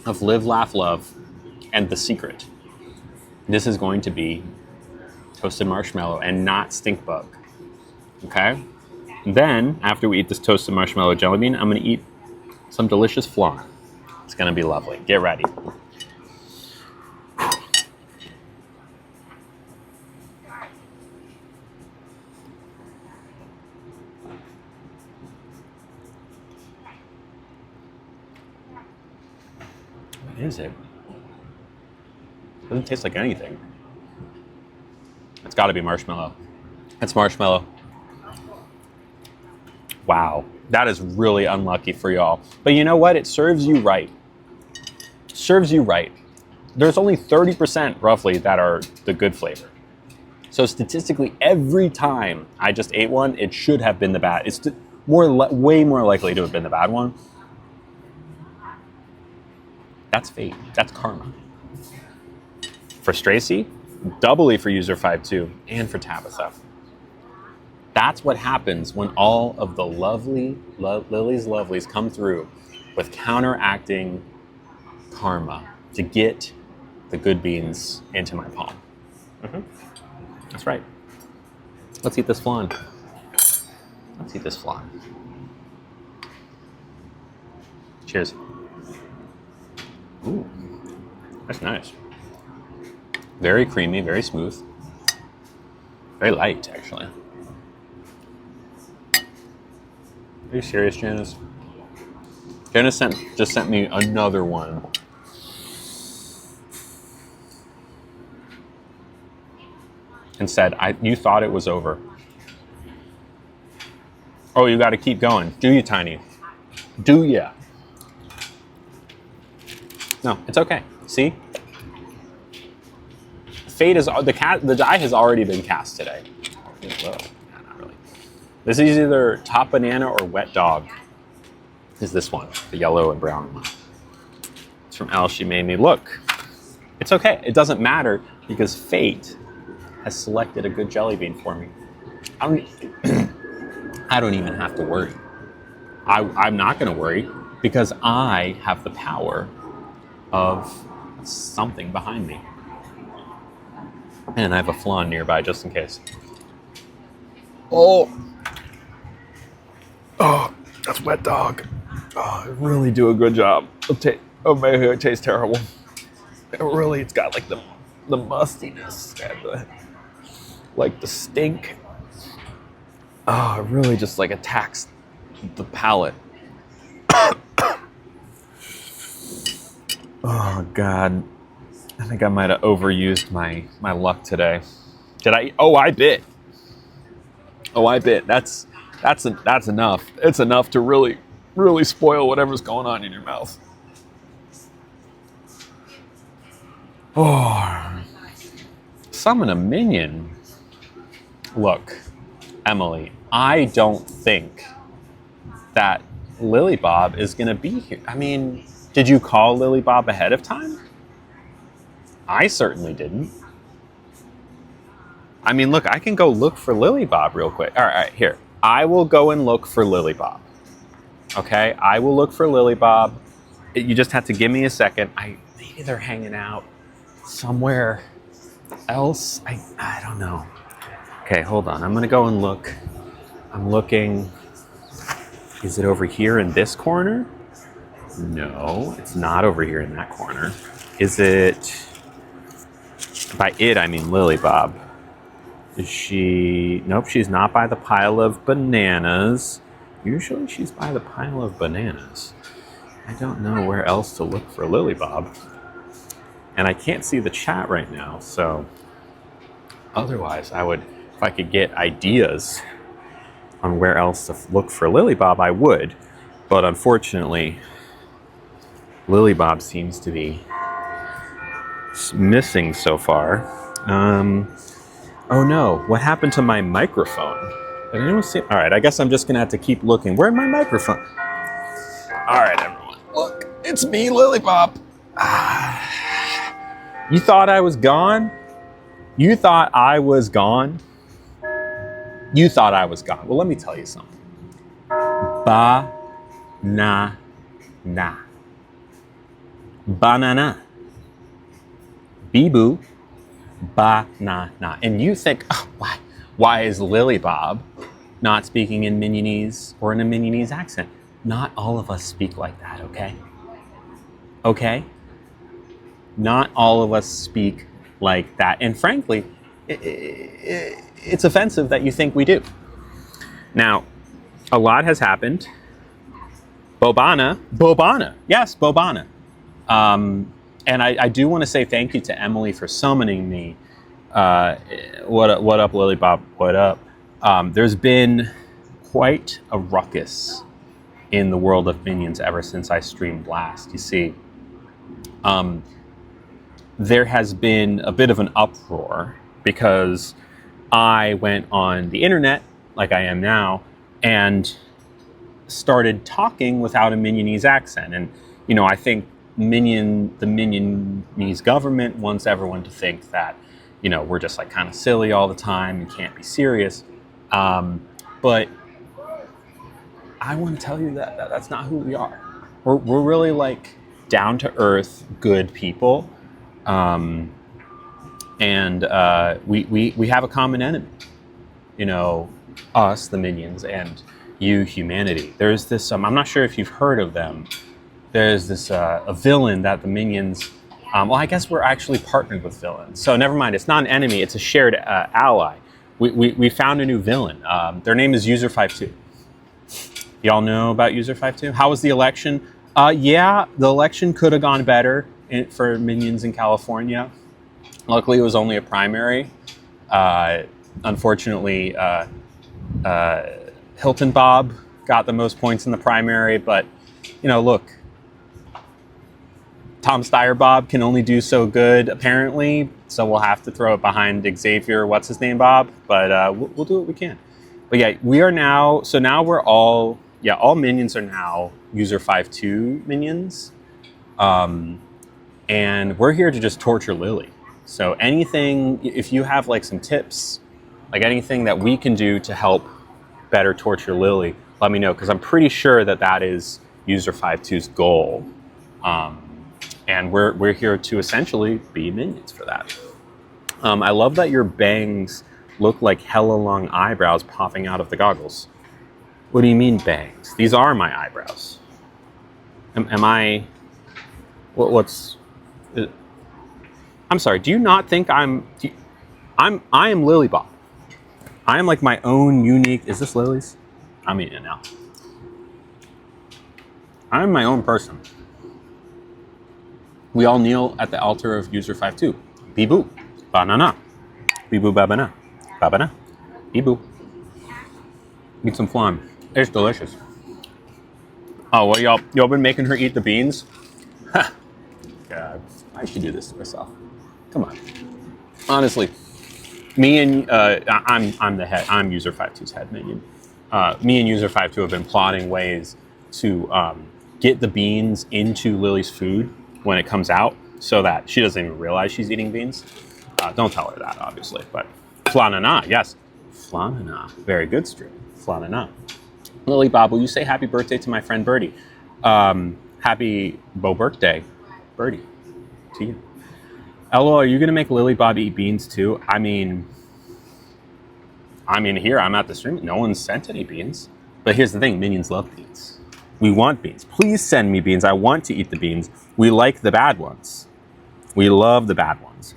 of live, laugh, love, and the secret. This is going to be toasted marshmallow and not stink bug. Okay? Then, after we eat this toasted marshmallow jelly bean, I'm going to eat some delicious flan. It's going to be lovely. Get ready. What is it? Doesn't taste like anything. It's got to be marshmallow. It's marshmallow. Wow, that is really unlucky for y'all. But you know what? It serves you right. Serves you right. There's only 30% roughly that are the good flavor. So statistically, every time I just ate one, it should have been the bad. It's way more likely to have been the bad one. That's fate. That's karma. For Stracy, doubly for user 52, and for Tabitha. That's what happens when all of the lovely Lily's lovelies come through with counteracting karma to get the good beans into my palm. That's right. Let's eat this flan. Let's eat this flan. Cheers. Ooh, that's nice. Very creamy, very smooth. Very light, actually. Are you serious, Janice? Janice just sent me another one. And said, you thought it was over. Oh, you got to keep going. Do you, Tiny? Do ya? No, it's okay. See? Fate is the die has already been cast today. Whoa, no, not really. This is either top banana or wet dog. Is this one, the yellow and brown one? It's from Elle. She made me look. It's okay. It doesn't matter because fate has selected a good jelly bean for me. I don't even have to worry. I'm not going to worry because I have the power of something behind me. And I have a flan nearby just in case. Oh, that's wet dog. Oh, I really do a good job. Maybe it tastes terrible. It's got like the mustiness and the stink. Oh, it really just like attacks the palate. Oh God, I think I might have overused my luck today. Did I? Oh, I bit. That's enough. It's enough to really spoil whatever's going on in your mouth. Oh, summon a minion. Look, Emily, I don't think that Lily Bob is going to be here. I mean, did you call Lily Bob ahead of time? I certainly didn't. I mean, look, I can go look for Lily Bob real quick. All right, here. I will go and look for Lily Bob. Okay, I will look for Lily Bob. You just have to give me a second. Maybe they're hanging out somewhere else. I don't know. Okay, hold on. I'm gonna go and look. I'm looking. Is it over here in this corner? No, it's not over here in that corner. Is it? By it, I mean Lily Bob. Is she? Nope, she's not by the pile of bananas. Usually she's by the pile of bananas. I don't know where else to look for Lily Bob. And I can't see the chat right now, so otherwise I would, if I could get ideas on where else to look for Lily Bob, I would. But unfortunately, Lily Bob seems to be missing so far. Oh no, what happened to my microphone? Did anyone see? All right, I guess I'm just gonna have to keep looking. Where'd my microphone? All right, everyone, look, it's me, Lily Bob. You thought I was gone? You thought I was gone? You thought I was gone. Well, let me tell you something. Banana. Banana. Bee-boo. Banana. And you think, oh, why is Lily Bob not speaking in Minionese or in a Minionese accent? Not all of us speak like that, okay? Okay? Not all of us speak like that. And frankly, it's offensive that you think we do. Now, a lot has happened. Bobana. Yes, Bobana. And I do want to say thank you to Emily for summoning me. What up, Lily Bob? What up? There's been quite a ruckus in the world of Minions ever since I streamed last. You see, there has been a bit of an uproar because I went on the internet, like I am now, and started talking without a Minionese accent. And, you know, I think the Minionese government wants everyone to think that, you know, we're just like kind of silly all the time and can't be serious. But I want to tell you that that's not who we are. We're really like down to earth, good people. And we have a common enemy, you know, us, the Minions, and you, humanity. There's this, I'm not sure if you've heard of them. There's this, a villain that the Minions, well, I guess we're actually partnered with villains. So never mind, it's not an enemy, it's a shared ally. We found a new villain. Their name is User52. Y'all know about User52? How was the election? Yeah, the election could have gone better for Minions in California. Luckily, it was only a primary. Unfortunately, Hilton Bob got the most points in the primary, but, you know, look, Tom Steyer Bob can only do so good, apparently, so we'll have to throw it behind Xavier, what's his name, Bob? But we'll do what we can. But yeah, we are now, so now we're all, yeah, all Minions are now User52 Minions. And we're here to just torture Lily. So anything, if you have like some tips, like anything that we can do to help better torture Lily, let me know, because I'm pretty sure that is User52's goal. And we're here to essentially be Minions for that. I love that your bangs look like hella long eyebrows popping out of the goggles. What do you mean bangs? These are my eyebrows. Am I, what's, I'm sorry, do you not think I am Lily Bob. I am like my own unique, is this Lily's? I'm eating it now. I'm my own person. We all kneel at the altar of User52. Biboo, banana. Biboo, babana. Babana. Biboo. Eat some flan. It's delicious. Oh, well, y'all been making her eat the beans? Ha. God, I should do this to myself. Come on. Honestly, me and, I'm the head, I'm User52's head minion. Me and User52 have been plotting ways to get the beans into Lily's food when it comes out so that she doesn't even realize she's eating beans. Don't tell her that, obviously, but flanana, yes. Flanana, very good stream, flanana. Lily Bob, will you say happy birthday to my friend Birdie? Happy birthday, Birdie, to you. LOL, are you gonna make Lily Bob eat beans too? I mean, here, I'm at the stream, no one sent any beans. But here's the thing, Minions love beans. We want beans. Please send me beans. I want to eat the beans. We like the bad ones. We love the bad ones.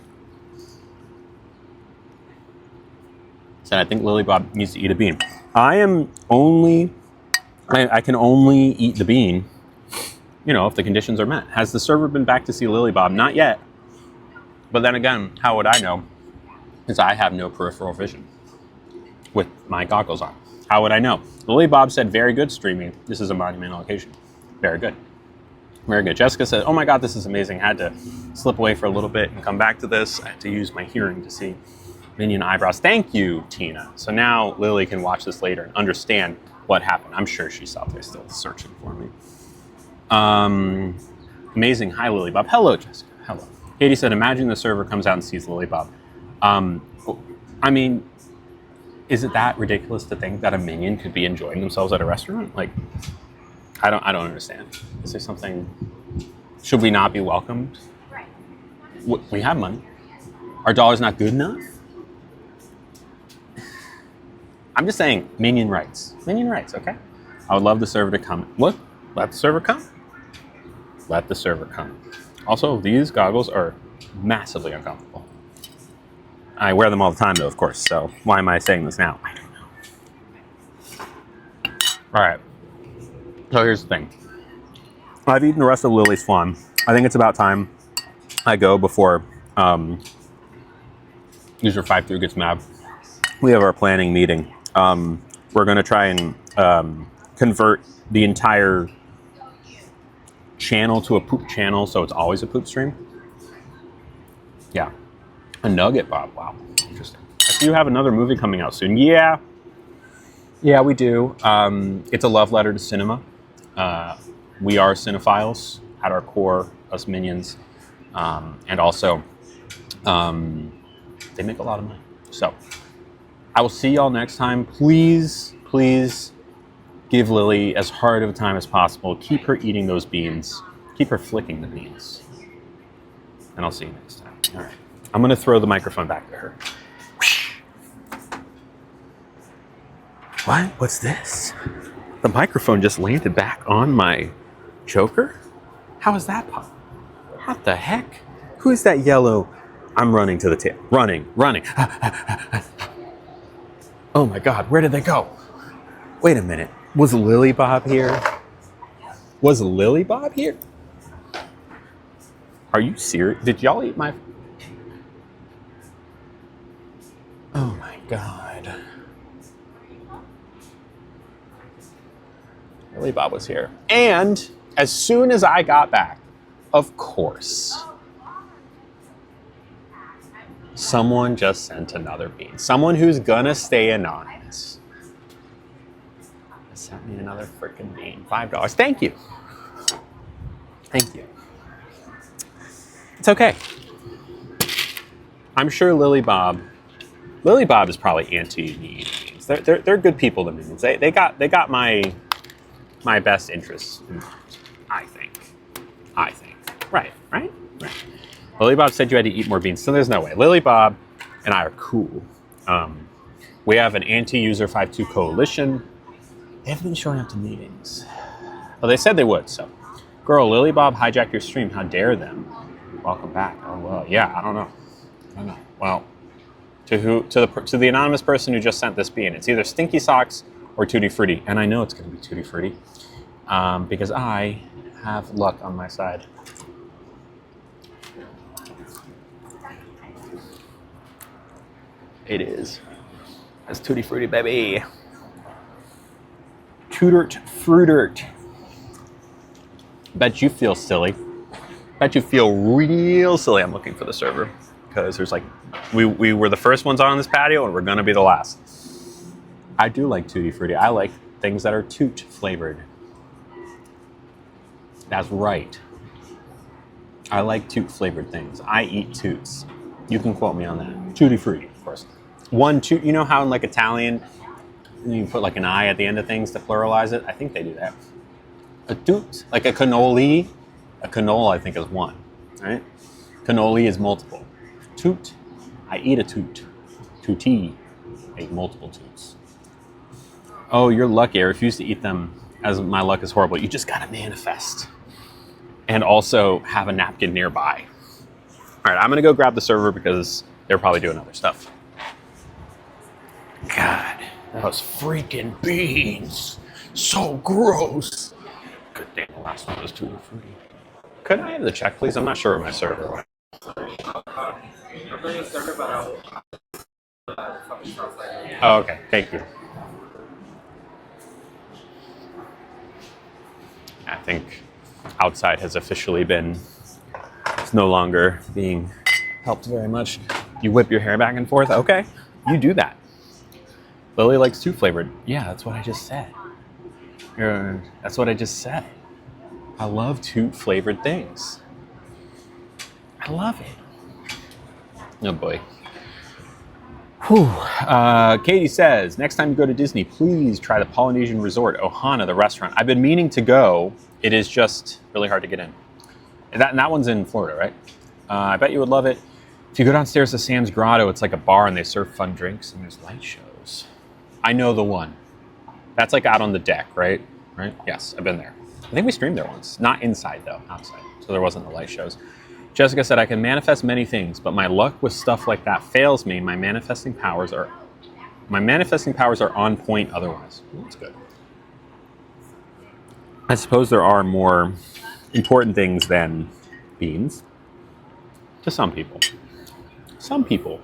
So I think Lily Bob needs to eat a bean. I can only eat the bean, you know, if the conditions are met. Has the server been back to see Lily Bob? Not yet. But then again, how would I know? Because I have no peripheral vision with my goggles on. How would I know? Lily Bob said, very good streaming. This is a monumental occasion. Very good. Very good. Jessica said, oh my God, this is amazing. I had to slip away for a little bit and come back to this. I had to use my hearing to see Minion eyebrows. Thank you, Tina. So now Lily can watch this later and understand what happened. I'm sure she's out there still searching for me. Amazing. Hi, Lily Bob. Hello, Jessica. Hello. Katie said, imagine the server comes out and sees Lily Bob. I mean, is it that ridiculous to think that a Minion could be enjoying themselves at a restaurant? Like, I don't understand. Is there something, should we not be welcomed? We have money. Our dollar's not good enough? I'm just saying, minion rights. Minion rights, okay? I would love the server to come. Look, let the server come. Let the server come. Also, these goggles are massively uncomfortable. I wear them all the time, though, of course, so why am I saying this now? I don't know. All right. So here's the thing. I've eaten the rest of Lily's flan. I think it's about time I go before User 5-3 gets mad. We have our planning meeting. We're going to try and convert the entire channel to a poop channel, so it's always a poop stream. Yeah. A nugget, Bob. Wow. Interesting. Do you have another movie coming out soon? Yeah. Yeah, we do. It's a love letter to cinema. We are cinephiles at our core, us minions. And also, they make a lot of money. So, I will see y'all next time. Please, please give Lily as hard of a time as possible. Keep her eating those beans. Keep her flicking the beans. And I'll see you next time. All right. I'm going to throw the microphone back to her. What? What's this? The microphone just landed back on my choker? How is that possible? What the heck? Who is that yellow? I'm running to the tail. Running. Oh my God, where did they go? Wait a minute. Was Lily Bob here? Was Lily Bob here? Are you serious? Did y'all eat my... Oh my God. Lily Bob was here. And as soon as I got back, of course, someone just sent another bean. Someone who's gonna stay anonymous sent me another freaking bean. $5. Thank you. Thank you. It's okay. I'm sure Lily Bob is probably anti-me eating beans. They're good people, the minions. They got my best interests in mind, I think. Right. Lily Bob said you had to eat more beans, so there's no way. Lily Bob and I are cool. We have an anti-user 5-2 coalition. They haven't been showing up to meetings. Well, they said they would, so. Girl, Lily Bob hijacked your stream. How dare them? Welcome back. Oh, well, yeah, I don't know. Well, to the anonymous person who just sent this bean, it's either Stinky Socks or Tutti Frutti. And I know it's going to be Tutti Frutti because I have luck on my side. It is. That's Tutti Frutti, baby. Tootert Fruitert. Bet you feel silly. Bet you feel real silly. I'm looking for the server because there's like, we were the first ones on this patio and we're gonna be the last. I do like Tutti Frutti. I like things that are toot flavored. That's right. I like toot flavored things. I eat toots. You can quote me on that. Tutti Frutti, of course. One toot. You know how in like Italian, you put like an I at the end of things to pluralize it? I think they do that. A toot, like a cannoli. A canola, I think, is one, right? Cannoli is multiple. Toot, I eat a toot. Tootie, I eat multiple toots. Oh, you're lucky. I refuse to eat them as my luck is horrible. You just gotta manifest. And also have a napkin nearby. All right, I'm gonna go grab the server because they're probably doing other stuff. God, those freaking beans. So gross. Good damn, the last one was Tutti Frutti. Could I have the check, please? I'm not sure where my server went. Oh, okay. Thank you. I think outside has officially been, it's no longer being helped very much. You whip your hair back and forth? Okay, you do that. Lily likes toot flavored. Yeah, that's what I just said. That's what I just said. I love toot flavored things. I love it. Oh boy. Whew. Katie says, next time you go to Disney, please try the Polynesian Resort, Ohana, the restaurant. I've been meaning to go. It is just really hard to get in. And that one's in Florida, right? I bet you would love it. If you go downstairs to Sam's Grotto, it's like a bar and they serve fun drinks and there's light shows. I know the one. That's like out on the deck, right? Right? Yes, I've been there. I think we streamed there once. Not inside though, outside. So there wasn't the light shows. Jessica said, I can manifest many things, but my luck with stuff like that fails me. My manifesting powers are on point otherwise. Ooh, that's good. I suppose there are more important things than beans to some people. Some people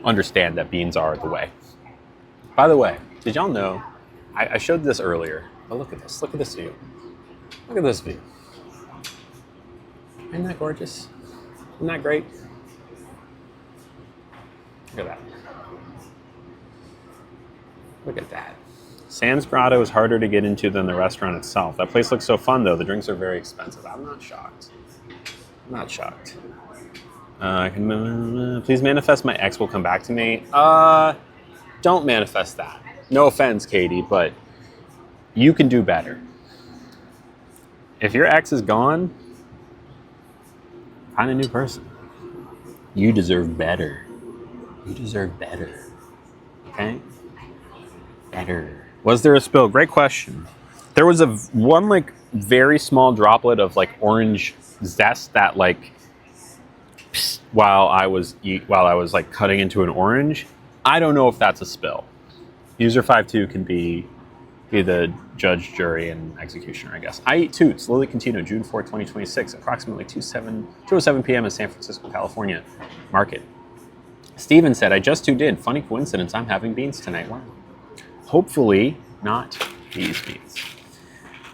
understand that beans are the way. By the way, did y'all know, I showed this earlier, but look at this view. Look at this view. Isn't that gorgeous? Isn't that great? Look at that. Look at that. Sam's Grotto is harder to get into than the restaurant itself. That place looks so fun though. The drinks are very expensive. I'm not shocked. I'm not shocked. Please manifest my ex will come back to me. Don't manifest that. No offense, Katie, but you can do better. If your ex is gone, find a new person. You deserve better. You deserve better. Okay? Better. Was there a spill? Great question. There was one like very small droplet of like orange zest that like while I was like cutting into an orange. I don't know if that's a spill. User 52 can be the judge, jury, and executioner, I guess. I eat toots. Lily Contino, June 4, 2026, approximately 2:07 p.m. in San Francisco, California market. Steven said, I just tuned in. Funny coincidence, I'm having beans tonight. Wow. Hopefully not these beans.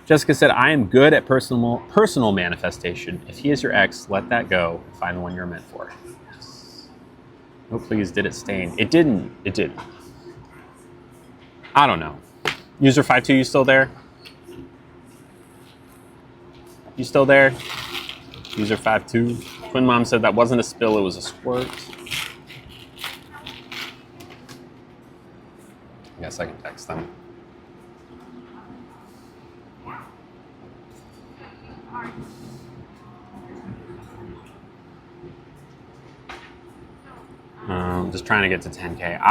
Jessica said, I am good at personal manifestation. If he is your ex, let that go. Find the one you're meant for. Yes. Oh, please, did it stain? It didn't. It did. I don't know. User 52, you still there? You still there? User 52. Twin Mom said that wasn't a spill, it was a squirt. I guess I can text them. Just trying to get to 10K.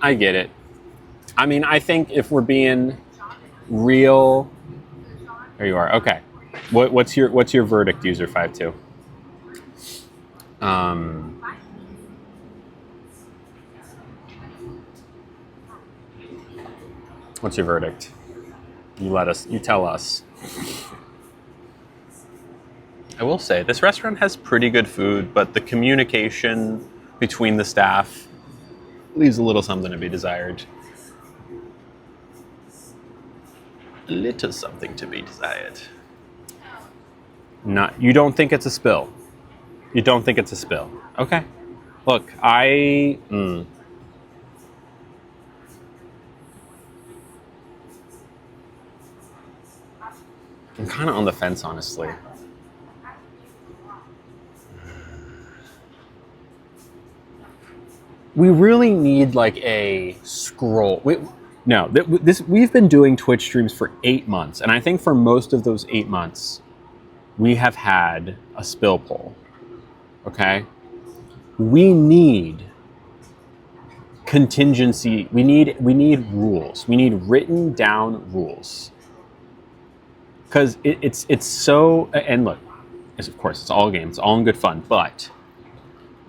I get it. I mean, I think if we're being real, there you are. Okay, what's your verdict, user 52? What's your verdict? You tell us. I will say this restaurant has pretty good food, but the communication between the staff leaves a little something to be desired. A little something to be desired. You don't think it's a spill? You don't think it's a spill? Okay. Look, I'm kind of on the fence, honestly. We really need like a scroll. We've been doing Twitch streams for 8 months, and I think for most of those 8 months, we have had a spill poll. Okay? We need contingency. We need rules. We need written down rules. Because it's so, and look, of course, it's all a game, it's all in good fun, but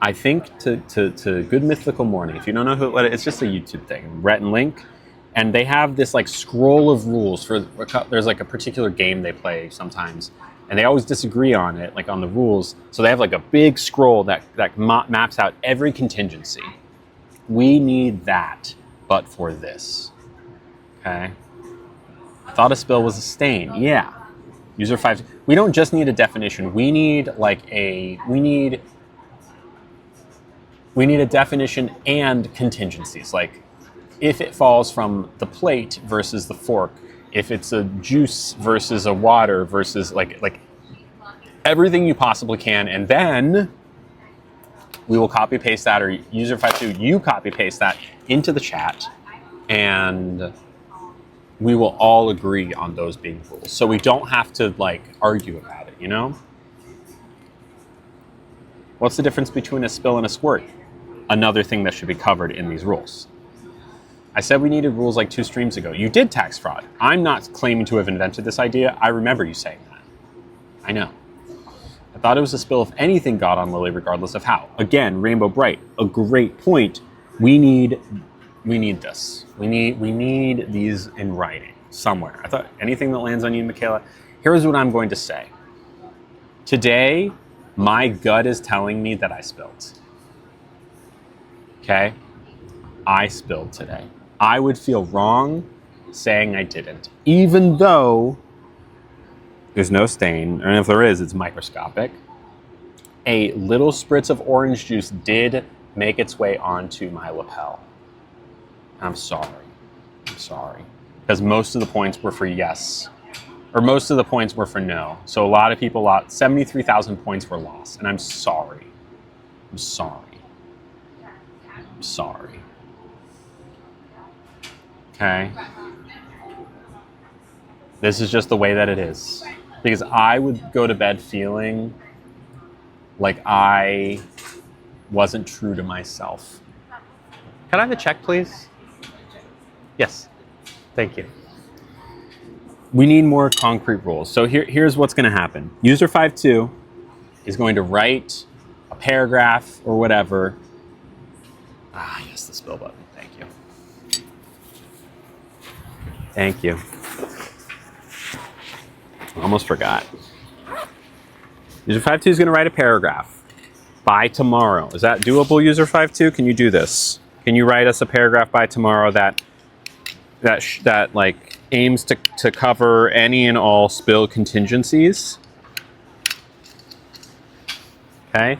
I think to Good Mythical Morning, if you don't know it's just a YouTube thing, Rhett and Link, and they have this like scroll of rules there's like a particular game they play sometimes, and they always disagree on it, like on the rules, so they have like a big scroll that maps out every contingency. We need that, but for this, okay? Thought a spill was a stain. Yeah. User 5. We don't just need a definition. We need a definition and contingencies. Like if it falls from the plate versus the fork, if it's a juice versus a water versus like everything you possibly can, and then we will copy paste that, or user 52, you copy paste that into the chat, and we will all agree on those being rules. So we don't have to like argue about it, you know? What's the difference between a spill and a squirt? Another thing that should be covered in these rules. I said we needed rules like 2 streams ago. You did tax fraud. I'm not claiming to have invented this idea. I remember you saying that. I know. I thought it was a spill if anything got on Lily, regardless of how. Again, Rainbow Bright, a great point. We need this. We need these in writing somewhere. I thought anything that lands on you, Michaela. Here's what I'm going to say. Today, my gut is telling me that I spilled. Okay? I spilled today. I would feel wrong saying I didn't, even though there's no stain, and if there is, it's microscopic. A little spritz of orange juice did make its way onto my lapel. I'm sorry. I'm sorry. Because most of the points were for yes, or most of the points were for no. So a lot of people lost, 73,000 points were lost, and I'm sorry. I'm sorry. I'm sorry. Okay? This is just the way that it is. Because I would go to bed feeling like I wasn't true to myself. Can I have a check, please? Yes. Thank you. We need more concrete rules. So here's what's going to happen. User 52 is going to write a paragraph or whatever. Ah, yes, the spill button. Thank you. Thank you. Almost forgot. User 52 is going to write a paragraph by tomorrow. Is that doable, User 52? Can you do this? Can you write us a paragraph by tomorrow that like aims to cover any and all spill contingencies? Okay.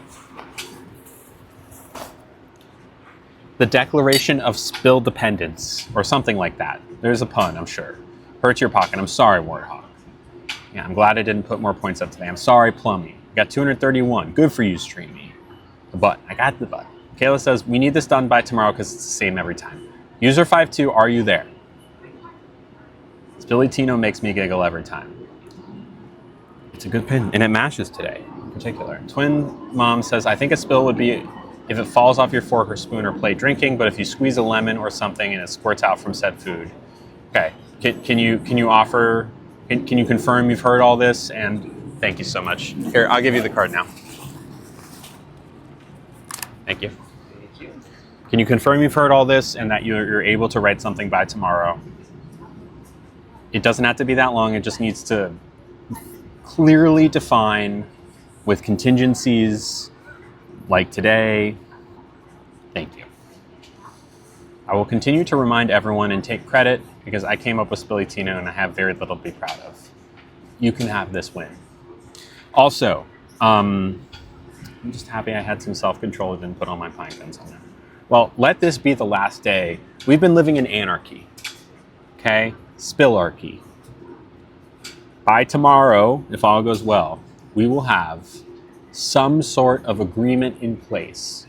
The declaration of spill dependence, or something like that. There's a pun, I'm sure. Hurts your pocket. I'm sorry, Warthog. Yeah, I'm glad I didn't put more points up today. I'm sorry, Plummy. Got 231. Good for you, Streamy. The button. I got the button. Kayla says, we need this done by tomorrow because it's the same every time. User 52, are you there? Billy Tino makes me giggle every time. It's a good pin, and it matches today in particular. Twin Mom says, I think a spill would be if it falls off your fork or spoon or plate drinking, but if you squeeze a lemon or something and it squirts out from said food. Okay, can you offer, can you confirm you've heard all this? And thank you so much. Here, I'll give you the card now. Thank you. Can you confirm you've heard all this and that you're able to write something by tomorrow? It doesn't have to be that long. It just needs to clearly define with contingencies like today. Thank you. I will continue to remind everyone and take credit because I came up with Spillytino and I have very little to be proud of. You can have this win. Also, I'm just happy I had some self-control and didn't put all my pine cones on there. Well, let this be the last day. We've been living in anarchy, okay? Spillarchy. By tomorrow, if all goes well, we will have some sort of agreement in place.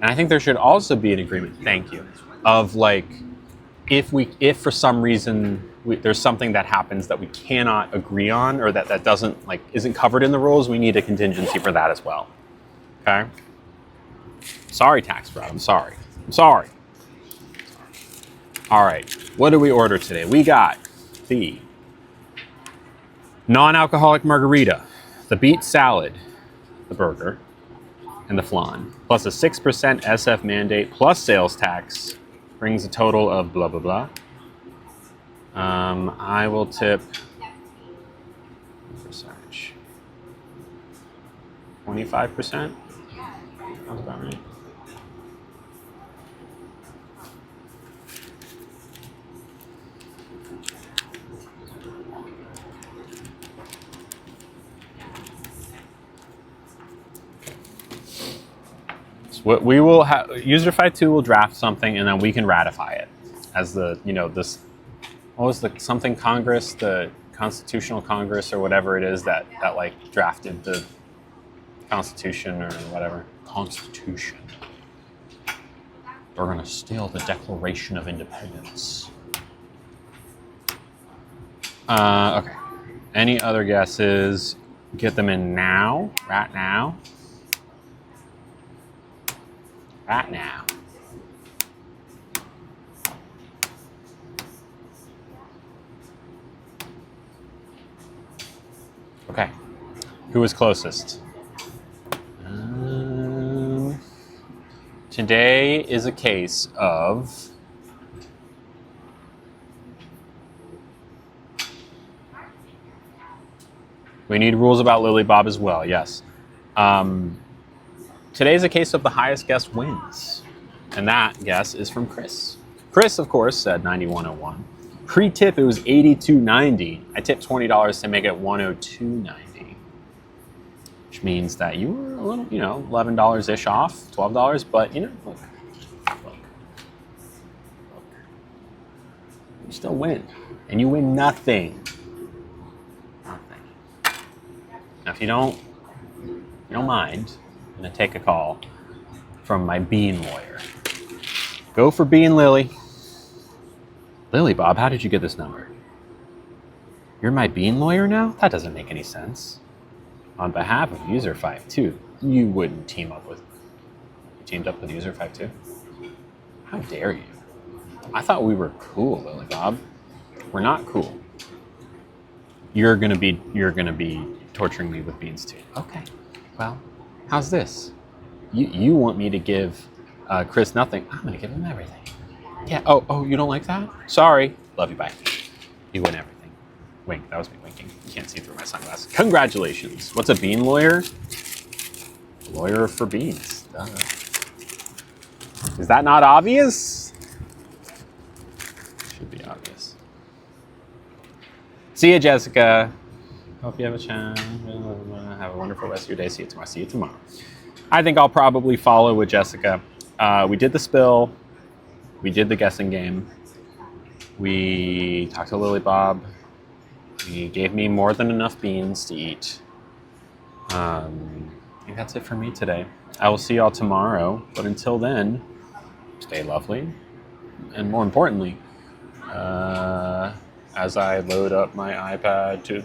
And I think there should also be an agreement, thank you, of like, if for some reason there's something that happens that we cannot agree on or that doesn't, like, isn't covered in the rules, we need a contingency for that as well. Okay? Sorry, tax fraud, I'm sorry. I'm sorry. All right, what did we order today? We got the non-alcoholic margarita, the beet salad, the burger, and the flan, plus a 6% SF mandate plus sales tax, brings a total of blah, blah, blah. I will tip percentage. 25%? Sounds about right. What we will have, User 52 will draft something and then we can ratify it as the, this, what was the something Congress, the Constitutional Congress or whatever it is that like drafted the Constitution or whatever. Constitution. We're gonna steal the Declaration of Independence. Okay. Any other guesses? Get them in now, right now. Right now. Okay. Who was closest? Today is a case of we need rules about Lily Bob as well, yes. Today's a case of the highest guess wins. And that guess is from Chris. Chris, of course, said 9101. Pre-tip, it was 82.90. I tipped $20 to make it 102.90. Which means that you were a little, $11-ish off, $12, but look. You still win. And you win nothing. Nothing. Now if you don't mind, I'm gonna take a call from my bean lawyer. Go for bean Lily. Lily Bob, how did you get this number? You're my bean lawyer now? That doesn't make any sense. On behalf of user52, you wouldn't team up with... You teamed up with user52? How dare you? I thought we were cool, Lily Bob. We're not cool. You're gonna be torturing me with beans too. Okay. Well, how's this? You want me to give Chris nothing? I'm gonna give him everything. Yeah. Oh, you don't like that? Sorry. Love you. Bye. You win everything. Wink. That was me winking. You can't see through my sunglasses. Congratulations. What's a bean lawyer? Lawyer for beans. Duh. Is that not obvious? Should be obvious. See you, Jessica. Hope you have a chance. Have a wonderful rest of your day. See you tomorrow. See you tomorrow. I think I'll probably follow with Jessica. We did the spill. We did the guessing game. We talked to Lily Bob. He gave me more than enough beans to eat. I think that's it for me today. I will see y'all tomorrow. But until then, stay lovely. And more importantly, as I load up my iPad to the